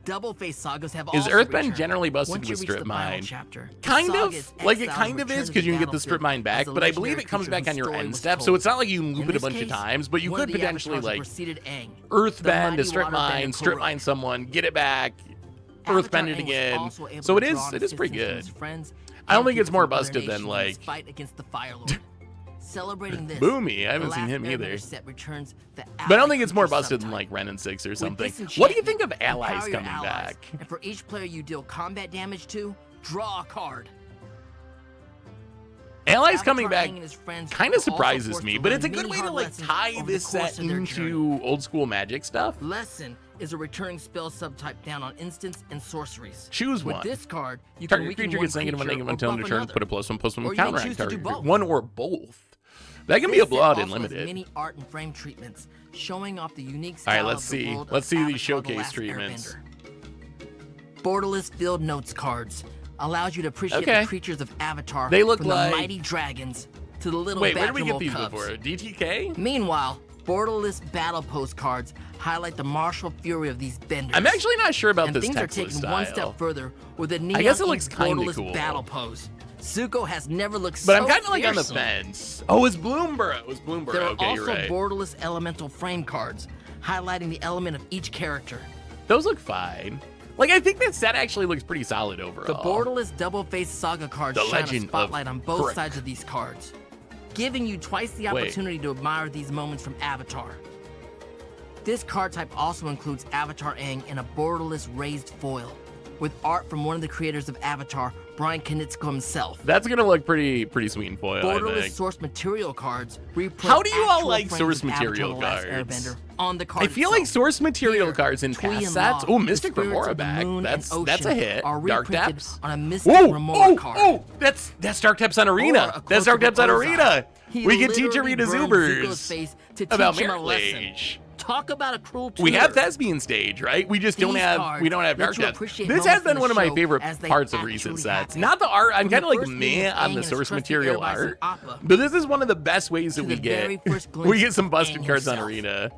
C: Double face sagas have
A: Is
C: also
A: Earthbend
C: returned.
A: generally busted
C: Once you
A: with
C: reach
A: strip
C: the final
A: mine?
C: chapter, the
A: Kind
C: saga's
A: of. Like it
C: exiles
A: kind of
C: return
A: is
C: to
A: because you
C: the
A: can get the strip mine
C: battlefield
A: back,
C: as
A: but I
C: the
A: believe it comes
C: legendary
A: back on your
C: creature
A: end
C: whose
A: step,
C: story
A: so
C: was
A: it's not like you can
C: told.
A: loop
C: In
A: it a
C: this
A: bunch of
C: case,
A: times, but you
C: one
A: could
C: of the
A: potentially
C: avatars
A: like
C: preceded Aang, the
A: Earthbend
C: mighty
A: to strip
C: waterbender
A: mine, strip
C: Korra.
A: mine someone, get it back,
C: Avatar
A: Earthbend it
C: Aang was
A: again.
C: also able
A: So
C: to draw on
A: it is pretty
C: assistance from
A: good.
C: his friends
A: I don't
C: and
A: think it's
C: people
A: more
C: from other
A: busted than
C: nations in
A: like
C: his fight against the Fire Lord. Celebrating this,
A: Boomy. I
C: the
A: haven't seen
C: last
A: him
C: Airbender
A: either.
C: set returns the
A: But I don't think it's more
C: ally creature
A: busted than
C: subtype.
A: like Ren and 6 or
C: With
A: something.
C: this
A: What do you think of
C: enchantment,
A: allies
C: empower your
A: coming
C: allies,
A: back?
C: And for each player you deal combat damage to, draw a card.
A: Allies
C: Avatar
A: coming back
C: Aang and his friends
A: kind
C: were
A: of
C: also
A: surprises
C: forced
A: me,
C: to
A: but
C: learn
A: it's a good
C: many
A: way to
C: hard
A: like
C: lessons
A: tie
C: over the
A: this
C: course
A: set
C: of their
A: into
C: journey.
A: old school Magic stuff.
C: Lesson is a returning spell subtype down on instants and sorceries.
A: Choose
C: With
A: one.
C: this card, you can
A: Target
C: weaken
A: creature
C: one
A: gets negative
C: creature
A: until
C: or
A: end of
C: buff
A: turn.
C: another.
A: Put a +1/+1
C: Or you may
A: counteract
C: choose to
A: target
C: do
A: creature.
C: both.
A: One or both. That can be
C: This
A: a
C: set
A: blowout
C: also has
A: unlimited.
C: many art and frame treatments, showing off the unique
A: All right,
C: style
A: let's
C: of the
A: see.
C: world
A: Let's
C: of
A: see these
C: Avatar: The
A: showcase
C: Last
A: treatments.
C: Airbender. Borderless Field Notes cards allows you to appreciate
A: Okay.
C: the creatures of Avatar,
A: They look
C: from
A: like-
C: the mighty dragons to the little
A: Wait, where
C: badger
A: did we get
C: mole
A: these
C: cubs.
A: before? DTK?
C: Meanwhile, borderless battle postcards highlight the martial fury of these benders.
A: I'm actually not sure about
C: and
A: this
C: things are
A: Texas
C: taken
A: style.
C: one step further with a neon
A: guess it looks kinda
C: borderless
A: cool.
C: battle pose. Zuko has never looked
A: But
C: so
A: I'm kind of like on the
C: fearsome.
A: fence. Oh, it's Bloomborough. It's Bloomborough.
C: There are
A: Okay, you're
C: also
A: right.
C: borderless elemental frame cards, highlighting the element of each character.
A: Those look fine. Like, I think that set actually looks pretty solid overall.
C: The borderless double-faced saga cards
A: The
C: shine a
A: Legend of
C: spotlight on both
A: Crook.
C: sides of these cards, giving you twice the
A: Wait.
C: opportunity to admire these moments from Avatar. This card type also includes Avatar Aang in a borderless raised foil, with art from one of the creators of Avatar, Brian Konietzko himself.
A: That's gonna look pretty sweet in foil, I
C: Borderless
A: think.
C: source material cards reprint
A: How do you all
C: actual
A: like
C: frames
A: source
C: of Avatar:
A: material
C: The Last
A: cards?
C: Airbender on the card
A: I feel like
C: itself.
A: source material
C: Here,
A: cards in
C: Twee
A: past
C: and
A: sets.
C: Law,
A: Oh, Mystic
C: the spirits
A: Remora
C: of the
A: back.
C: moon
A: That's
C: and
A: a
C: ocean
A: hit.
C: are
A: Dark
C: reprinted
A: Depths.
C: on a Mystic
A: Oh,
C: Remora card.
A: that's Dark Depths on
C: Or
A: Arena.
C: a
A: That's
C: close-up
A: Dark Depths on
C: Ozai.
A: Arena.
C: He
A: We can teach
C: literally
A: Arena
C: burned Zuko's
A: Zubers
C: face to
A: about
C: teach him a
A: Mirror
C: lesson.
A: Age.
C: Talk about a cruel
A: We have
C: tutor.
A: Thespian Stage, right? We just don't
C: These
A: have
C: cards
A: Dark
C: let you
A: Depths.
C: appreciate
A: This has
C: moments
A: been
C: in
A: one
C: the
A: of my
C: show
A: favorite
C: as they
A: parts of recent
C: actually
A: sets.
C: happen.
A: Not the art. I'm
C: From the
A: kind of like
C: first meeting
A: meh
C: of
A: on
C: Aang
A: the
C: and his
A: source
C: trusty
A: material
C: airbus in
A: art,
C: Appa,
A: but this is one of the best ways that
C: to
A: we
C: the
A: get.
C: very first
A: We
C: glimpse
A: get some
C: of
A: busted
C: Aang
A: cards on
C: himself.
A: Arena.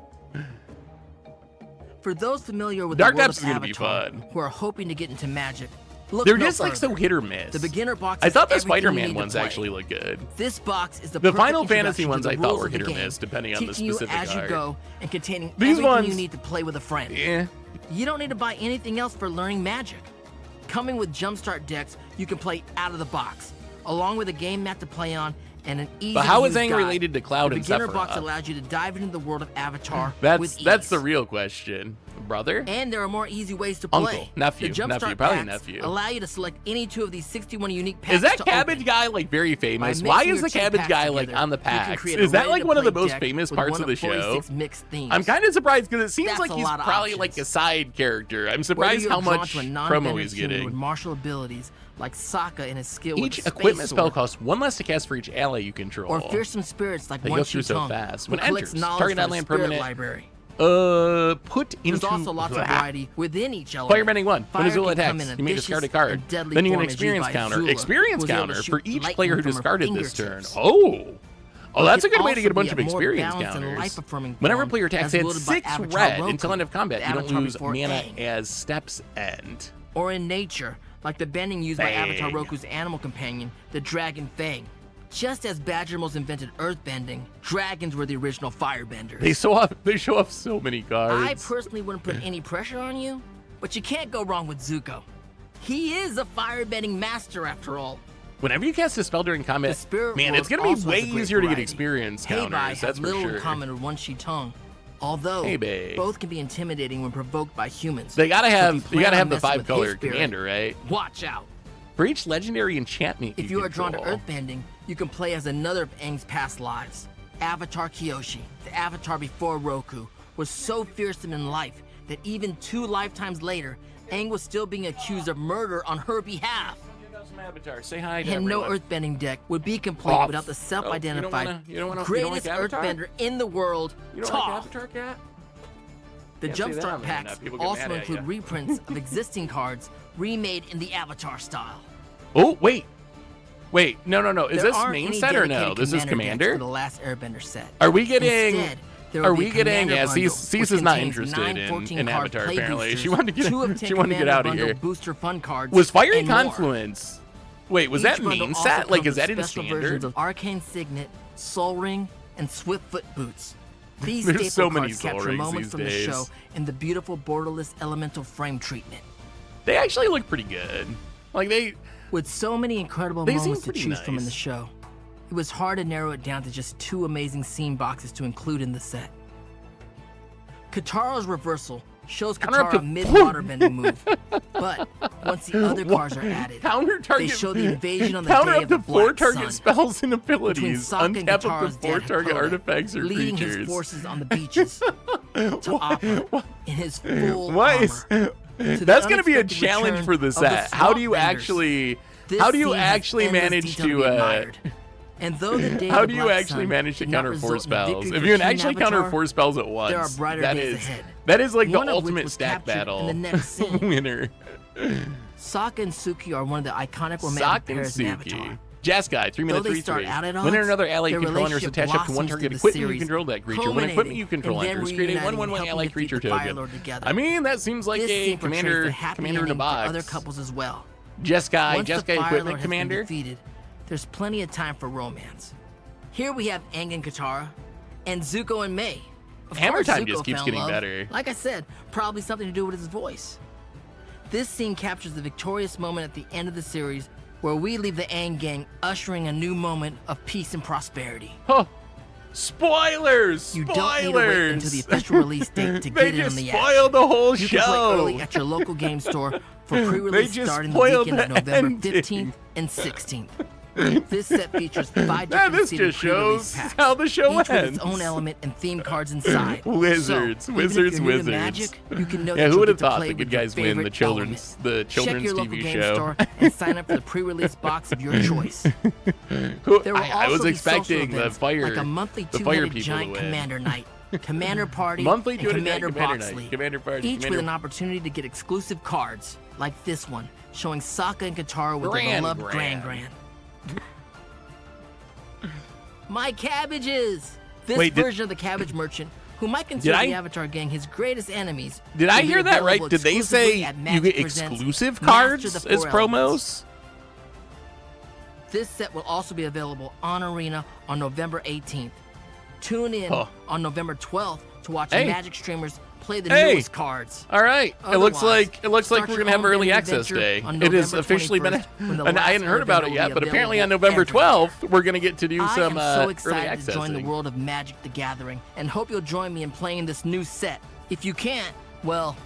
C: For those familiar with
A: Dark
C: the world
A: Depths
C: of
A: is gonna be
C: Avatar,
A: fun.
C: who are hoping to get into Magic, look
A: They're
C: no
A: just like so
C: further.
A: hit or miss.
C: The beginner box.
A: I
C: is
A: thought the
C: everything you
A: Spider-Man
C: need to
A: ones
C: play.
A: actually look good.
C: This box is the
A: The
C: perfect
A: Final Fantasy
C: introduction
A: ones
C: to
A: I
C: the
A: thought
C: rules
A: were
C: of the
A: hit or
C: game,
A: miss, depending on the
C: teaching you
A: specific
C: as you
A: art.
C: go and containing
A: These
C: everything
A: ones-
C: you need to play with a friend.
A: Yeah.
C: You don't need to buy anything else for learning Magic. Coming with Jumpstart decks, you can play out of the box, along with a game map to play on and an easy.
A: But how is
C: Aang
A: Aang related to Cloud
C: the
A: and
C: beginner box
A: Sephiroth?
C: allows you to dive into the world of Avatar with ease.
A: That's the real question. Brother?
C: And there are more easy ways to play.
A: Uncle, nephew,
C: the Jumpstart
A: probably
C: packs
A: nephew.
C: allow you to select any 2 of these 61 unique packs.
A: Is that
C: to
A: Cabbage
C: open.
A: guy like very famous?
C: By
A: Why
C: mixing
A: is
C: your
A: the
C: 2
A: Cabbage
C: packs
A: guy like
C: together,
A: on the
C: you can
A: packs?
C: create a
A: Is that like one of the
C: ready-to-play
A: most
C: deck
A: famous
C: with
A: parts
C: one
A: of the show?
C: 46 mixed themes.
A: I'm kind of surprised because it seems
C: That's
A: like
C: a
A: he's
C: lot of
A: probably
C: options.
A: like a side character. I'm
C: Whether
A: surprised
C: you're
A: how
C: drawn
A: much
C: to a
A: promo
C: non-bender
A: he's
C: human with
A: getting.
C: martial abilities like Sokka and his skill with
A: Each
C: the space
A: equipment spell
C: sword,
A: costs 1 less to cast for each ally you control.
C: or fearsome spirits like
A: They
C: One
A: go through
C: Chi
A: so
C: Tongue,
A: fast.
C: who
A: When
C: collects
A: enters,
C: knowledge
A: target
C: from the
A: non-land
C: spirit
A: permanent
C: library.
A: put into
C: There's also lots of variety within each element.
A: Firebending 1. When
C: Fire
A: Azula
C: can come
A: attacks,
C: in
A: you may
C: vicious
A: discard a card.
C: and deadly
A: Then you can
C: form as
A: experience
C: used by
A: counter.
C: Azula,
A: Experience
C: who was able
A: counter
C: to
A: for
C: shoot
A: each
C: lightning
A: player who
C: from her
A: discarded this turn.
C: fingertips.
A: Oh, that's a
C: It can
A: good way to get a
C: also
A: bunch
C: be
A: of
C: a more
A: experience
C: balanced and
A: counters.
C: life-affirming
A: Whenever a
C: form,
A: player attacks,
C: as
A: add
C: wielded by
A: 6
C: Avatar
A: red
C: Roku,
A: until end of combat.
C: the
A: You don't
C: Avatar
A: lose
C: before
A: mana
C: Aang.
A: as steps end.
C: Or in nature, like the bending used by Avatar
A: Bang.
C: Roku's animal companion, the Dragon Fang. Just as Badgermoles invented earthbending, dragons were the original firebenders.
A: They show off so many cards.
C: I personally wouldn't put any pressure on you, but you can't go wrong with Zuko. He is a firebending master after all.
A: Whenever you cast a spell during
C: The
A: combat,
C: spirit
A: man,
C: world
A: it's gonna be
C: also
A: way
C: has a great
A: easier to get
C: variety.
A: experience
C: Heibai
A: counters.
C: has
A: That's for
C: little
A: sure.
C: in common with One Chi Tongue, although
A: Heibai.
C: both can be intimidating when provoked by humans.
A: They gotta
C: So if
A: have
C: you
A: you
C: plan
A: gotta
C: on
A: have the
C: messing
A: 5
C: with his
A: color
C: spirit,
A: commander, right?
C: Watch out.
A: For each legendary enchantment
C: If you are drawn to
A: control.
C: earthbending, you can play as another of Aang's past lives. Avatar Kyoshi, the avatar before Roku, was so fearsome in life that even 2 lifetimes later, Aang was still being accused of murder on her behalf.
A: Avatar, say hi to
C: And no
A: everyone.
C: earthbending deck would be complete
A: Oh.
C: without the
A: Oh,
C: self-identified
A: you don't wanna
C: greatest
A: like Avatar?
C: earthbender in the world,
A: You don't
C: Toph.
A: like Avatar Cat?
C: The
A: Can't say that on
C: Jumpstart
A: the internet.
C: packs
A: People get
C: also
A: mad at
C: include
A: ya.
C: reprints of existing cards remade in the Avatar style.
A: Oh, wait. No. Is
C: There
A: this
C: aren't
A: main
C: any
A: set or no?
C: dedicated
A: This is
C: decks
A: Commander?
C: for the last Airbender set.
A: Are we getting?
C: Instead, there will
A: Are
C: be
A: we
C: a
A: getting?
C: Commander
A: Yeah,
C: bundle,
A: Cease
C: which
A: is not
C: contains
A: interested
C: 9
A: in
C: 14-card
A: Avatar.
C: play
A: Apparently,
C: boosters,
A: she wanted to
C: 2 of 10
A: get. She wanted to get
C: Commander
A: out of
C: bundle
A: here.
C: booster fun cards.
A: Was Fiery
C: and more.
A: Confluence? Wait, was
C: Each
A: that
C: bundle
A: main
C: also
A: set? Like,
C: comes
A: is that
C: with
A: in
C: special
A: standard?
C: versions of Arcane Signet, Soul Ring, and Swiftfoot boots. These
A: There's
C: staple
A: so many
C: cards
A: Soul
C: capture
A: Rings
C: moments
A: these
C: from the
A: days.
C: show in the beautiful borderless elemental frame treatment.
A: They actually look pretty good. Like they.
C: With so many incredible
A: They seem
C: moments to
A: pretty
C: choose from in the
A: nice.
C: show, it was hard to narrow it down to just 2 amazing scene boxes to include in the set. Kataro's reversal shows
A: Counter up
C: Katara
A: to
C: a mid-waterbending move, but once the other cards are added,
A: Counter target.
C: they show the invasion on the
A: counter
C: day
A: up
C: of
A: to
C: the
A: 4
C: Black
A: target
C: Sun.
A: spells and
C: Between
A: abilities.
C: Sokka and
A: Untap up
C: Katara's
A: to 4
C: dad,
A: target
C: Koda,
A: artifacts or
C: leading his
A: creatures.
C: forces on the beaches to Appa in his full
A: What is?
C: armor. To the
A: That's gonna be a
C: unexpected
A: challenge
C: return
A: for the
C: of
A: set.
C: the
A: How do you
C: swamp
A: actually?
C: This
A: How do you
C: scene has
A: actually
C: endless
A: manage
C: detail
A: to?
C: be admired. And though the day of
A: How
C: the
A: do you
C: Black
A: actually
C: Sun
A: manage to
C: did not
A: counter 4
C: result in a
A: spells?
C: victory
A: If
C: for
A: you can
C: King
A: actually counter
C: Avatar,
A: 4 spells at once,
C: there are brighter
A: that
C: days
A: is
C: ahead.
A: that is like the
C: One of which
A: ultimate
C: was
A: stack
C: captured
A: battle
C: in the next scene.
A: winner.
C: Sokka and Suki are one of the iconic romantic
A: Sock and
C: pairs in Avatar.
A: Suki. Jazz guy, 3 minute
C: Though they
A: 3
C: start
A: 3.
C: out at
A: When
C: odds,
A: another ally
C: their
A: control enters
C: relationship
A: attached up to 1
C: blossoms
A: target
C: through the
A: equipment you
C: series,
A: control that creature. When
C: culminating
A: equipment you control
C: in them
A: enters, create a
C: reuniting
A: 1/1
C: and
A: ally
C: helping
A: creature
C: defeat the Fire
A: token.
C: Lord together.
A: I mean, that seems like
C: This
A: a
C: scene portrays
A: commander
C: the happy
A: in a
C: ending for
A: box.
C: other couples as well.
A: Jazz guy,
C: Once
A: Jazz
C: the
A: guy
C: Fire
A: equipment
C: Lord has been
A: commander.
C: defeated, there's plenty of time for romance. Here we have Aang and Katara, and Zuko and Mei. Of
A: Hammer
C: course,
A: time
C: Zuko
A: just keeps
C: found
A: getting
C: love.
A: better.
C: Like I said, probably something to do with his voice. This scene captures the victorious moment at the end of the series where we leave the Aang gang ushering a new moment of peace and prosperity.
A: Huh. Spoilers!
C: You
A: Spoilers!
C: don't need to wait until the official release date to
A: They
C: get in on
A: just
C: the
A: spoiled
C: action.
A: the whole
C: You
A: show.
C: can play early at your local game store for pre-release
A: They just
C: starting the
A: spoiled
C: weekend of
A: the
C: November
A: ending.
C: 15th and 16th. This set features 5
A: Now
C: different
A: this
C: seated
A: just
C: pre-release
A: shows
C: packs,
A: how the show
C: each with
A: ends.
C: its own element and theme cards inside.
A: Wizards,
C: so,
A: wizards,
C: even if you're new to
A: wizards.
C: Magic, you can know
A: Yeah,
C: that
A: who
C: you'll
A: would have
C: get to
A: thought
C: play
A: the
C: with
A: good
C: your
A: guys win the
C: favorite
A: children's
C: element. Check
A: children's
C: your local
A: TV
C: game
A: show?
C: store and sign up for the pre-release box of your choice.
A: Who-
C: There will
A: I
C: also
A: was
C: be social
A: expecting the
C: events,
A: fire,
C: like a monthly
A: the fire
C: two-headed
A: people
C: giant
A: to win.
C: commander night, commander party,
A: Monthly
C: and
A: two-headed
C: commander
A: giant commander
C: box
A: night,
C: league.
A: commander party,
C: Each
A: commander-
C: with an opportunity to get exclusive cards, like this one, showing Sokka and Katara with their beloved
A: Gran.
C: Gran. My cabbages! This
A: Wait,
C: version of the Cabbage Merchant, who might consider
A: I-
C: the Avatar gang his greatest enemies.
A: Did I
C: will be
A: hear that right?
C: available
A: Did they
C: exclusively
A: say
C: at
A: you
C: Magic
A: get
C: Presents
A: exclusive
C: Master
A: cards
C: the
A: as
C: Four
A: promos?
C: Elements. This set will also be available on Arena on November 18th. Tune in
A: Huh.
C: on November 12th to watch
A: Hey.
C: Magic streamers play the
A: Hey.
C: newest cards.
A: All right. It looks
C: Otherwise,
A: like we're
C: start
A: gonna
C: your
A: have
C: own
A: early
C: vending
A: access
C: adventure
A: day.
C: on
A: It has
C: November
A: officially been,
C: 21st, when the
A: and I
C: last
A: hadn't heard about it
C: Airbender
A: yet,
C: will
A: but
C: be
A: apparently on
C: available
A: November
C: everywhere.
A: 12th we're gonna get to do
C: I
A: some
C: am so
A: early
C: excited
A: access.
C: to join the world of Magic the Gathering and hope you'll join me in playing this new set. If you can't, Well,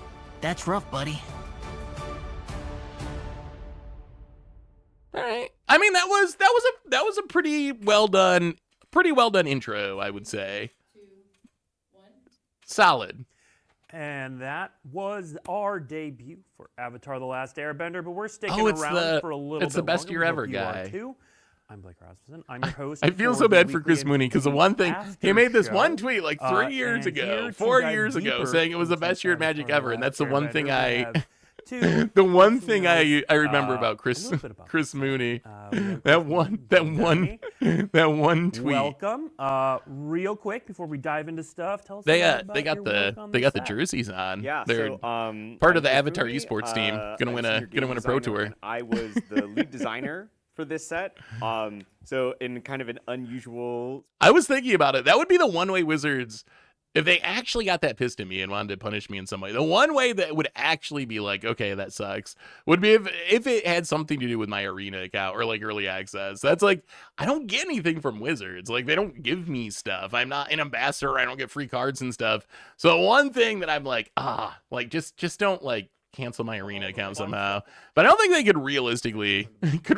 C: that's rough, buddy.
A: All right. I mean, that was a pretty well done intro, I would say.
D: 2, 1.
A: Solid.
E: And that was our debut for Avatar: The Last Airbender, but we're sticking
A: Oh, it's
E: around for a little bit
A: it's the best
E: longer.
A: year
E: We
A: ever
E: hope you are
A: guy.
E: too. I'm Blake Rasmussen. I'm your host.
A: I feel
E: for
A: so
E: the
A: bad for
E: weekly
A: Chris Mooney because the one thing he
E: after
A: made this
E: show.
A: one tweet like 3 years
E: And
A: ago,
E: here to
A: 4
E: dive
A: years ago,
E: deeper
A: saying it was the
E: into
A: best year at Magic
E: Avatar:
A: ever,
E: The
A: and that's the
E: Last
A: one thing
E: Airbender, we
A: I.
E: have two
A: The one
E: interesting
A: thing
E: notes,
A: I remember
E: a
A: about
E: little bit about
A: Chris Mooney,
E: we have
A: that
E: Chris
A: one
E: Mooney,
A: that one tweet.
E: Welcome. Real quick before we dive into stuff, tell us
A: They
E: a
A: they
E: little
A: got
E: about
A: the
E: your work on
A: they got the
E: set.
A: jerseys on.
F: Yeah,
A: They're
F: so
A: part of
F: I'm
A: the
F: Chris
A: Avatar
F: Mooney,
A: esports team. Gonna win a pro
F: designer,
A: tour.
F: and I was the lead designer for this set. So in kind of an unusual.
A: I was thinking about it. That would be the one way Wizards, if they actually got that pissed at me and wanted to punish me in some way, the one way that would actually be like, okay, that sucks, would be if it had something to do with my arena account or like early access. That's like, I don't get anything from Wizards. Like, they don't give me stuff. I'm not an ambassador. I don't get free cards and stuff. So one thing that I'm like, like just don't like cancel my arena account somehow. But I don't think they could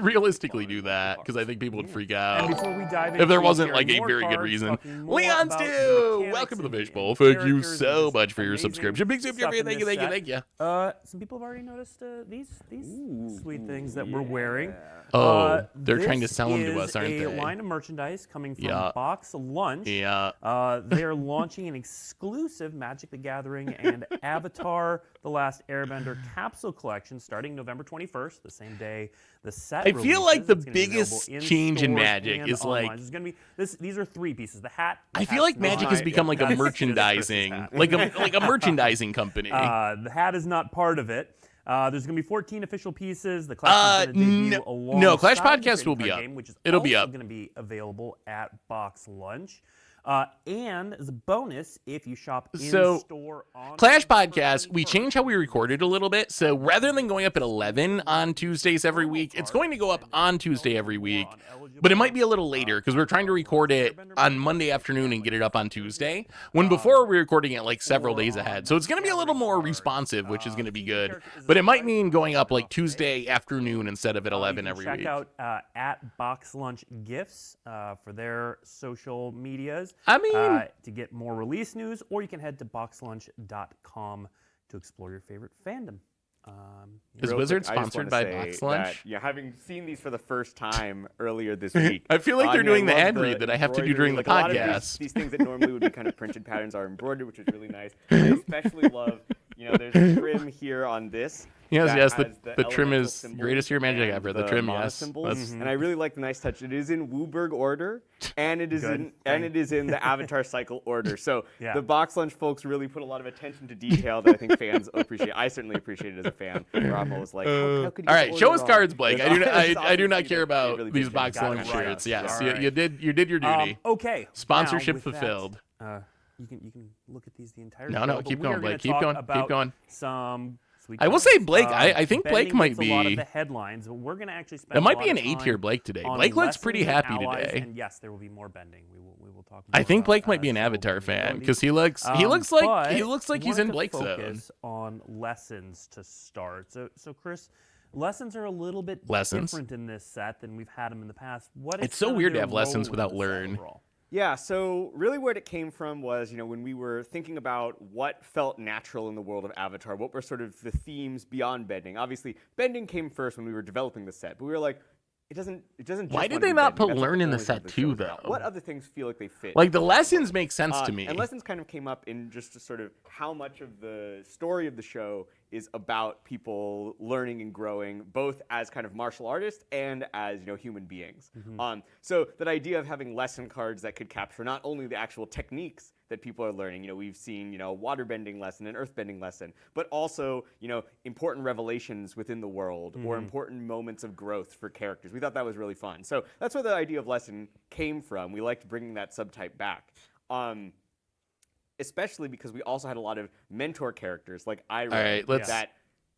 A: realistically do that, because I think people would freak out.
E: And before we dive
A: If there
E: into
A: wasn't like
E: sharing
A: a
E: more
A: very good
E: cards,
A: reason.
E: talking more
A: Leon's
E: about
A: too!
E: mechanics
A: Welcome to the
E: and
A: Fishbowl. Thank you
E: characters
A: so
E: and
A: much
E: just
A: for your
E: amazing
A: subscription. Big super,
E: stuff in
A: thank you,
E: this
A: thank you,
E: set.
A: thank you.
E: Some people have already noticed these sweet things that we're wearing.
A: Oh, they're trying to
E: this
A: sell them to
E: is
A: us, aren't
E: a
A: they?
E: line of merchandise coming from
A: Yeah.
E: Box Lunch.
A: Yeah.
E: They're launching an exclusive Magic the Gathering and Avatar: The Last Airbender capsule collection starting November 21st, the same day the set
A: I feel like
E: releases.
A: the
E: It's gonna be
A: biggest
E: available in
A: change in
E: stores
A: Magic
E: and
A: is, like-
E: online. There's gonna be these are 3 pieces. The hat.
A: I feel like Magic has become like a
E: That's just
A: merchandising,
E: Chris's hat.
A: like a merchandising company.
E: The hat is not part of it. There's going to be 14 official pieces. The collection is going to debut
A: no, Clash
E: alongside the
A: Podcast will
E: trading
A: be
E: card
A: up.
E: game, which is
A: It'll be
E: also
A: up.
E: going to be available at Box Lunch. And as a bonus, if you shop in
A: So,
E: store on
A: Clash
E: November
A: Podcast, we
E: 21st,
A: changed how we recorded a little bit. So rather than going up at 11 on Tuesdays every week, it's going to go up on Tuesday every week. But it might be a little later because we're trying to record it on Monday afternoon and get it up on Tuesday. When before we were recording it like several days ahead. So it's going to be a little more responsive, which is going to be good. But it might mean going up like Tuesday afternoon instead of at 11 every
E: check
A: week.
E: out at Box Lunch Gifts for their social medias.
A: I mean-
E: to get more release news, or you can head to boxlunch.com to explore your favorite fandom.
A: Is
F: Real
A: Wizard
F: quick, I just
A: sponsored
F: wanna
A: by
F: say
A: Box Lunch?
F: that, yeah, having seen these for the first time earlier this week,
A: I feel like they're
F: I
A: doing the
F: love
A: ad read that I have to do
F: embroidery.
A: during the
F: Like, a lot of
A: podcast.
F: these things that normally would be kind of printed patterns are embroidered, which is really nice. I especially love, there's a trim here on this.
A: Yes,
F: that
A: yes,
F: has
A: the trim
F: elemental
A: is
F: symbols
A: greatest year Magic
F: and
A: ever. The trim,
F: mana
A: yes.
F: symbols.
A: That's-
F: And I really like the nice touch. It is in Wooburg order, and it is in the Avatar cycle order. So
E: Yeah.
F: the Box Lunch folks really put a lot of attention to detail that I think fans appreciate. I certainly appreciate it as a fan. Where I'm always like, how could you
A: all right,
F: order
A: show us
F: wrong?
A: cards, Blake.
F: It's
A: I do
F: awesome
A: I do
F: to
A: not
F: see
A: care
F: that.
A: about
F: They really
A: these
F: did
A: Box
F: change
A: Lunch
F: it.
A: shirts. Yes,
E: All right.
A: you did your duty.
E: Okay.
A: Sponsorship
E: now with that,
A: fulfilled.
E: you can look at these the entire
A: No,
E: show.
A: no,
E: but
A: keep
E: we are
A: going,
E: gonna
A: Blake. Keep
E: talk
A: going, keep
E: about
A: going.
E: Some sweet
A: I will
E: cards.
A: say, Blake, I think Blake
E: Bending
A: might
E: gets a lot
A: be-
E: of the headlines, but we're going to actually spend
A: It might
E: a lot
A: be an
E: of
A: A tier
E: time
A: Blake today.
E: on
A: Blake looks pretty
E: lessons and
A: happy
E: allies,
A: today.
E: And yes, there will be more bending. We will talk.
A: I
E: more
A: think
E: about
A: Blake might be
E: that,
A: an
E: so
A: Avatar fan
E: ability.
A: because he looks
E: But
A: like he's
E: wanted
A: in
E: to
A: Blake's zone.
E: focus on lessons to start. So Chris, lessons are a little bit
A: Lessons?
E: different in this set than we've had them in the past. What is
A: It's so
E: kind of
A: weird to
E: their
A: have lessons
E: role in
A: without
E: the set
A: learn.
E: overall?
F: Yeah, so really where it came from was, when we were thinking about what felt natural in the world of Avatar, what were sort of the themes beyond bending. Obviously, bending came first when we were developing the set, but we were like, it doesn't just
A: Why did
F: wanna
A: they
F: be
A: not
F: bending.
A: put
F: That's
A: learn
F: the
A: in the
F: only
A: set
F: thing the
A: too,
F: show's about.
A: though?
F: What other things feel like they fit?
A: Like the lessons make sense to me.
F: And lessons kind of came up in just sort of how much of the story of the show is about people learning and growing, both as kind of martial artists and as human beings. So that idea of having lesson cards that could capture not only the actual techniques that people are learning. We've seen waterbending lesson and earthbending lesson, but also important revelations within the world or important moments of growth for characters. We thought that was really fun. So that's where the idea of lesson came from. We liked bringing that subtype back. Especially because we also had a lot of mentor characters like Iroh.
A: All right, let's-
F: that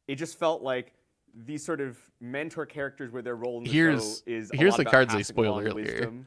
F: it just felt like these sort of mentor characters where their role in the
A: Here's-
F: show is a
A: here's
F: lot
A: the
F: about
A: cards they
F: passing
A: spoiled
F: along
A: earlier.
F: wisdom.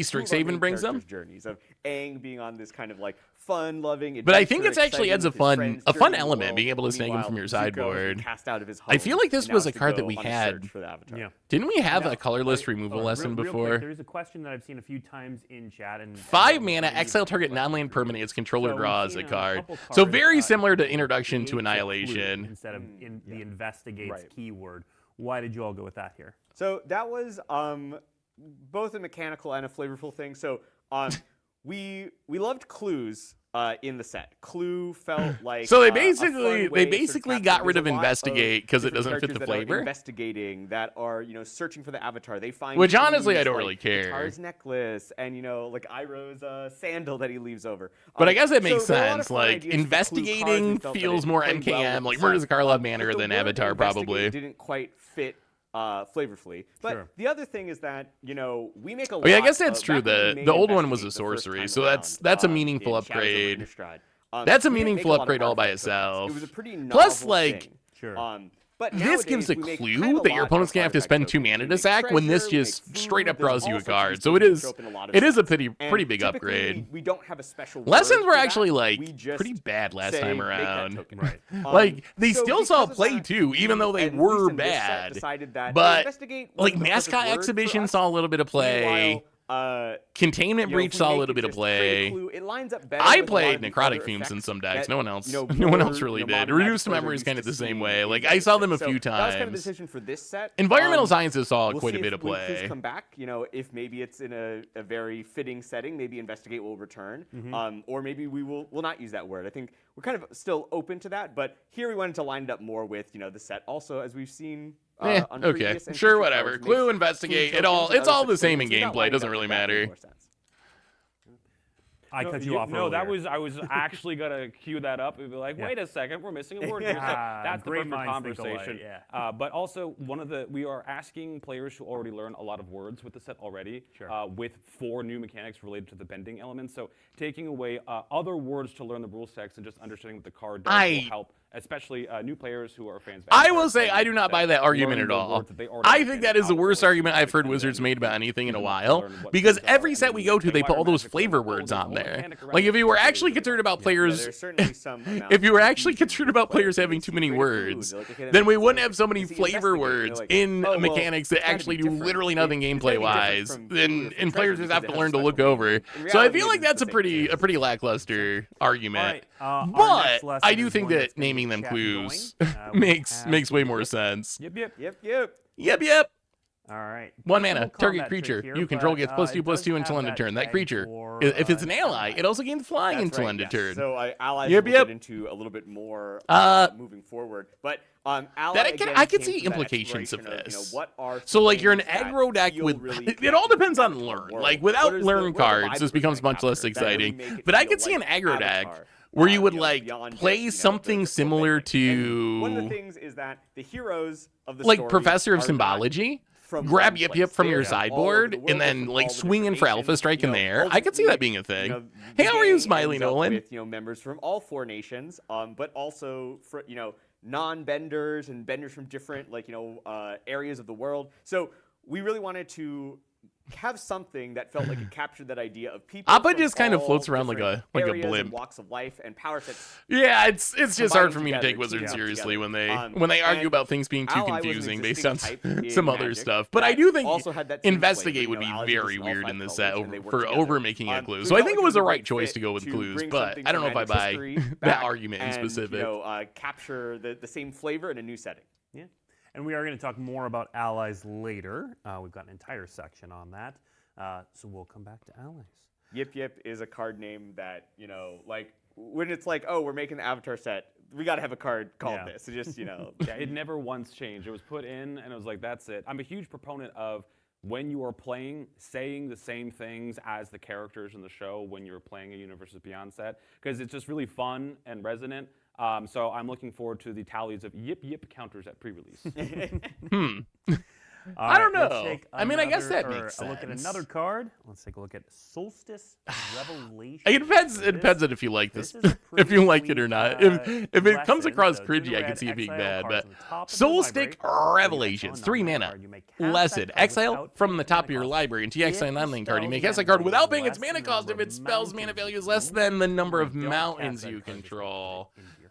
A: maybe
F: two of our
A: Strixhaven
F: main
A: brings them.
F: characters' journeys of Aang being on this kind of like fun-loving,
A: But I think
F: adventure,
A: it's actually adds a
F: excitement with his
A: fun
F: friends, journeying the
A: element,
F: world.
A: being able to snake him
F: Meanwhile,
A: from your
F: Zuko has been
A: sideboard.
F: cast out of his
A: I feel
F: home,
A: like this
F: and
A: was
F: now
A: a
F: has to
A: card that
F: go
A: we
F: on a
A: had.
F: search for the Avatar.
E: Yeah.
A: Didn't we have
E: Now,
A: a colorless removal lesson
E: real
A: before?
E: quick, there is a question that I've seen a few times in chat. And
A: 5 mana, exile target non-land permanent. Its controller
E: So we've
A: draws
E: seen
A: a
E: a
A: card.
E: couple
A: So
E: cards,
A: very similar to
E: create
A: Introduction to
E: a clue
A: Annihilation.
E: instead of the investigates
D: Right.
E: keyword. Why did you all go with that here?
F: So that was both a mechanical and a flavorful thing. So we loved clues in the set. Clue felt like
A: So they
F: a fun
A: basically
F: way to
A: basically
F: capture-
A: got rid
F: there's
A: of
F: a lot
A: investigate because it
F: different
A: doesn't fit
F: characters
A: the
F: that are
A: flavor.
F: investigating, that are searching for the avatar. They find
A: Which honestly,
F: clues
A: I don't
F: like
A: really care.
F: Guitar's necklace and like Iroh's sandal that he leaves over.
A: But I guess it makes
F: so there are a lot of
A: sense.
F: fun
A: Like
F: ideas for clue cards.
A: investigating
F: We felt that
A: feels
F: it
A: more
F: played well
A: MKM,
F: with
A: like
F: the
A: Murder's
F: set.
A: a Carlove
F: But
A: Manor
F: the
A: than
F: word
A: Avatar
F: investigate
A: probably.
F: didn't quite fit flavorfully. But
E: Sure.
F: the other thing is that we make a lot.
A: Oh yeah, I guess that's true.
F: back when we
A: The
F: made
A: old one was a
F: Investigate the first
A: sorcery,
F: time
A: so
F: around,
A: that's a meaningful
F: in Shadows over
A: upgrade.
F: Innistrad,
A: That's a
F: we didn't make
A: meaningful
F: lot of
A: upgrade all by
F: artifact tokens.
A: itself.
F: It was a pretty
A: Plus,
F: novel
A: like,
F: thing.
E: Sure.
F: But
A: This gives a
F: nowadays, we make
A: clue
F: kind of a
A: that your
F: lot
A: opponent's
F: of
A: gonna have to
F: artifact
A: spend 2
F: tokens.
A: mana
F: We
A: to
F: make
A: sack when this
F: treasure, we
A: just
F: make
A: straight up
F: food, there's
A: draws you
F: all
A: a
F: sorts of
A: card.
F: things
A: So it
F: that
A: is
F: show up in a lot of
A: it is a
F: sets.
A: pretty
F: And
A: pretty big
F: typically,
A: upgrade.
F: We don't have a special
A: Lessons
F: word
A: were
F: for that.
A: actually like
F: We just
A: pretty bad last
F: say,
A: time
F: "Make that
A: around.
F: token."
E: Right.
A: Like they
F: so
A: still saw
F: because of
A: play
F: that,
A: too, even though they
F: at least
A: were
F: in this set,
A: bad.
F: decided that
A: But
F: investigate
A: like
F: wasn't the perfect
A: mascot
F: word for
A: exhibition
F: us.
A: saw a little bit of play.
F: Meanwhile,
A: Containment
F: if
A: breach
F: we
A: saw a
F: make
A: little
F: it
A: bit of
F: just create a
A: play.
F: clue, it lines up better
A: I
F: with a lot
A: played
F: of the
A: necrotic
F: other
A: fumes in
F: effects
A: some decks.
F: that,
A: No one else.
F: more,
A: No one else really did.
F: modern
A: Reduced
F: Magic
A: memory is
F: players
A: kind
F: are
A: of the
F: used to
A: same
F: seeing
A: way.
F: in
A: Like
F: games.
A: I saw them a
F: So
A: few
F: that was kind of the
A: times.
F: decision for this set.
A: Environmental sciences saw
F: We'll
A: quite
F: see
A: a bit
F: if
A: of
F: when clues
A: play.
F: come back, if maybe it's in a very fitting setting, maybe investigate will return, or maybe we'll not use that word. I think we're kind of still open to that, but here we wanted to line it up more with the set. Also, as we've seen. On
A: Okay,
F: previous and
A: sure,
F: future
A: whatever.
F: cards,
A: Clue,
F: makes
A: investigate,
F: clue
A: it all
F: tokens and
A: it's
F: other
A: all the
F: such
A: same in
F: things without
A: gameplay. It
F: lining
A: doesn't
F: up
A: really
F: with that
A: matter.
F: more sense.
E: I cut you off
B: No,
E: earlier.
B: I was actually gonna cue that up and be like, wait a second, we're missing a word here. So that's the
E: Great
B: perfect
E: minds think alike,
B: conversation.
E: yeah.
B: But also we are asking players who already learn a lot of words with the set already, with 4 new mechanics related to the bending elements. So taking away other words to learn the rule text and just understanding what the card does will help, especially new players who are fans of
A: I
B: Avatar
A: will say
B: playing
A: I do
B: the
A: not
B: set,
A: buy that argument
B: learn
A: at
B: the
A: all.
B: words that they already
A: I
B: understand
A: think that is the
B: out of
A: worst
B: the
A: argument I've heard
B: and
A: Wizards
B: then
A: made about anything in a
B: use them to
A: while.
B: learn what
A: Because
B: things are,
A: every
B: and
A: set
B: then
A: we go to,
B: say,
A: they
B: why
A: put
B: are
A: all those
B: magic
A: flavor
B: learned? Oh,
A: words
B: there's a
A: on
B: whole
A: there.
B: mechanic around
A: Like if
B: it.
A: you were
B: It's
A: actually
B: really
A: concerned about
F: Yeah,
A: players
F: there's certainly some amount
A: if you
F: of
A: were actually
F: confusion
A: concerned
F: with
A: about
F: players.
A: players having
F: It's
A: too many
F: great
A: words,
F: food. Like, okay, that
A: then we
F: makes
A: wouldn't
F: sense.
A: have so many
F: Is he
A: flavor
F: investigating?
A: words
F: They're like,
A: in
F: oh, well,
A: mechanics that
F: it's gotta
A: actually
F: be
A: do
F: different.
A: literally nothing
F: It's gotta
A: gameplay
F: be different
A: wise.
F: from food or
A: And
F: from
A: players
F: treasure
A: just have to
F: because it
A: learn
F: has
A: to
F: a
A: look
F: special
A: over.
F: meaning. In
A: So I
F: reality,
A: feel like
F: maybe it's
A: that's a
F: the same thing.
A: pretty lackluster argument.
E: Our
A: But
E: next lesson
A: I do
E: is
A: think
E: one that's
A: that
E: gonna
A: naming
E: get
A: them
E: chat
A: clues
E: going. We
A: makes
E: have-
A: way more sense.
B: Yep, yep.
A: Yep.
E: All right.
A: 1
E: Little
A: mana,
E: combat
A: target
E: trick
A: creature.
E: here,
A: You control
E: but,
A: gets
E: it
A: +2/+2
E: does
A: until
E: have
A: end of turn. That
E: tag
A: creature,
E: for,
A: if it's an ally,
E: ally.
A: it also gains flying
F: That's
A: until
F: right,
A: end of
F: yes.
A: turn.
F: So allies
A: Yep,
F: we'll
A: yep.
F: get into a little bit more
A: Uh,
F: moving forward. But ally
A: That
F: again
A: I can
F: came
A: see
F: from that
A: implications of
F: exploration
A: this.
F: what are
A: So like you're an
F: things that
A: aggro deck
F: feel
A: with
F: really
A: it all
F: connected to
A: depends
F: the
A: on
F: Avatar
A: learn.
F: world?
A: Like
F: What
A: without
F: is the-
A: learn
F: what are the
A: cards,
F: vibes
A: this
F: we're
A: becomes
F: trying
A: much
F: to
A: less
F: capture that really
A: exciting.
F: make it
A: But I
F: feel
A: could see an
F: like
A: aggro deck
F: Avatar,
A: where you would
F: beyond
A: like
F: just,
A: play
F: the
A: something
F: core
A: similar
F: bending. And one of the
A: to
F: things is that the heroes of the
A: like
F: story
A: Professor of
F: are not
A: Symbology.
F: from
A: Grab
F: one
A: Yip
F: place.
A: Yip from
F: They
A: your
F: are from all over
A: sideboard
F: the world,
A: and then
F: from
A: like
F: all the
A: swing in
F: different
A: for Alpha
F: nations.
A: Strike in there. I could see
F: Ultimately,
A: that being a thing.
F: the
A: Hey, how are you,
F: game
A: Smiley
F: ends up
A: Nolan?
F: With members from all 4 nations, but also for non-benders and benders from different areas of the world. So we really wanted to have something that felt like it captured that idea of people.
A: Appa
F: from
A: just kind of
F: all
A: floats around like
F: different
A: a
F: areas and
A: blimp.
F: walks of life and power sets.
A: Yeah, it's just hard
F: combining
A: for me to
F: together,
A: take Wizards
F: teaming up
A: seriously
F: together.
A: when they argue
F: and
A: about things being too
F: Ally was an
A: confusing based
F: existing
A: on
F: type in
A: some other
F: Magic
A: stuff. But I
F: that
A: do think
F: also had that same
A: Investigate
F: flavor.
A: would be
F: Allies were
A: very
F: just all
A: weird
F: 5
A: in this
F: colors,
A: set
F: and they work
A: for
F: together.
A: over making a clue.
F: we
A: So I
F: felt
A: think
F: like
A: it was
F: a
A: a
F: great
A: right choice
F: fit
A: to go with
F: to
A: clues,
F: bring
A: but
F: something
A: I don't know
F: from
A: if I
F: Magic
A: buy
F: history
A: that
F: back
A: argument in
F: and,
A: specific.
F: capture the same flavor in a new setting.
E: Yeah. And we are going to talk more about allies later. We've got an entire section on that. So we'll come back to allies.
F: Yip Yip is a card name that, like when it's like, oh, we're making the Avatar set, we got to have a card called this. So just,
B: Yeah, it never once changed. It was put in, and it was like, that's it. I'm a huge proponent of when you are playing, saying the same things as the characters in the show when you're playing a Universes Beyond set, because it's just really fun and resonant. So I'm looking forward to the tallies of Yip Yip counters at pre-release.
A: I don't
E: let's
A: know.
E: take
A: I mean, I guess that
E: another-
A: makes
E: A look at
A: sense.
E: another card. Let's take a look at Solstice Revelation.
A: It depends.
E: So
A: It depends on if you like this,
E: this is a
A: if you
E: pretty
A: like it or
E: sweet,
A: not. If it comes
E: lesson.
A: across
E: So
A: cringy,
E: do
A: I can
E: red,
A: see it being
E: exile
A: bad.
E: cards
A: But
E: on the top of the
A: Soul
E: library.
A: Stick
E: When you
A: Revelations,
E: exile a
A: 3
E: non-land
A: mana,
E: card, you may cast
A: Lesson.
E: that card
A: Exile
E: without
A: from
E: paying
A: the
E: its
A: top of
E: mana
A: your
E: cost.
A: library into your exile
E: If the
A: 9-lane card. You may
E: spell's
A: cast that card
E: mana
A: without
E: value
A: paying
E: is
A: its
E: less
A: mana
E: than the
A: cost if
E: number
A: its
E: of
A: spell's mana
E: mountains
A: value is
E: you
A: less than the number of
E: don't cast
A: mountains
E: that
A: you
E: card this way.
A: control.
E: Into your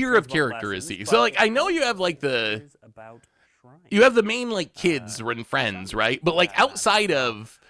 A: tier of character is he? So like I know you have like
E: about shrines.
A: you have the main like kids and friends, right? But like outside of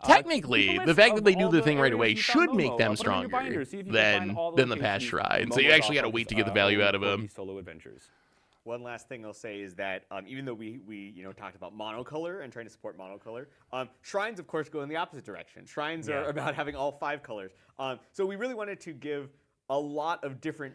B: but
A: Technically,
B: keep a
A: the
B: list
A: fact that
B: of
A: they do
B: all
A: the thing right
B: areas
A: away
B: you found
A: should make
B: Momo.
A: them
B: Put 'em in your
A: stronger
B: binder. See if you can find all the
A: than the past
B: locations
A: shrines. So
B: Momo's
A: you actually
B: off
A: got to
B: on
A: wait
B: his,
A: to get the value out of
B: Corgi
A: them.
B: solo adventures.
F: One last thing I'll say is that even though we talked about monocolor and trying to support monocolor, shrines of course go in the opposite direction. Shrines are about having all 5 colors. So we really wanted to give a lot of different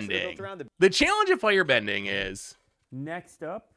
A: firebending. The challenge of firebending is
E: Next up,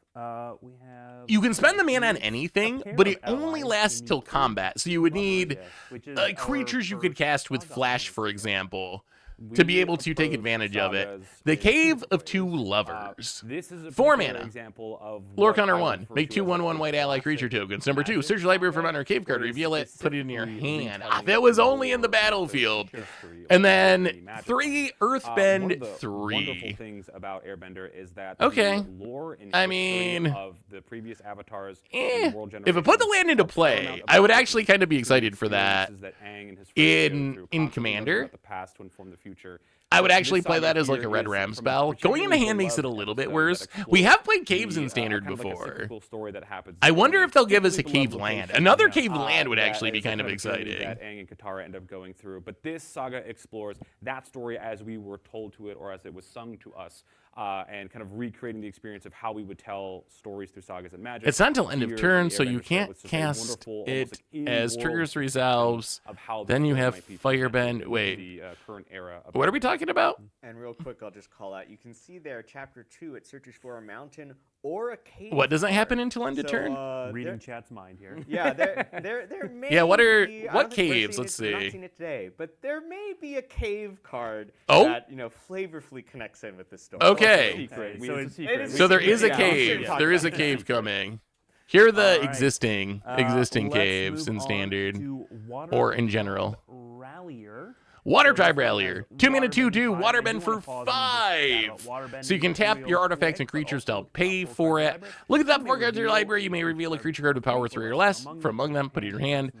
E: we have.
A: you can spend the mana on
E: a
A: anything,
E: pair
A: but
E: of
A: it only
E: allies
A: lasts
E: you
A: till
E: need to
A: combat. So you would need
E: which is our
A: creatures you could
E: first
A: cast with
E: Fandom
A: flash,
E: unit.
A: for example. to be able to take advantage of it. The Cave of Two Lovers.
B: This is a
A: 4
B: particular
A: mana.
B: example of
A: Lore
B: what
A: counter
B: I
A: 1.
B: refer
A: Make
B: to
A: 2
B: as
A: 1/1
B: a
A: white ally creature
B: classic
A: tokens. Number 2. Search your library for mana or cave card.
B: where it's
A: Reveal it. Put it in your
B: specifically
A: hand.
B: retelling
A: That was
B: the
A: only in the
B: lore,
A: battlefield.
B: history of
A: And
B: the
A: then
B: Magic
A: 3
B: One of
A: Earthbend
B: the
A: 3.
B: wonderful things about Airbender is that
A: Okay.
B: the lore and
A: I
B: history
A: mean,
B: of the previous avatars
A: Eh,
B: and world
A: if it put the
B: generations
A: land into
B: are paramount
A: play,
B: about
A: I would
B: the
A: actually kind of be excited for that.
B: experiences that Aang and his friends go
A: In
B: through, constantly
A: Commander.
B: learning about the past to inform the future.
A: I would
B: This
A: actually play
B: saga
A: that as like a
B: here
A: red
B: is
A: ram
B: from a
A: spell. Going into
B: particularly
A: hand makes it a
B: beloved
A: little bit
B: episode
A: worse.
B: that
A: We have played
B: explores
A: caves in standard
B: kind of like a
A: before.
B: cyclical story that happens
A: I wonder
B: in
A: if they'll give us a
B: particularly
A: cave
B: beloved
A: land.
B: location,
A: Another cave land would
B: that
A: actually be
B: is the
A: kind of
B: journey
A: exciting.
B: that Aang and Katara end up going through. But this saga explores that story as we were told to it, or as it was sung to us, and kind of recreating the experience of how we would tell stories through sagas and magic.
A: It's not until end of
B: Here,
A: turn,
B: the
A: so you
B: Airbender set
A: can't
B: was just a
A: cast
B: wonderful, almost
A: it
B: like
A: as
B: in-world
A: triggers
B: description
A: resolves.
B: of how the
A: Then you
B: story
A: have
B: might be
A: Firebend.
B: presented in
A: Wait,
B: the current era of
A: what are we
B: Airbender.
A: talking about?
F: And real quick, I'll just call out. You can see there, Chapter 2, it searches for a mountain or a cave.
A: What doesn't
F: card.
A: happen until end of
F: So,
A: turn?
E: Reading
F: there-
E: chat's mind here.
F: Yeah, there may
A: Yeah, what are-
F: be, I
A: what
F: don't think we're
A: caves?
F: seeing
A: Let's
F: it, we're
A: see.
F: not seeing it today, but there may be a cave card
A: Oh?
F: that, flavorfully connects in with this story.
A: Okay.
B: Secret.
E: So
B: It's a
E: it-
B: secret.
A: So there is a
F: Yeah,
A: cave.
F: we should
A: There is a
F: talk
A: cave
F: about
A: coming. Here are the
E: All right.
A: existing
E: Let's
A: caves
E: move
A: in
E: on
A: standard.
E: to Water
A: or in general.
E: Rallier.
A: Water
E: So
A: Tribe
E: this one
A: Rallier.
E: has
A: 2 mana
E: Waterbend
A: 2/2.
E: 5. I
A: Waterbend
E: do
A: for
E: wanna pause and just chat
A: 5.
E: about Waterbend
A: So you can
E: being
A: tap
E: real
A: your artifacts
E: quick,
A: and
E: but
A: creatures to
E: also
A: help pay
E: top
A: for
E: cards
A: it.
E: of the library.
A: Look at the top
E: You may
A: 4 cards of your
E: reveal
A: library. You may reveal a creature card with power 3 or less. From among them, put it in your hand.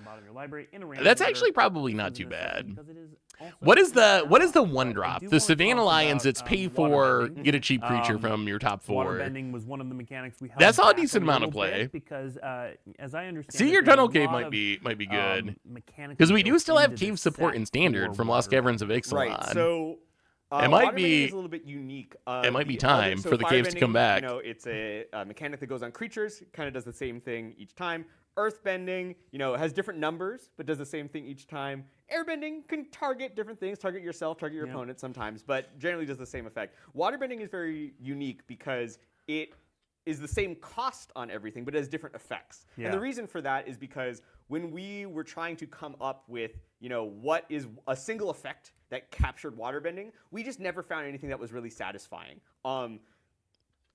A: That's actually probably not too bad. What is the 1-drop? The Savannah Lions, it's pay for, get a cheap creature from your top 4.
E: Waterbending was one of the mechanics we held
A: That's all a
E: back
A: decent amount of
E: little
A: play.
E: bit because, as I understand
A: See,
E: it,
A: your
E: there's a
A: Tunnel Cave
E: lot
A: might be
E: of,
A: good.
E: mechanics
A: Because we do
E: built
A: still have
E: into
A: cave
E: the
A: support
E: set
A: in standard
E: for
A: from Lost
E: Waterbending.
A: Caverns of Ixalan.
F: Right. So
A: It might
F: waterbending
A: be-
F: is a little bit unique.
A: it might be
F: The other-
A: time
F: so
A: for the caves to come
F: firebending,
A: back.
F: It's a mechanic that goes on creatures, kind of does the same thing each time. Earthbending, has different numbers, but does the same thing each time. Airbending can target different things, target yourself, target your opponent sometimes, but generally does the same effect. Waterbending is very unique because it is the same cost on everything, but it has different effects.
E: Yeah.
F: And the reason for that is because when we were trying to come up with, what is a single effect that captured waterbending, we just never found anything that was really satisfying.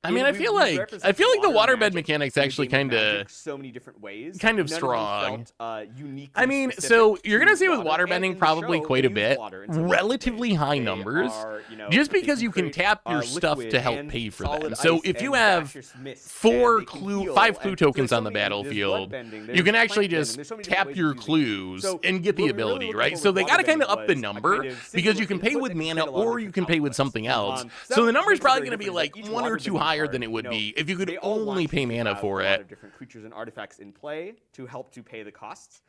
A: I mean, I feel like the waterbed mechanics actually kind of
F: so many different ways,
A: kind of
F: None
A: strong.
F: Felt, uniquely
A: I mean,
F: specific
A: so you're
F: to
A: gonna see with
F: water. And
A: waterbending
F: in the
A: probably
F: show,
A: quite
F: they
A: a
F: use
A: bit,
F: water in so many
A: relatively
F: ways.
A: high
F: They
A: numbers,
F: are,
A: just
F: they
A: because
F: can
A: you can
F: create,
A: tap your stuff
F: liquid
A: to help
F: and
A: pay for
F: solid
A: them. So
F: ice
A: if you
F: and
A: have
F: gaseous mist,
A: 4
F: and they can
A: clue,
F: heal,
A: 5 clue
F: and
A: tokens
F: there's
A: on the
F: so many-
A: battlefield,
F: there's bloodbending,
A: you
F: there's
A: can actually
F: plant bending,
A: just
F: there's so many different
A: tap
F: ways
A: your
F: to use it.
A: clues
F: So
A: and get the
F: what we really
A: ability,
F: looking
A: right?
F: for
A: So
F: with
A: they gotta kind of
F: waterbending
A: up the
F: was a
A: number
F: kind of
A: because you
F: singular
A: can pay
F: input
A: with
F: that can
A: mana
F: create a lot of
A: or you can
F: different
A: pay with
F: outputs.
A: something else.
F: So
A: So the
F: that
A: number's
F: makes it
A: probably
F: very
A: gonna be
F: different,
A: like
F: each
A: 1 or 2
F: waterbending
A: higher
F: card,
A: than it would be if you could
F: they all
A: only
F: want
A: pay
F: to
A: mana
F: have
A: for
F: a lot
A: it.
F: of different creatures and artifacts in play to help to pay the costs.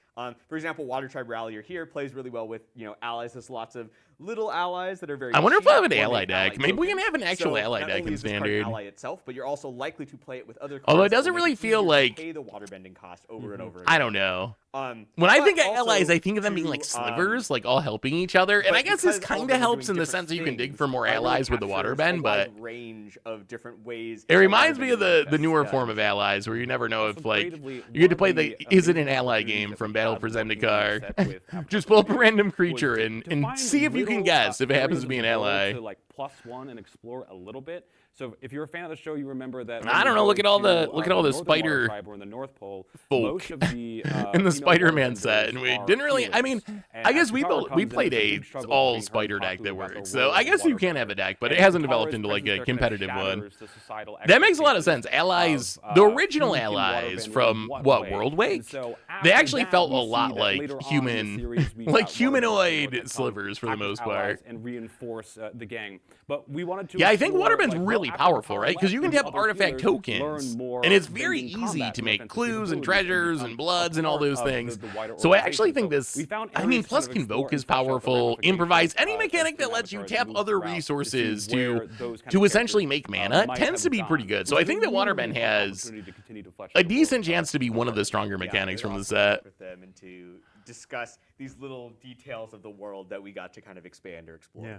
F: For example, Water Tribe Rallier here plays really well with allies. There's lots of little allies that are very.
A: I wonder if
F: cheap
A: we'll have an
F: or
A: ally
F: make
A: deck. Maybe we can have an actual ally
F: not
A: deck
F: only
A: in
F: is this card an
A: standard.
F: ally itself, but you're also likely to play it with other cards.
A: Although it
F: that will
A: doesn't
F: make
A: really
F: it
A: feel
F: easier to
A: like-
F: pay the waterbending cost over and over.
A: I
F: again.
A: don't know.
F: When
A: When I think of allies, I think of them being like slivers, like all helping each other. And I guess this kind of helps in the sense that you can dig for more allies with the waterbend, but
F: range of different ways.
A: it reminds me of the newer form of allies where you never know if like you get to play the is it an ally game from Battle for Zendikar. Just pull up a random creature and see if you can guess if it happens to be an ally.
B: To like +1 and explore a little bit. So if you're a fan of the show, you remember that.
A: I don't know, look at all the
B: Northern
A: spider
B: Water Tribe or in the North Pole.
A: folk
B: Most of the
A: in the
B: female
A: Spider-Man
B: waterbenders
A: set, and we
B: are
A: didn't really. I mean,
B: healers.
A: I
B: And
A: guess
B: as
A: we
B: Katara comes in,
A: played
B: it's
A: a
B: big struggle
A: all
B: being heard
A: spider
B: talk
A: deck
B: to
A: that
B: about the
A: works. So
B: role
A: I
B: of
A: guess you
B: waterbending.
A: can have a deck, but it
B: And
A: hasn't
B: Katara's
A: developed into like
B: presence
A: a
B: there kind of
A: competitive one.
B: shatters the societal
A: That makes a lot of sense.
B: expectations
A: Allies,
B: of,
A: the
B: who
A: original
B: can
A: allies
B: waterbend
A: from
B: in
A: what
B: way.
A: World
B: And
A: Wake,
B: so
A: they
B: after
A: actually
B: that,
A: felt a
B: we see
A: lot
B: that
A: like
B: later on in the
A: human,
B: series, we
A: like
B: got waterbenders
A: humanoid
B: that come
A: slivers for the
B: act as
A: most
B: allies
A: part.
B: and reinforce the gang. But we wanted to.
A: Yeah, I think
B: explore,
A: waterbend's
B: like,
A: really
B: well, after
A: powerful,
B: Katara
A: right? Because you
B: left,
A: can
B: the
A: have
B: other
A: artifact
B: healers
A: tokens,
B: learn more
A: and it's very
B: bending
A: easy
B: combat
A: to
B: and
A: make
B: offensive
A: clues and
B: capabilities
A: treasures
B: become
A: and
B: a
A: bloods and all
B: part
A: those
B: of
A: things.
B: the wider
A: So I actually
B: organization.
A: think
B: So
A: this.
B: we found
A: I mean,
B: areas to
A: plus
B: kind of
A: Convoke
B: explore
A: is
B: and flesh out the
A: powerful. Improvise, any
B: ramifications,
A: mechanic that
B: as
A: lets you
B: avatars
A: tap
B: move
A: other
B: throughout to see
A: resources
B: where
A: to
B: those kind
A: to
B: of
A: essentially make
B: characters,
A: mana
B: might
A: tends to
B: have
A: be pretty
B: gone.
A: good. So
B: Which
A: I
B: is
A: think that
B: really
A: waterbend
B: an
A: has
B: opportunity to continue to flesh
A: a
B: out the
A: decent
B: lore
A: chance to be
B: of
A: one of the
B: Waterbend.
A: stronger
F: Yeah,
A: mechanics
F: it
A: from the
F: was
A: set.
F: awesome to work with them and to discuss these little details of the world that we got to kind of expand or explore.
E: Yeah.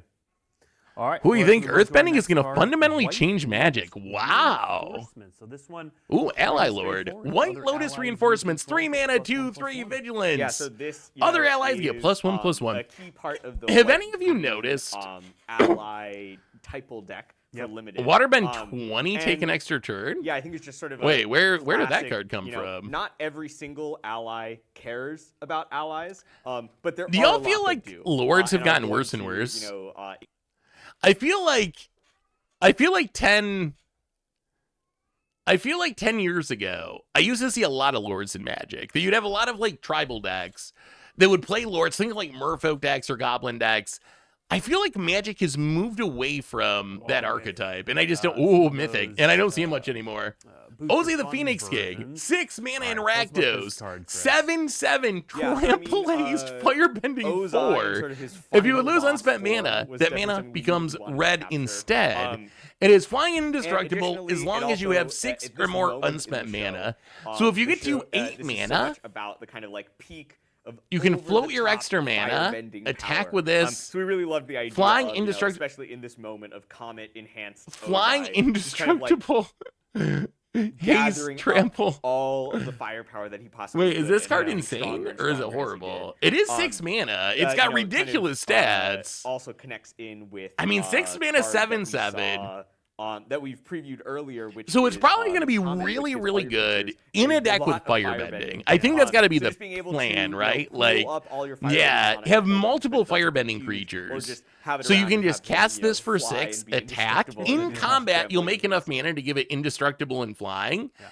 E: All right.
A: Who do you
E: let's
A: think?
E: move on to our
A: Earthbending is
E: next
A: going to
E: card,
A: fundamentally
E: White
A: change Magic.
E: Lotus
A: Wow.
E: Reinforcements. So this one.
A: Ooh, Ally
E: pretty
A: Lord.
E: straightforward.
A: White
E: Other
A: Lotus
E: allies
A: reinforcements.
E: you
A: 3
E: control
A: mana,
E: get
A: two,
E: +1/+1.
A: 3 vigilance.
F: Yeah, so this
A: Other allies get
F: is,
A: +1/+1.
F: A key part of the
A: Have
F: like,
A: any of you noticed
F: ally typal deck for
E: Yep.
F: limited?
A: Waterbend 20 take an
F: and-
A: extra turn?
F: Yeah, I think it's just sort of
A: Wait,
F: a
A: where did that
F: classic,
A: card come
F: you know,
A: from?
F: Not every single ally cares about allies, but there
A: Do
F: are
A: y'all
F: a lot
A: feel
F: that
A: like
F: do.
A: lords have
F: And I'm
A: gotten
F: going
A: worse and
F: to,
A: worse?
F: You know,
A: I feel like 10 years ago, I used to see a lot of lords in Magic. That you'd have a lot of like tribal decks that would play lords, think like merfolk decks or goblin decks. I feel like Magic has moved away from that archetype, and I just don't. Ooh, mythic, and I don't see him much anymore. Ozzy the Phoenix King, 6 mana in Rakdos, 7/7
F: Yeah, so I mean,
A: tramplazed firebending
F: Ozai,
A: 4.
F: sort of his
A: If you would
F: final
A: lose
F: loss
A: unspent
F: form
A: mana,
F: was
A: that
F: definitely
A: mana
F: something we
A: becomes
F: wanted to
A: red
F: capture.
A: instead. It is flying and indestructible
F: additionally,
A: as long
F: it
A: as you
F: also,
A: have 6
F: at
A: or
F: this
A: more
F: moment in
A: unspent
F: the show,
A: mana. So if you
F: the
A: get to
F: show,
A: 8
F: this is so
A: mana,
F: much about the kind of like peak of
A: you can float
F: over-the-top
A: your extra mana,
F: firebending
A: attack
F: power.
A: with this,
F: So we really love the idea
A: flying
F: of,
A: indestructible,
F: especially in this moment of comet enhanced
A: flying
F: Ozai, just kind of, like,
A: indestructible. Haze
F: gathering
A: trample.
F: up all of the firepower that he possibly
A: Wait, is
F: could
A: this
F: and
A: card
F: getting
A: insane
F: stronger and
A: or is it
F: stronger as he
A: horrible?
F: did.
A: It is 6 mana. It's
F: you
A: got
F: know, kind
A: ridiculous
F: of,
A: stats.
F: Also connects in with
A: I mean, 6 mana,
F: cards that we
A: 7/7.
F: saw, that we've previewed earlier, which
A: So it's
F: is,
A: probably going to be
F: Comet,
A: really,
F: which is
A: really
F: all your
A: good
F: creatures,
A: in a
F: and
A: deck with
F: lot of
A: firebending. I think that's
F: on.
A: got to be
F: So
A: the
F: just being able
A: plan,
F: to, you know,
A: right?
F: pull
A: Like,
F: up all your firebending
A: yeah,
F: on it,
A: have
F: pull up
A: multiple
F: defense, that's
A: firebending
F: huge, or
A: creatures.
F: just have it
A: So you
F: around
A: can
F: and
A: just
F: have them,
A: cast
F: you know,
A: this for
F: fly
A: 6,
F: and be
A: attack.
F: indestructible and
A: In
F: then
A: combat, you'll make
F: trample
A: enough mana to give it indestructible and flying.
E: Yeah,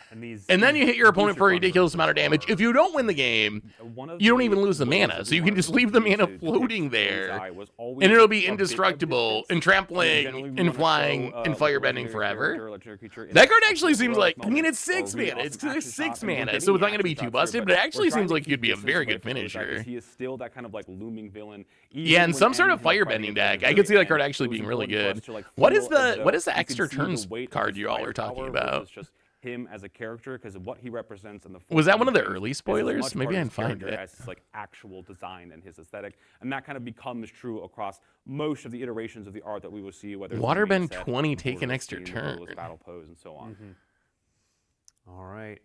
A: And then you hit your opponent for a
E: booster
A: ridiculous
E: conversions
A: amount of damage.
E: are-
A: If you don't win the game, you don't even lose the mana. So you can just leave the mana floating there. And it'll be indestructible and trampling and flying and firebending forever. That card actually seems like, I mean, it's 6 mana. It's 6 mana, so it's not going to be too busted, but it actually seems like you'd be a very good finisher.
B: He is still that kind of like looming villain.
A: Yeah, and some sort of firebending deck. I could see that card actually being really good. What is the extra turns card you all are talking about?
B: Just him as a character because of what he represents in the.
A: Was that one of the
B: games
A: early
B: is as
A: spoilers?
B: much
A: Maybe
B: part
A: I
B: of
A: can
B: his
A: find
B: character
A: it.
B: As his like actual design and his aesthetic, and that kind of becomes true across most of the iterations of the art that we will see. Whether it's the main
A: Waterbend
B: set,
A: 20
B: the
A: take an
B: Borderless
A: extra
B: Scene, the Borderless
A: turn.
B: Battle Pose, and so on.
E: All right.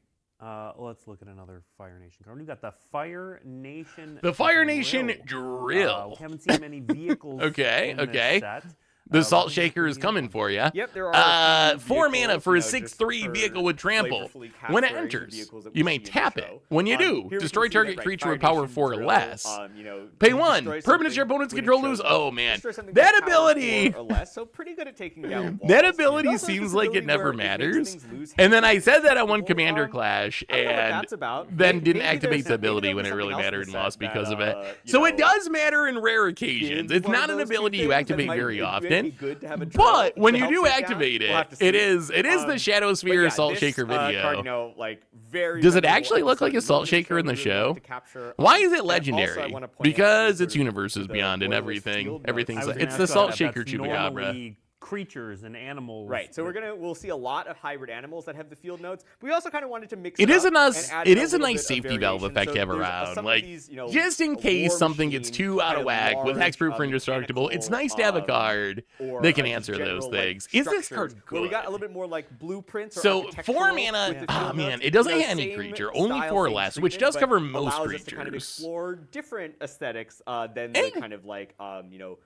E: Let's look at another Fire Nation card. We've got the Fire Nation.
A: The Fire Nation
E: We
A: Drill.
E: haven't seen many vehicles.
A: Okay,
E: in this
A: okay.
E: set.
A: The Salt
E: what
A: Shaker is coming for you.
F: Yep, there are a few
A: 4 mana
F: vehicles,
A: for a
F: you know, just
A: 6/3
F: for
A: vehicle with trample.
F: flavorfully
A: When it
F: capturing the
A: enters,
F: vehicles that we
A: you may
F: see in the
A: tap it.
F: show.
A: When you do,
F: Here we
A: destroy
F: can see
A: target
F: that,
A: creature
F: Fire
A: with power
F: Nation
A: 4 or
F: Drill,
A: less.
F: you know,
A: Pay
F: you
A: 1.
F: destroy
A: Permanents your
F: something
A: opponents
F: when it
A: control
F: shows
A: lose.
F: up,
A: Oh, man.
F: destroy something
A: That
F: with power
A: ability.
F: 4 or less, so pretty good at taking down walls.
A: That
F: It
A: ability
F: also has
A: seems
F: this
A: like
F: ability
A: it never
F: where makes
A: matters.
F: things lose
A: And then I
F: hit
A: said that I won
F: points.
A: Commander Clash
F: I don't know what
A: and
F: that's about.
A: then
F: Maybe
A: didn't
F: there's
A: activate the
F: maybe
A: ability
F: there
A: when
F: was
A: it really
F: something else
A: mattered
F: in
A: and
F: the
A: lost
F: set
A: because of
F: that,
A: it.
F: you
A: So it
F: know,
A: does matter in rare occasions.
F: gives
A: It's
F: one of
A: not an
F: those two
A: ability you
F: things that
A: activate
F: might
A: very
F: be
A: often.
F: good to have a drill
A: But when
F: to
A: you
F: help
A: do
F: take down.
A: activate
F: We'll have
A: it,
F: to see.
A: it is the Shadow
F: But
A: Sphere
F: yeah,
A: Salt
F: this,
A: Shaker video.
F: card, you know, like, very
A: Does it
F: memorable
A: actually look like a
F: episode.
A: Salt
F: Moment
A: Shaker in the
F: we really
A: show?
F: like to capture.
A: Why is it
F: And also I
A: legendary?
F: wanna point out
A: Because
F: sort
A: it's
F: of
A: Universes
F: the
A: Beyond and
F: Borderless
A: everything.
F: field notes.
A: Everything's
E: I was
A: like,
E: gonna
A: it's the
E: ask
A: Salt
E: about
A: Shaker
E: that's
A: Chupacabra.
E: normally creatures and animals.
F: Right, so we'll see a lot of hybrid animals that have the field notes. We also kind of wanted to mix
A: It is
F: up
A: a nice,
F: and add
A: it
F: in
A: is a
F: little
A: nice
F: bit of
A: safety valve
F: variation.
A: effect to have
F: there's,
A: around.
F: some of
A: Like,
F: these, you know,
A: just in
F: a
A: case
F: war
A: something gets
F: machine,
A: too out
F: kind
A: of whack with
F: large,
A: hexproof or indestructible, it's nice to have a card
F: or
A: that can
F: just
A: answer those
F: general,
A: things.
F: Like,
A: Is this
F: structures
A: card
F: where we
A: good?
F: got a little bit more like blueprints or
A: So 4
F: architectural
A: mana,
F: with the
A: oh
F: field
A: man,
F: notes.
A: it doesn't
F: You know,
A: hit any
F: same
A: creature, only
F: style,
A: 4 or
F: same
A: less, which
F: treatment,
A: does cover
F: but
A: most
F: allows us to kind of
A: creatures.
F: explore different aesthetics than
A: Eh.
F: the kind of like you know.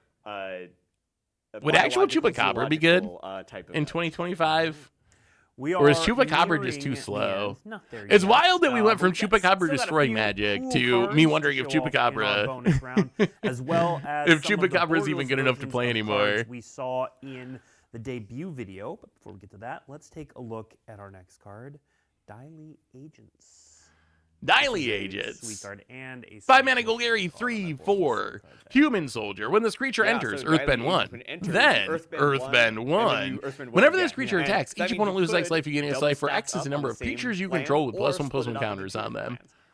A: Would actual
F: biological,
A: Chupacabra be good
F: zoological, type of
A: in
F: event.
A: 2025?
E: We
A: Or is
E: are
A: Chupacabra just too
E: nearing the
A: slow?
E: end. Not there
A: It's
E: yet.
A: wild that we went from
E: We've got-
A: Chupacabra
E: still got a
A: destroying
E: few
A: Magic
E: cool
A: to
E: cards
A: me wondering if
E: show off in our
A: Chupacabra
E: bonus round, as well as
A: if
E: some of the
A: Chupacabra is even
E: Borderless
A: good enough to
E: versions
A: play
E: of
A: anymore.
E: cards we saw in the debut video. But before we get to that, let's take a look at our next card, Daily Agents.
A: Daily
E: Sweet
A: Agents.
E: card and a
A: 5 mana
E: sweet
A: Golgari,
E: card.
A: 3/4. Human Soldier. When this creature
F: Yeah,
A: enters,
F: so
A: Earthbend
F: Daily
A: 1.
F: Agents, when it enters,
A: Then
F: Earthbend
A: Earthbend
F: 1,
A: 1.
F: and then you Earthbend 1
A: Whenever this
F: again.
A: creature
F: And
A: attacks,
F: that
A: each
F: means
A: opponent
F: you
A: loses X
F: could
A: life. You gain X
F: double
A: life for
F: stack
A: X is
F: up
A: the
F: on
A: number
F: the
A: of
F: same
A: creatures you
F: land,
A: control with
F: or
A: +1/+1
F: split it up
A: counters
F: into
A: on them.
F: plans.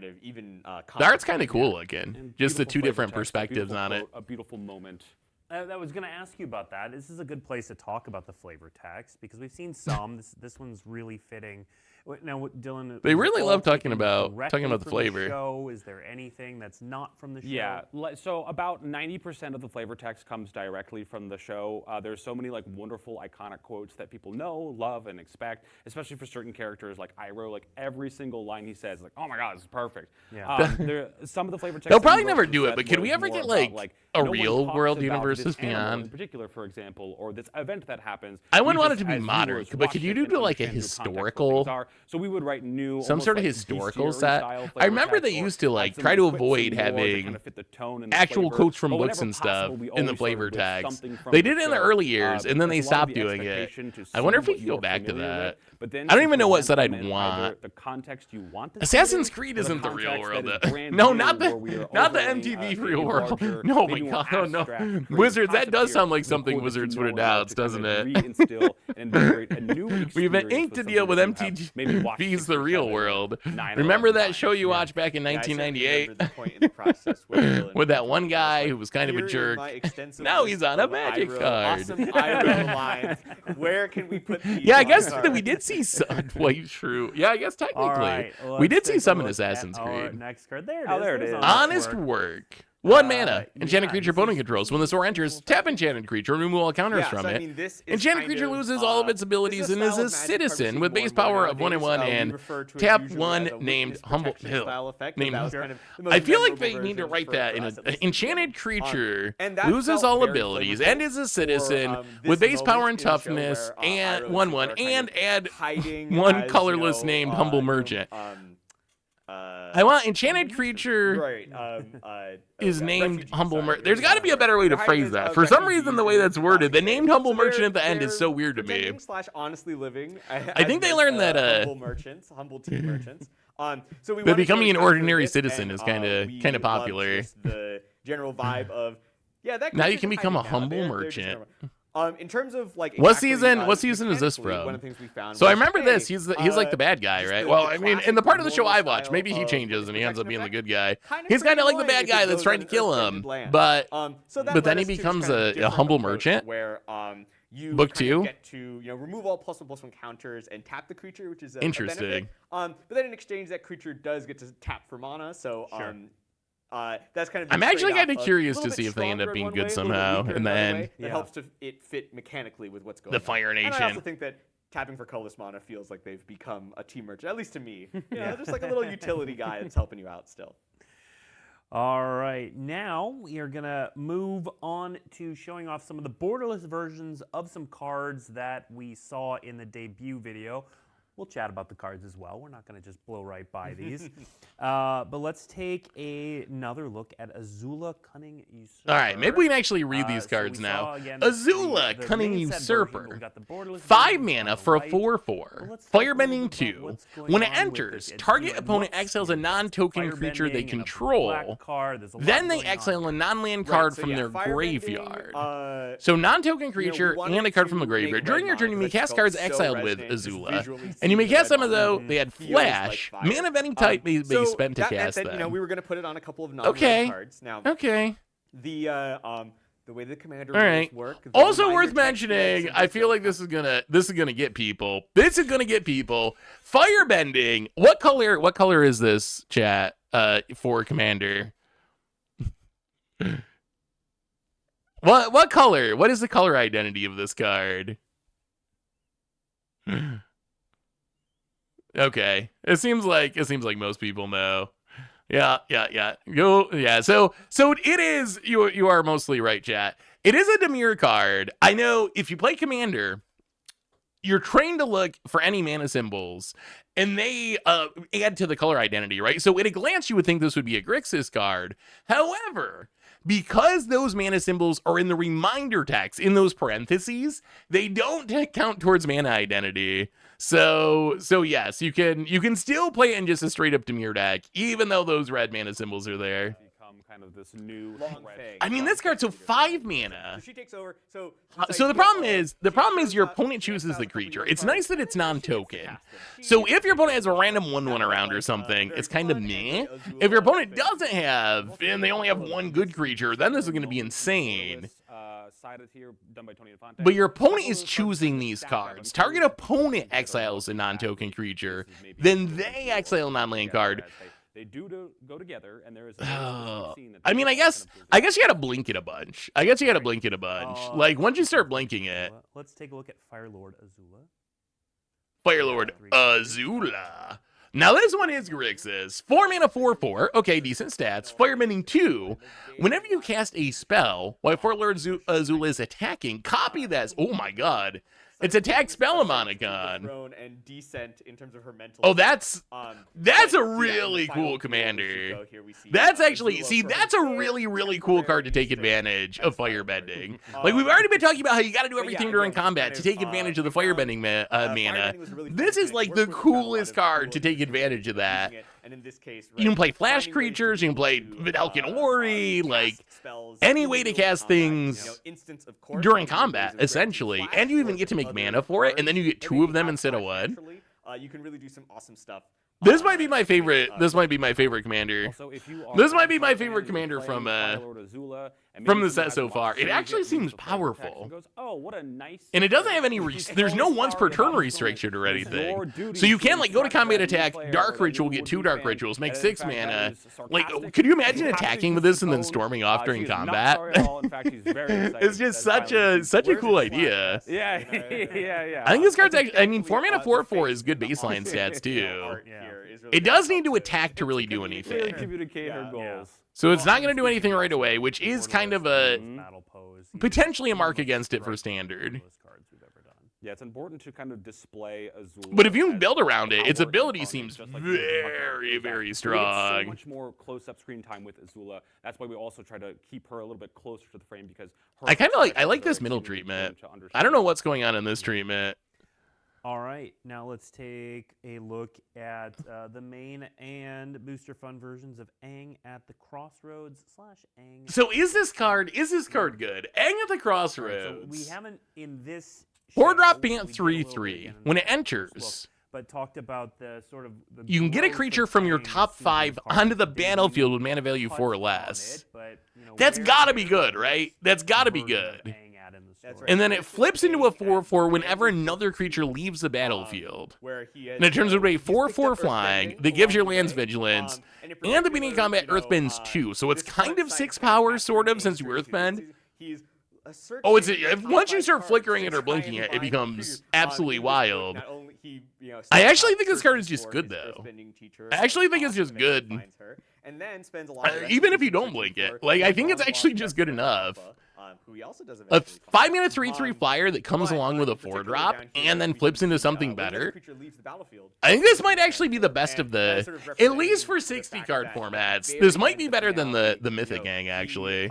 F: kind of even
A: The art's kind of cool
B: Yeah.
A: looking.
B: And
A: Just the
B: beautiful
A: two
B: flavor
A: different
B: text, a
A: perspectives
B: beautiful
A: on it.
B: quote, a beautiful moment.
E: I was going to ask you about that. This is a good place to talk about the flavor text because we've seen some. This one's really fitting. Now, Dylan,
A: They really love talking
E: taken
A: about
E: directly
A: the
E: from
A: flavor.
E: Show? Is there anything that's not from the show?
B: Yeah, so about 90% of the flavor text comes directly from the show. There's so many like wonderful, iconic quotes that people know, love, and expect, especially for certain characters like Iroh. Like every single line he says, like, "Oh my God, this is perfect."
E: Yeah.
B: Some of the flavor text.
A: They'll
B: that
A: probably
B: you
A: never
B: both
A: do it,
B: said
A: but could we
B: was
A: ever
B: more
A: get,
B: about,
A: like,
B: no
A: a
B: one
A: real
B: talks
A: world
B: about
A: universe
B: this animal
A: Beyond?
B: in particular, for example, or this event that happens.
A: I
B: We
A: wouldn't want it
B: just,
A: to be
B: as
A: modern,
B: viewers,
A: but
B: watch
A: could you
B: it
A: do
B: and
A: like a
B: understand the context of what
A: historical-
B: things are. So we would write new,
A: Some
B: almost
A: sort of
B: like
A: historical
B: bestiary
A: set.
B: style
A: I
B: flavor
A: remember they
B: text, or
A: used to like
B: add some
A: try to
B: quips and
A: avoid
B: more to
A: having
B: kind of fit the tone and the
A: actual
B: flavor.
A: quotes from
B: But
A: books
B: whenever
A: and stuff
B: possible, we
A: in the
B: always
A: flavor
B: started with
A: tags.
B: something from
A: They
B: the
A: did it in the
B: show,
A: early years, and then they
B: there's a lot of
A: stopped
B: the
A: doing it.
B: expectation to
A: I wonder if
B: see
A: we
B: what
A: could go
B: you're
A: back to
B: familiar
A: that.
B: with, but then
A: I don't
B: to
A: even know what
B: present
A: set I'd
B: them in
A: want.
B: either the context you want to see
A: Assassin's
B: it in,
A: Creed
B: or
A: isn't the real
B: context
A: world.
B: that is
A: though.
B: brand
A: No,
B: new,
A: not
B: where we
A: the
B: are
A: not the
B: overlaying,
A: MTV
B: maybe
A: real
B: more
A: world.
B: larger,
A: No,
B: maybe
A: my
B: more
A: God, oh, no.
B: abstract creative
A: Wizards, that does
B: concept
A: sound like
B: here,
A: something
B: the core that
A: Wizards
B: you
A: would
B: know
A: announce,
B: and love to
A: doesn't
B: kind
A: it?
B: of reinstill and invigorate a new
A: We've been
B: experience
A: inked to
B: with
A: deal with
B: something that you have maybe watched
A: MTV's
B: 6
A: The
B: or
A: Real
B: 7 or
A: World.
B: 9 or
A: Remember
B: 11
A: that
B: times.
A: show you watched back in
F: Yeah, I certainly
A: 1998?
F: remember the point in the process where Dylan
A: With that
F: was
A: one
F: like,
A: guy who was kind of a
F: "Here is
A: jerk.
F: my extensive
A: Now
F: list
A: he's on a
F: of
A: magic
F: Iroh-
A: card."
F: Awesome Iroh lines. Where can we put these?
A: Yeah, I
F: on
A: guess
F: cards?
A: we did see some. Wait, true. Yeah, I guess technically.
E: All right,
A: We did
E: let's
A: see
E: take a
A: some in
E: look
A: Assassin's
E: at our
A: Creed.
E: next card. There it is.
B: Oh, there it
E: There's
B: is.
A: Honest work. 1 mana. Enchanted
E: yeah,
A: creature
E: this
A: opponent
E: is-
A: controls. When this war enters, tap enchanted creature and remove all counters
F: Yeah,
A: from
F: so,
A: it.
F: I mean, this is
A: Enchanted
F: kind
A: creature
F: of,
A: loses all of its
F: this
A: abilities
F: is
A: and is
F: style
A: a
F: of Magic card
A: citizen
F: we've
A: with
F: seen
A: base
F: more
A: power
F: and
A: of
F: more
A: 1 and 1
F: nowadays. We
A: and
F: refer to it
A: tap
F: usually
A: 1
F: as a
A: named
F: weakness
A: Humble
F: protection
A: Hill.
F: style effect,
A: Named
F: that was
A: Humble-
F: kind of the most
A: I feel like
F: memorable
A: they need to
F: version
A: write
F: for
A: that in
F: us, at
A: an
F: least in the
A: enchanted
F: beginning.
A: creature
F: And that
A: loses
F: felt
A: all
F: very
A: abilities
F: flavorful
A: and is a citizen
F: this
A: with base power
F: moment
A: and
F: in the show
A: toughness
F: where,
A: and
F: Iroh
A: 1/1
F: and Super are
A: and
F: kind of
A: add
F: hiding
A: one
F: as,
A: colorless named Humble Merchant. I want enchanted creature
F: right.
A: is named
F: refugee,
A: Humble
F: sorry,
A: Merchant. There's got to be a better way to
F: They're
A: phrase
F: hiding
A: that.
F: as,
A: For some
F: refugees
A: reason, the way
F: in
A: that's worded, the
F: classic
A: named
F: States.
A: Humble
F: So
A: Merchant
F: they're-
A: at the end is
F: they're
A: so weird to me.
F: pretending / honestly living.
A: I think they learned that,
F: humble merchants, humble tea merchants. So we
A: But
F: wanted to
A: becoming an
F: capture
A: ordinary
F: this,
A: citizen
F: and,
A: is kinda
F: we loved
A: popular.
F: just the general vibe of that.
A: Now you
F: creature's
A: can become a
F: hiding now.
A: humble
F: They're just
A: merchant.
F: In terms of like
A: What
F: exactly,
A: season- what season is this
F: mechanically,
A: from?
F: One of the things we found
A: So I
F: was,
A: remember
F: hey,
A: this. He's like the bad guy,
F: just
A: right?
F: the
A: Well, I mean, in the part of the show
F: classic
A: I watched, maybe he
F: style
A: changes
F: of
A: and he ends up being the
F: protection
A: good guy.
F: effect.
A: He's kind of like the
F: pretty
A: bad
F: annoying
A: guy
F: if it
A: that's
F: goes
A: trying
F: on
A: to
F: an
A: kill
F: earth-bended
A: him,
F: land.
A: but
F: So that
A: but then
F: led
A: he
F: us to this
A: becomes
F: kind of
A: a
F: different
A: humble
F: approach
A: merchant.
F: where you
A: Book
F: kind
A: 2?
F: of get to remove all +1/+1 counters and tap the creature, which is a
A: Interesting.
F: benefit. But then in exchange, that creature does get to tap for mana. So that's kind of.
A: I'm
F: the
A: actually
F: trade-off
A: kinda
F: of
A: curious
F: a
A: to
F: little
A: see
F: bit
A: if they end up
F: stronger in
A: being
F: one
A: good
F: way, a little bit
A: somehow
F: weaker
A: in the
F: another
A: end.
F: way. That helps it fit mechanically with what's going
A: The
F: on.
A: Fire
F: And I
A: Nation.
F: also think that tapping for colorless mana feels like they've become a team merchant, at least to me. Just like a little utility guy that's helping you out still.
E: All right, now we are gonna move on to showing off some of the borderless versions of some cards that we saw in the debut video. We'll chat about the cards as well. We're not gonna just blow right by these. But let's take another look at Azula Cunning Usurper.
A: All right, maybe we can actually read these
E: So
A: cards
E: we
A: now.
E: saw, again,
A: Azula,
E: the
A: Cunning
E: main set version,
A: Usurper.
E: but we got the borderless
A: 5
E: version
A: mana
E: on
A: for a
E: the right.
A: 4/4.
E: Well, let's talk a little
A: Firebending
E: bit about
A: 2.
E: what's going
A: When it
E: on with
A: enters,
E: it.
A: target
E: It
A: opponent
E: looks
A: exiles a
E: like
A: non-token creature they
E: firebending and a
A: control.
E: black card. There's a lot
A: Then they
E: going on
A: exile
E: here.
A: a non-land card
F: so
A: from
F: yeah,
A: their
F: firebending,
A: graveyard. So non-token creature
F: wanted
A: and a card from
F: to
A: the graveyard.
F: make
A: During
F: red
A: your turn, you
F: mana
A: may
F: because
A: cast
F: it
A: cards
F: felt so
A: exiled with
F: resonant, just
A: Azula.
F: visually
A: And you
F: seeing
A: may
F: the
A: cast
F: red
A: them as
F: mana
A: though they had
F: feels like
A: flash.
F: fire.
A: Mana of any type may be
F: So
A: spent to
F: that meant
A: cast
F: that,
A: them.
F: we were going to put it on a couple of non-red
A: Okay.
F: cards. Now,
A: Okay.
F: the way the commander
A: All right.
F: rules work. the
A: Also
F: reminder
A: worth
F: text
A: mentioning,
F: says
A: I feel like this is gonna get people. This is gonna get people. Firebending. What color is this, chat? For commander. What color? What is the color identity of this card? Okay. It seems like most people know. Yeah. So it is. You are mostly right, chat. It is a demure card. I know if you play Commander, you're trained to look for any mana symbols, and they add to the color identity, right? So at a glance, you would think this would be a Grixis card. However, because those mana symbols are in the reminder text, in those parentheses, they don't count towards mana identity. So yes, you can still play it in just a straight up demure deck, even though those red mana symbols are there.
B: Become kind of this new
F: Long
B: threat.
F: Fang.
A: I mean, this card's so 5 mana.
F: So she takes over. So
A: So the problem is your opponent chooses the creature. It's nice that it's non-token. So if your opponent has a random 1/1 around or something, it's kind of meh. If your opponent doesn't have, and they only have one good creature, then this is going to be insane.
B: sided here, done by Tony Infante.
A: But your opponent
B: Couple
A: is
B: of
A: choosing
B: cards
A: these
B: stack up.
A: cards.
B: I'm
A: Target
B: curious
A: opponent
B: if you guys are
A: exiles a
B: looking at
A: non-token
B: this.
A: creature.
B: This is maybe
A: Then
B: a
A: they
B: feel
A: exile a non-land
B: together
A: card.
B: as They do go together, and there is a very specific scene that
A: I
B: they
A: mean,
B: all
A: I
B: kind of
A: guess you gotta blink it a bunch. Like, once you start blinking it,
E: Let's take a look at Firelord Azula.
A: Firelord Azula. Now this one is Grixis. 4 mana 4/4. Okay, decent stats. Firebending 2. Whenever you cast a spell while Firelord Azula is attacking, copy that. Oh my god. It's attack spell Monicon.
F: Throne and descent in terms of her mental.
A: Oh, that's
F: but,
A: a
F: yeah, in the
A: really
F: final
A: cool
F: duel,
A: commander.
F: here we see,
A: That's actually,
F: Azula
A: see,
F: for
A: that's a
F: her
A: really, really cool card to take
F: temporary
A: advantage of
F: strength.
A: firebending. Like, we've already been talking about how you gotta do
F: But
A: everything
F: yeah,
A: during
F: again,
A: combat
F: just
A: to
F: kind
A: take
F: of,
A: advantage of the
F: we found,
A: firebending mana.
F: firebending was a really
A: This
F: fun
A: is
F: mechanic.
A: like
F: Worked
A: the
F: with a lot
A: coolest
F: of
A: card
F: cool
A: to take
F: users
A: advantage of that.
F: using it, and in this case,
A: You can
F: right,
A: play flash
F: finding ways to
A: creatures, you can
F: be
A: play
F: able to,
A: Vidalcan Ori,
F: cast
A: like,
F: spells
A: any
F: in
A: way
F: the
A: to
F: middle of
A: cast
F: combat,
A: things
F: instants, of course,
A: during
F: and ways
A: combat,
F: of granting
A: essentially.
F: flash
A: And you even
F: or
A: get to make
F: other
A: mana for it, and then you get
F: cards.
A: 2 of
F: If
A: them
F: you
A: instead of
F: have flash
A: 1.
F: naturally, you can really do some awesome stuff.
A: This might be my favorite. This might be my favorite commander.
B: Also, if you are
A: This might be
B: a
A: my
B: fan
A: favorite
B: and
A: commander
B: playing
A: from
B: Firelord Azula, and
A: from
B: maybe
A: the set
B: somebody
A: so
B: has
A: far.
B: watched
A: It
B: Surge
A: actually
B: and
A: seems
B: uses the full protection
A: powerful.
B: and goes, oh, what a nice
A: And it doesn't
B: feature.
A: have any there's no once per turn restriction or anything. So you can like go to combat attack, dark ritual, get 2 dark rituals, make 6 mana. Like, could you imagine attacking with this and then storming off during combat? It's just such a cool idea.
B: Yeah.
A: I think this card's actually, I mean, 4 mana 4/4 is good baseline stats too. It does need to attack to really do
B: Really
A: anything.
B: communicate her goals.
A: So it's not going to do anything right away, which is kind of a potentially a mark against it for standard.
B: Yeah, it's important to kind of display Azula.
A: But if you can
B: as
A: build around it, its
B: power
A: ability
B: component,
A: seems
B: just like you did with Hunters.
A: very, very
B: We get
A: strong.
B: so much more close-up screen time with Azula. That's why we also try to keep her a little bit closer to the frame because her
A: I like this middle treatment. I don't know what's going on in this treatment.
E: All right, now let's take a look at the main and booster fun versions of Aang at the Crossroads / Aang.
A: So is this card good? Aang at the
E: So
A: Crossroads.
E: we haven't in this.
A: 4-drop
E: show,
A: Bant
E: we did a little bit
A: 3/3.
E: again in
A: When
E: the
A: it
E: first
A: enters,
E: look, but talked about the sort of the
A: you can get a
E: growth
A: creature
E: of
A: from your
E: Aang
A: top
E: season
A: 5
E: cards.
A: onto the
E: Didn't
A: battlefield with
E: even
A: mana value
E: touch
A: 4 or
E: on
A: less.
E: it, but,
A: That's
E: where
A: gotta be
E: is
A: good,
E: this
A: right? That's gotta be
E: version of
A: good.
E: Aang at in the
F: That's
E: story?
A: And then it flips into a 4/4 whenever another creature leaves the battlefield.
F: Where he has,
A: And it turns into a
F: he's picked up
A: 4/4
F: Earthbending
A: flying that gives your
F: along the
A: lands
F: way,
A: vigilance.
F: in
A: And the beginning of combat Earthbends 2. So it's
F: this
A: kind of
F: front side
A: 6
F: kind of
A: power,
F: has
A: sort of,
F: Aang
A: since you
F: searches.
A: Earthbend.
F: He's a search
A: Oh, it's
F: engine,
A: once you
F: top
A: start
F: 5
A: flickering
F: cards
A: it or
F: to try
A: blinking
F: and
A: it, it
F: find
A: becomes
F: creatures.
A: absolutely
F: In this book,
A: wild.
F: not only he,
A: I
F: starts
A: actually
F: out
A: think this card is
F: searching
A: just
F: for
A: good,
F: his
A: though.
F: Earthbending teacher,
A: I actually think
F: and
A: it's just
F: often eventually
A: good.
F: finds her, and then spends a lot of the rest
A: Even
F: of
A: if you
F: the
A: don't
F: searching
A: blink it.
F: for
A: Like, I
F: his
A: think it's
F: long
A: actually
F: lost
A: just good
F: best
A: enough.
F: friend, Alpha, who he also does
A: A
F: eventually
A: 5
F: find.
A: mana 3/3 flyer that comes
F: But,
A: along with a
F: in particular
A: 4-drop
F: down here,
A: and then
F: we
A: flips
F: can
A: into
F: see,
A: something
F: when the other
A: better.
F: creature leaves the battlefield,
A: I think this might actually be the best of
F: and
A: the,
F: that sort of
A: at
F: representing
A: least for
F: the
A: 60
F: fact
A: card
F: that
A: formats.
F: very
A: This might
F: end
A: be
F: of
A: better than
F: finale,
A: the Mythic Gang,
F: he,
A: actually.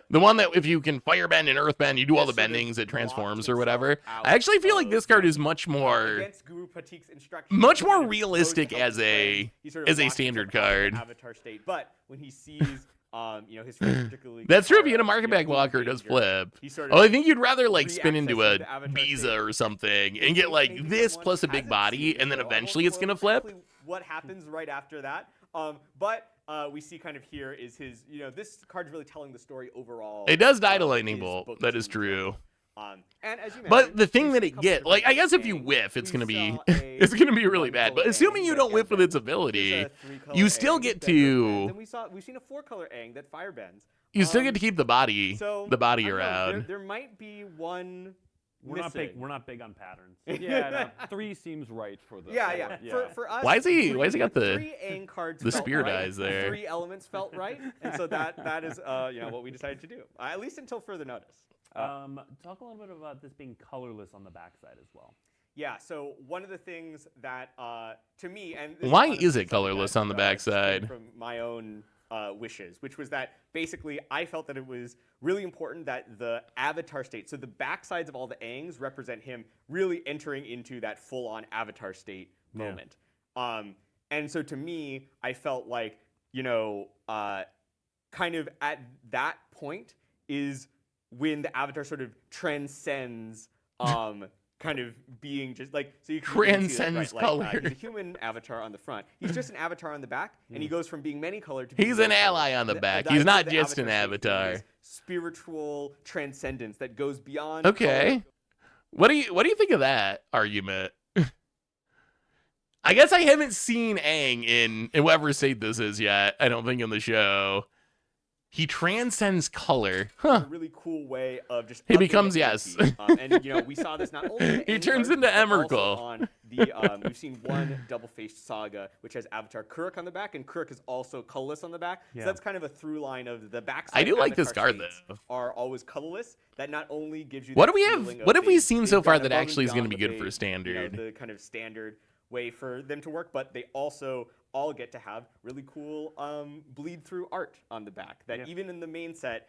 A: The one that if you can firebend and earthbend, you do all the
F: has sort of
A: bendings, it transforms
F: locked
A: or whatever.
F: himself out
A: I actually feel like
F: of,
A: this card is much more,
F: against Guru Pratik's instructions,
A: much
F: he
A: more
F: kind of goes to
A: realistic
F: help
A: as
F: his friend. He sort of
A: as a
F: locks
A: standard
F: himself out of
A: card.
F: the Avatar state, but when he sees, his friends particularly.
A: That's true. If you get a
F: Katara,
A: market back
F: Guru
A: walker, it does
F: danger,
A: flip.
F: he sort
A: Oh,
F: of
A: I think you'd rather like spin into a
F: reaccesses the Avatar
A: Biza
F: state.
A: or something
F: In
A: and get
F: case
A: like
F: maybe
A: this
F: someone
A: plus a big
F: hasn't
A: body,
F: seen
A: and then
F: the show, I
A: eventually
F: won't
A: it's gonna
F: spoil
A: flip.
F: exactly what happens right after that. But we see kind of here is his, this card's really telling the story overall.
A: It does die to
F: of
A: lightning
F: his
A: bolt.
F: book
A: That is
F: two
A: true.
F: journey. And as you
A: But
F: mentioned,
A: the thing
F: we've
A: that
F: seen a
A: it
F: couple
A: get,
F: different
A: like, I guess if you
F: Aang.
A: whiff, it's
F: We
A: gonna be,
F: saw a
A: it's gonna be really
F: one
A: bad. But
F: color
A: assuming
F: Aang
A: you
F: that
A: don't whiff with its
F: airbends.
A: ability,
F: Here's a 3-color
A: you still
F: Aang
A: get
F: that airbends,
A: to,
F: and we've seen a 4-color Aang that firebends.
A: you still get to keep the body
F: So I don't know,
A: around.
F: There might be one.
E: We're not big.
F: missing.
E: We're not big on patterns.
B: Yeah, no, 3 seems right for the.
F: Yeah. For us,
A: Why is he got the-
F: 3 Aang cards
A: the
F: felt
A: spear
F: right.
A: dies there?
F: 3 elements felt right, and so that is what we decided to do. At least until further notice.
E: Talk a little bit about this being colorless on the backside as well.
F: Yeah. So one of the things that to me, and this
A: Why
F: honestly
A: is it
F: something
A: colorless
F: that,
A: on the
F: just came
A: backside?
F: From my own wishes, which was that basically I felt that it was really important that the avatar state, so the backsides of all the Aangs represent him really entering into that full-on avatar state moment. And so to me, I felt like, kind of at that point is when the avatar sort of transcends kind of being just like so you can
A: Transcends
F: see,
A: color.
F: he's a human avatar on the front. He's just an avatar on the back, and he goes from being many colored to
A: He's
F: being
A: an
F: one-colored.
A: ally on the back.
F: The
A: He's
F: idea
A: not
F: of the
A: just an
F: avatar state
A: avatar.
F: is spiritual transcendence that goes beyond.
A: Okay.
F: color.
A: What do you think of that argument? I guess I haven't seen Aang in whatever state this is yet. I don't think in the show. He transcends color. Huh.
F: A really cool way of just.
A: He
F: upping
A: becomes,
F: the
A: yes.
F: ante. And we saw this not only. In
A: He
F: Aang
A: turns
F: cards,
A: into
F: but also
A: Emrakul.
F: On the we've seen one double-faced saga which has Avatar Kuruk on the back, and Kuruk is also colorless on the back.
E: Yeah.
F: So that's kind of a through line of the back.
A: I do like this
F: Avatar
A: card,
F: states
A: though.
F: Are always colorless. That not only gives you.
A: What
F: that
A: do we have?
F: feeling of
A: What have we
F: they've-
A: seen
F: they've
A: so far
F: gone
A: that
F: above and
A: actually is going to be
F: beyond
A: good
F: what
A: for standard?
F: the kind of standard way for them to work, but they also all get to have really cool bleed through art on the back. That even in the main set.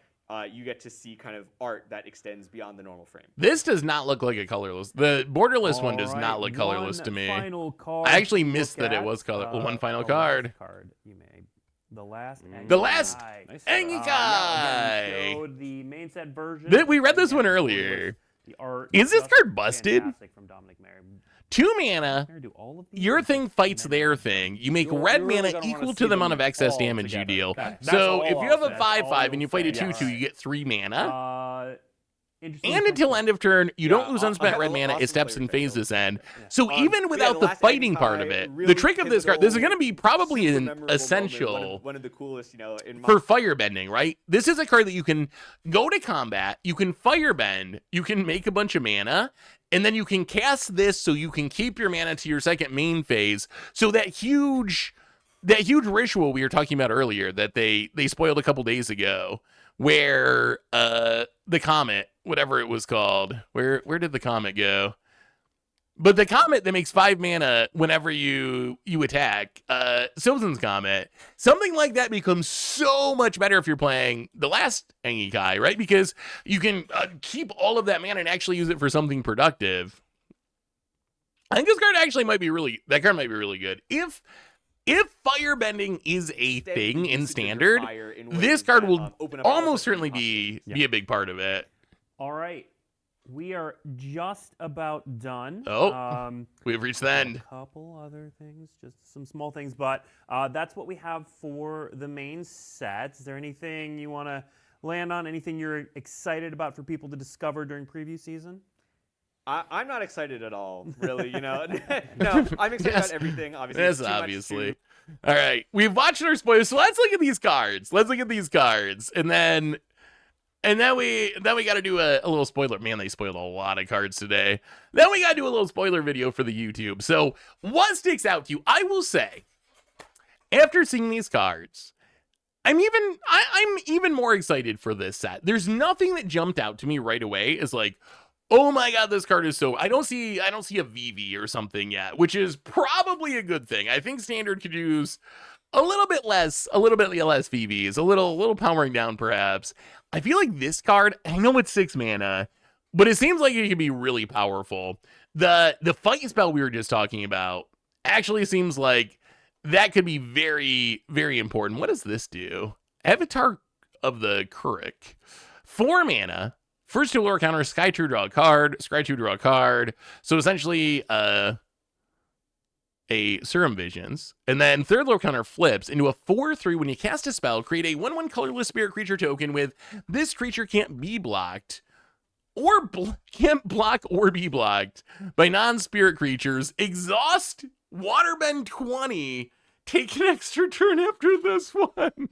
F: You get to see kind of art that extends beyond the normal frame.
A: This does not look like a colorless. The borderless one does
E: All
A: not
E: right,
A: look colorless
E: one
A: to me.
E: Final card
A: I actually
E: to
A: missed
E: look
A: that it
E: at.
A: was color. One final
E: The
A: card.
E: last card you made. The last.
A: The last
E: Nice.
A: Angikai.
E: Yeah, again, we showed the main set version.
A: We read this one
E: Again,
A: earlier.
E: The art
A: Is this
E: just
A: card busted?
E: fantastic from Dominic Mayer.
A: 2 mana.
E: Mayer do all of these
A: Your
E: or
A: thing
E: just
A: fights
E: mana?
A: their thing. You make
B: You're
A: red
B: really
A: mana
B: gonna
A: equal
B: wanna
A: to
B: see
A: the amount
B: them
A: of excess
B: all
A: damage you
B: together.
A: deal.
B: That's
A: So
B: all
A: if you
B: I'll
A: have a
B: say.
A: 5/5 and you fight a
E: Yes.
A: 2/2, you get 3 mana.
E: Interesting
A: And until
E: point.
A: end of turn, you don't
F: Yeah,
A: lose unspent red
F: awesome
A: mana. It steps
F: player
A: and
F: pick,
A: phases
F: though.
A: end. So
F: But
A: even
F: yeah,
A: without
F: the
A: the
F: last
A: fighting
F: Angikai,
A: part of it, the
F: really
A: trick of this card, this is going to be probably
F: super
A: an
F: memorable moment,
A: essential
F: one of the coolest, in
A: for firebending, right? This is a card that you can go to combat, you can firebend, you can make a bunch of mana, and then you can cast this so you can keep your mana to your second main phase. So that huge ritual we were talking about earlier that they spoiled a couple days ago, where the comet, whatever it was called, where did the comet go? But the comet that makes 5 mana whenever you attack, Silzen's Comet, something like that becomes so much better if you're playing the last Angikai, right? Because you can keep all of that mana and actually use it for something productive. I think this card actually might be really good. If firebending is a thing in standard, this card will almost certainly be a big part of it.
E: All right. We are just about done.
A: Oh, we've reached the end.
E: A couple other things, just some small things, but that's what we have for the main set. Is there anything you want to land on? Anything you're excited about for people to discover during preview season?
F: I'm not excited at all, really. No, I'm excited about everything. Obviously,
A: Yes,
F: it's too much
A: obviously.
F: to-
A: All right, we've watched our spoilers, so let's look at these cards. And then we got to do a little spoiler. Man, they spoiled a lot of cards today. Then we got to do a little spoiler video for the YouTube. So what sticks out to you? I will say, after seeing these cards, I'm even more excited for this set. There's nothing that jumped out to me right away as like, oh my god, this card is so. I don't see a VV or something yet, which is probably a good thing. I think standard could use a little bit less VVs, a little powering down perhaps. I feel like this card, I know it's 6 mana, but it seems like it could be really powerful. The fight spell we were just talking about actually seems like that could be very, very important. What does this do? Avatar of the Kuruk. 4 mana. First 2 lore counter, Sky 2 draw a card, Sky 2 draw a card. So essentially a Serum Visions, and then third lore counter flips into a 4/3. When you cast a spell, create a 1/1 colorless spirit creature token with this creature can't be blocked or can't block or be blocked by non-spirit creatures. Exhaust, waterbend 20. Take an extra turn after this one.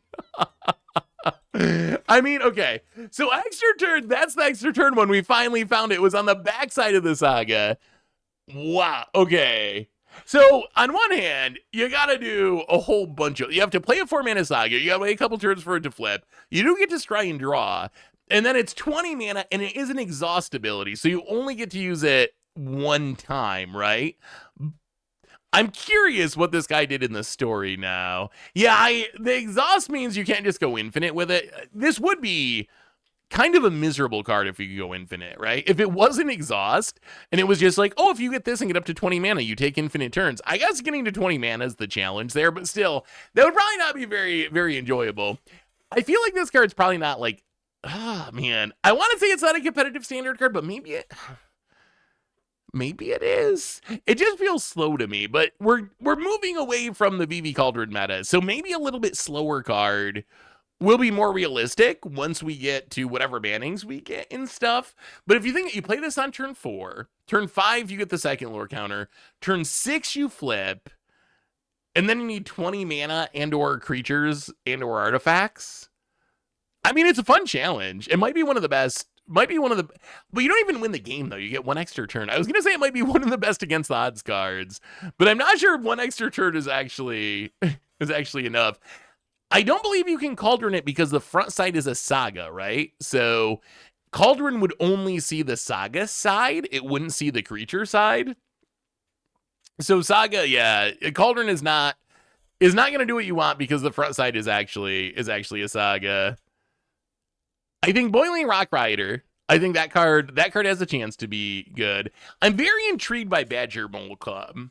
A: I mean, okay. So extra turn, that's the extra turn one. We finally found it was on the backside of the saga. Wow. Okay. So on one hand, you gotta do a whole bunch of. You have to play a 4 mana saga. You gotta wait a couple turns for it to flip. You do get to scry and draw, and then it's 20 mana, and it is an exhaust ability, so you only get to use it one time, right? I'm curious what this guy did in the story now. Yeah, the exhaust means you can't just go infinite with it. This would be kind of a miserable card if you could go infinite, right? If it wasn't exhaust and it was just like, oh, if you get this and get up to 20 mana, you take infinite turns. I guess getting to 20 mana is the challenge there, but still, that would probably not be very, very enjoyable. I feel like this card's probably not like, man, I want to say it's not a competitive standard card, but maybe Maybe it is. It just feels slow to me, but we're moving away from the VV Cauldron meta, so maybe a little bit slower card will be more realistic once we get to whatever bannings we get and stuff. But if you think you play this on turn 4, turn 5 you get the second lore counter, turn 6 you flip, and then you need 20 mana and or creatures and or artifacts. I mean, it's a fun challenge. It might be one of the best. Might be one of the, but you don't even win the game though. You get one extra turn. I was gonna say it might be one of the best against the odds cards, but I'm not sure if one extra turn is actually enough. I don't believe you can Cauldron it because the front side is a Saga, right? So Cauldron would only see the Saga side. It wouldn't see the creature side. So Saga, yeah, Cauldron is not gonna do what you want because the front side is actually a Saga. I think Boiling Rock Rider, I think that card has a chance to be good. I'm very intrigued by Badger Mole Club.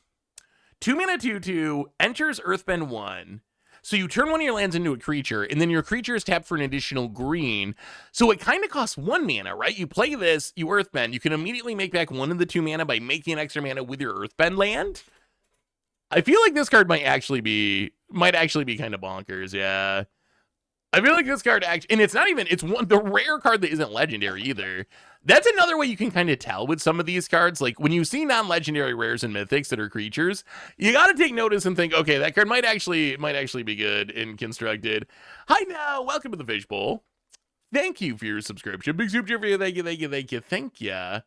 A: 2 mana 2/2, enters Earthbend 1. So you turn one of your lands into a creature, and then your creature is tapped for an additional green. So it kind of costs 1 mana, right? You play this, you Earthbend, you can immediately make back 1 of the 2 mana by making an extra mana with your Earthbend land. I feel like this card might actually be kind of bonkers, yeah. I feel like this card actually, and it's the rare card that isn't legendary either. That's another way you can kind of tell with some of these cards. Like when you see non-legendary rares and mythics that are creatures, you got to take notice and think, okay, that card might actually be good and constructed. Hi now, welcome to the Fishbowl. Thank you for your subscription. Big super for you. Thank you.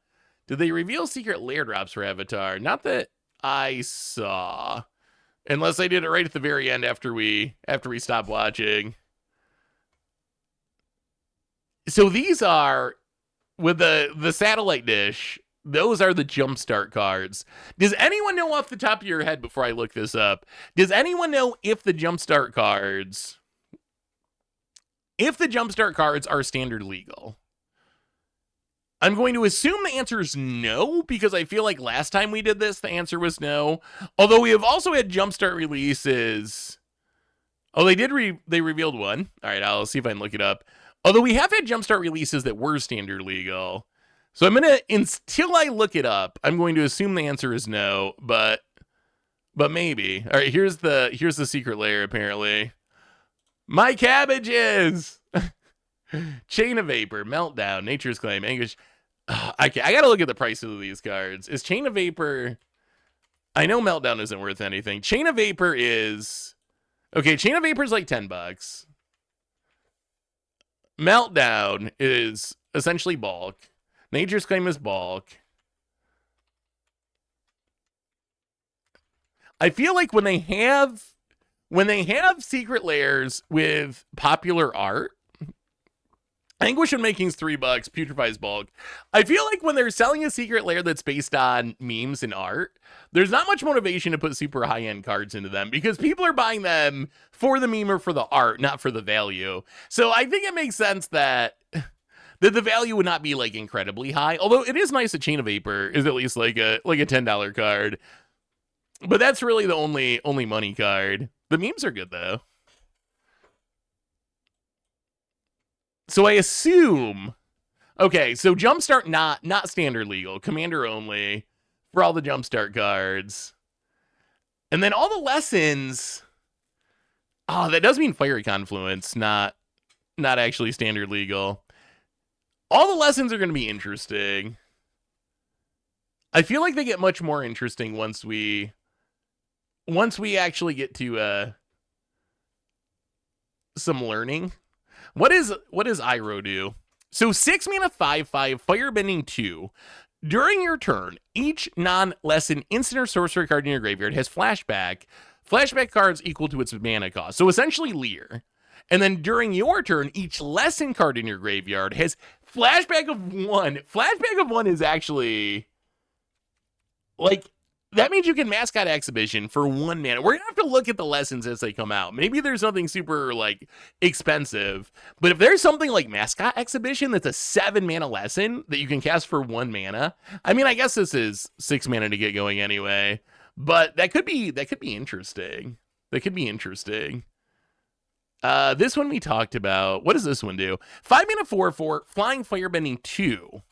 A: Did they reveal secret lair drops for Avatar? Not that I saw, unless I did it right at the very end after we stopped watching. So these are, with the satellite dish, those are the jumpstart cards. Does anyone know off the top of your head, before I look this up, does anyone know if the jumpstart cards are standard legal? I'm going to assume the answer is no, because I feel like last time we did this, the answer was no. Although we have also had jumpstart releases. Oh, they revealed one. All right, I'll see if I can look it up. Although we have had jumpstart releases that were standard legal. So until I look it up, I'm going to assume the answer is no, but maybe. All right, here's the secret layer apparently. My cabbages! Chain of Vapor, Meltdown, Nature's Claim, Anguish. I gotta look at the prices of these cards. Is Chain of Vapor, I know Meltdown isn't worth anything. Chain of Vapor is, okay, Chain of Vapor is like $10. Meltdown is essentially bulk. Nature's Claim is bulk. I feel like when they have secret layers with popular art, Anguish and Making's $3, Putrefy's bulk. I feel like when they're selling a secret layer that's based on memes and art, there's not much motivation to put super high-end cards into them because people are buying them for the meme or for the art, not for the value. So I think it makes sense that the value would not be like incredibly high. Although it is nice that Chain of Vapor is at least like a $10 card. But that's really the only money card. The memes are good though. So I assume, okay, so Jumpstart not standard legal, Commander only for all the Jumpstart cards. And then all the lessons, that does mean Fiery Confluence, not actually standard legal. All the lessons are going to be interesting. I feel like they get much more interesting once we actually get to some learning. What does Iroh do? So 6 mana 5/5 Firebending 2. During your turn, each non-lesson instant or sorcery card in your graveyard has flashback. Flashback cards equal to its mana cost. So essentially Leer. And then during your turn, each lesson card in your graveyard has flashback of 1. Flashback of 1 is actually like, that means you can Mascot Exhibition for 1 mana. We're gonna have to look at the lessons as they come out. Maybe there's something super like expensive, but if there's something like Mascot Exhibition that's a 7 mana lesson that you can cast for 1 mana, I mean, I guess this is 6 mana to get going anyway, but that could be interesting. That could be interesting. This one we talked about. What does this one do? 5 mana 4/4 Flying Firebending 2.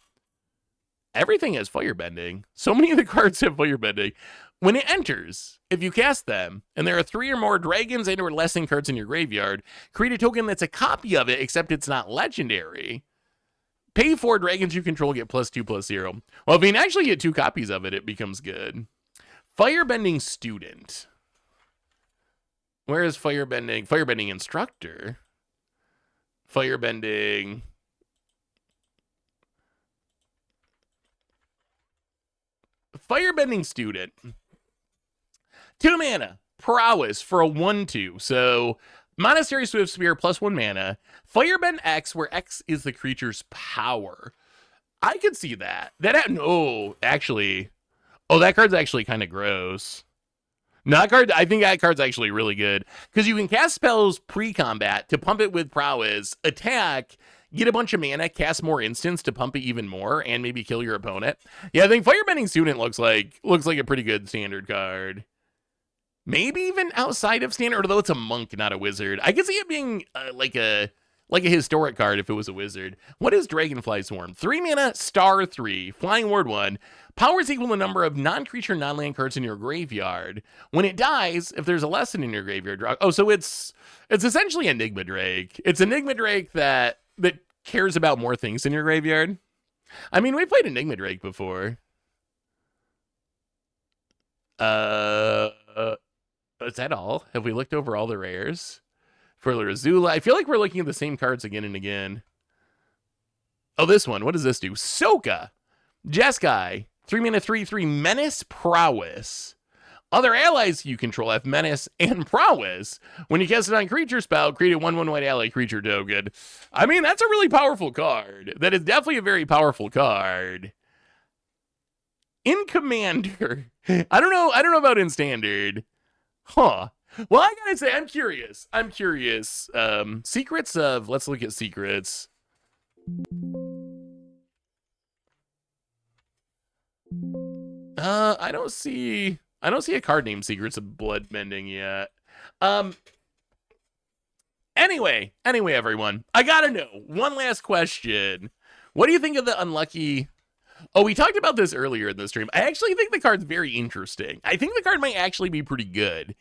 A: Everything has firebending. So many of the cards have firebending. When it enters, if you cast them, and there are 3 or more dragons and or lesson cards in your graveyard, create a token that's a copy of it, except it's not legendary. Pay 4 dragons you control, get +2/+0. Well, if you can actually get 2 copies of it, it becomes good. Firebending Student. Where is Firebending? Firebending Instructor. Firebending... Firebending Student. 2 mana. Prowess for a 1/2. So, Monastery Swift Spear +1 mana. Firebend X, where X is the creature's power. I could see that. No, actually. Oh, that card's actually kind of gross. No, that card, I think that card's actually really good. Because you can cast spells pre-combat to pump it with prowess, attack, get a bunch of mana, cast more instants to pump it even more, and maybe kill your opponent. Yeah, I think Firebending Student looks like a pretty good standard card. Maybe even outside of standard, although it's a monk, not a wizard. I could see it being like a historic card if it was a wizard. What is Dragonfly Swarm? 3 mana, star 3, flying ward 1. Power is equal to the number of non-creature, non-land cards in your graveyard. When it dies, if there's a lesson in your graveyard, draw. Oh, so it's essentially Enigma Drake. It's Enigma Drake that cares about more things in your graveyard. I mean, we played Enigma Drake before. Is that all? Have we looked over all the rares? For Azula, I feel like we're looking at the same cards again and again. Oh, this one. What does this do? Soka. Jeskai. 3 mana, 3/3 Menace, Prowess. Other allies you control have Menace and Prowess. When you cast it on creature spell, create a 1/1 white ally creature token. I mean, that's a really powerful card. That is definitely a very powerful card. In Commander. I don't know about in Standard. Huh. Well, I gotta say, I'm curious. Secrets of, let's look at secrets. I don't see a card named Secrets of Bloodmending yet. Anyway, everyone, I gotta know. One last question. What do you think of the unlucky... Oh, we talked about this earlier in the stream. I actually think the card's very interesting. I think the card might actually be pretty good.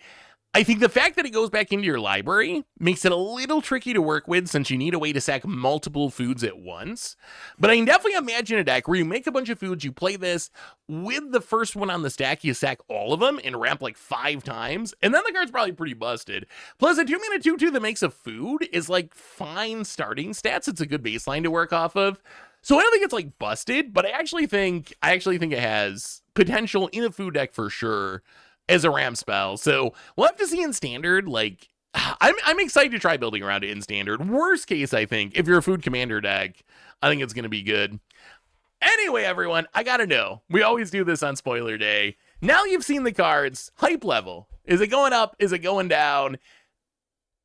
A: I think the fact that it goes back into your library makes it a little tricky to work with since you need a way to sack multiple foods at once. But I can definitely imagine a deck where you make a bunch of foods, you play this, with the first one on the stack, you sack all of them and ramp like 5 times, and then the card's probably pretty busted. Plus, a 2 mana 2/2 that makes a food is like fine starting stats. It's a good baseline to work off of. So I don't think it's like busted, but I actually think it has potential in a food deck for sure as a ram spell. So we'll have to see in standard. Like, I'm excited to try building around it in standard. Worst case, I think, if you're a food commander deck, I think it's going to be good. Anyway, everyone, I gotta know. We always do this on spoiler day. Now you've seen the cards. Hype level. Is it going up? Is it going down?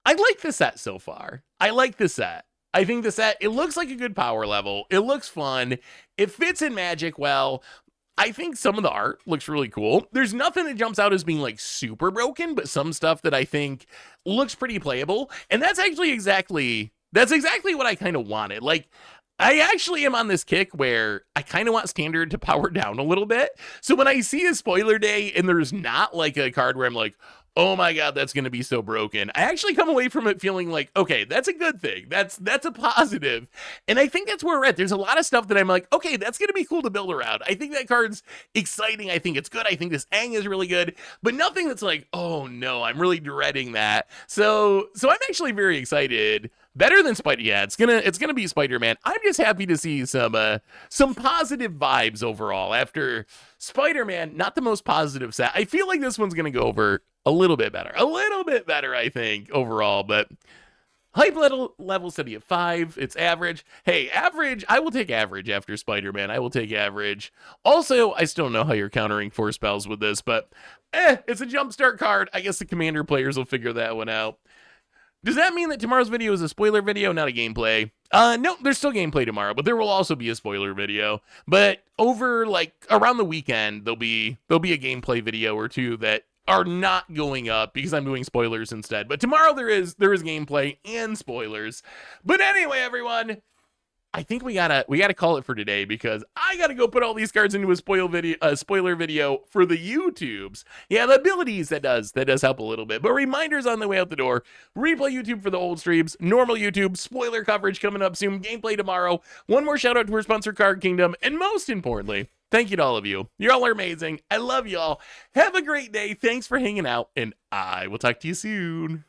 A: I like the set so far. I like the set. I think the set, it looks like a good power level. It looks fun. It fits in Magic well. I think some of the art looks really cool. There's nothing that jumps out as being like super broken, but some stuff that I think looks pretty playable. And that's exactly what I kind of wanted. Like, I actually am on this kick where I kind of want standard to power down a little bit. So when I see a spoiler day and there's not like a card where I'm like, oh my god, that's going to be so broken, I actually come away from it feeling like, okay, that's a good thing. That's a positive. And I think that's where we're at. There's a lot of stuff that I'm like, okay, that's going to be cool to build around. I think that card's exciting. I think it's good. I think this Aang is really good, but nothing that's like, oh no, I'm really dreading that. So I'm actually very excited. Better than Spider. Yeah, it's gonna be Spider-Man. I'm just happy to see some positive vibes overall after Spider-Man. Not the most positive set. I feel like this one's gonna go over a little bit better, I think, overall. But hype level steady at 5. It's average. Hey, average. I will take average after Spider-Man. I will take average. Also, I still don't know how you're countering 4 spells with this, but it's a jumpstart card. I guess the commander players will figure that one out. Does that mean that tomorrow's video is a spoiler video, not a gameplay? No, there's still gameplay tomorrow, but there will also be a spoiler video. But over, like, around the weekend, there'll be a gameplay video or 2 that are not going up because I'm doing spoilers instead. But tomorrow there is gameplay and spoilers. But anyway, everyone, I think we gotta call it for today, because I gotta go put all these cards into a spoiler video for the YouTubes. Yeah, the abilities, that does help a little bit. But reminders on the way out the door. Replay YouTube for the old streams, normal YouTube, spoiler coverage coming up soon, gameplay tomorrow. One more shout out to our sponsor, Card Kingdom, and most importantly, thank you to all of you. Y'all are amazing. I love y'all. Have a great day. Thanks for hanging out, and I will talk to you soon.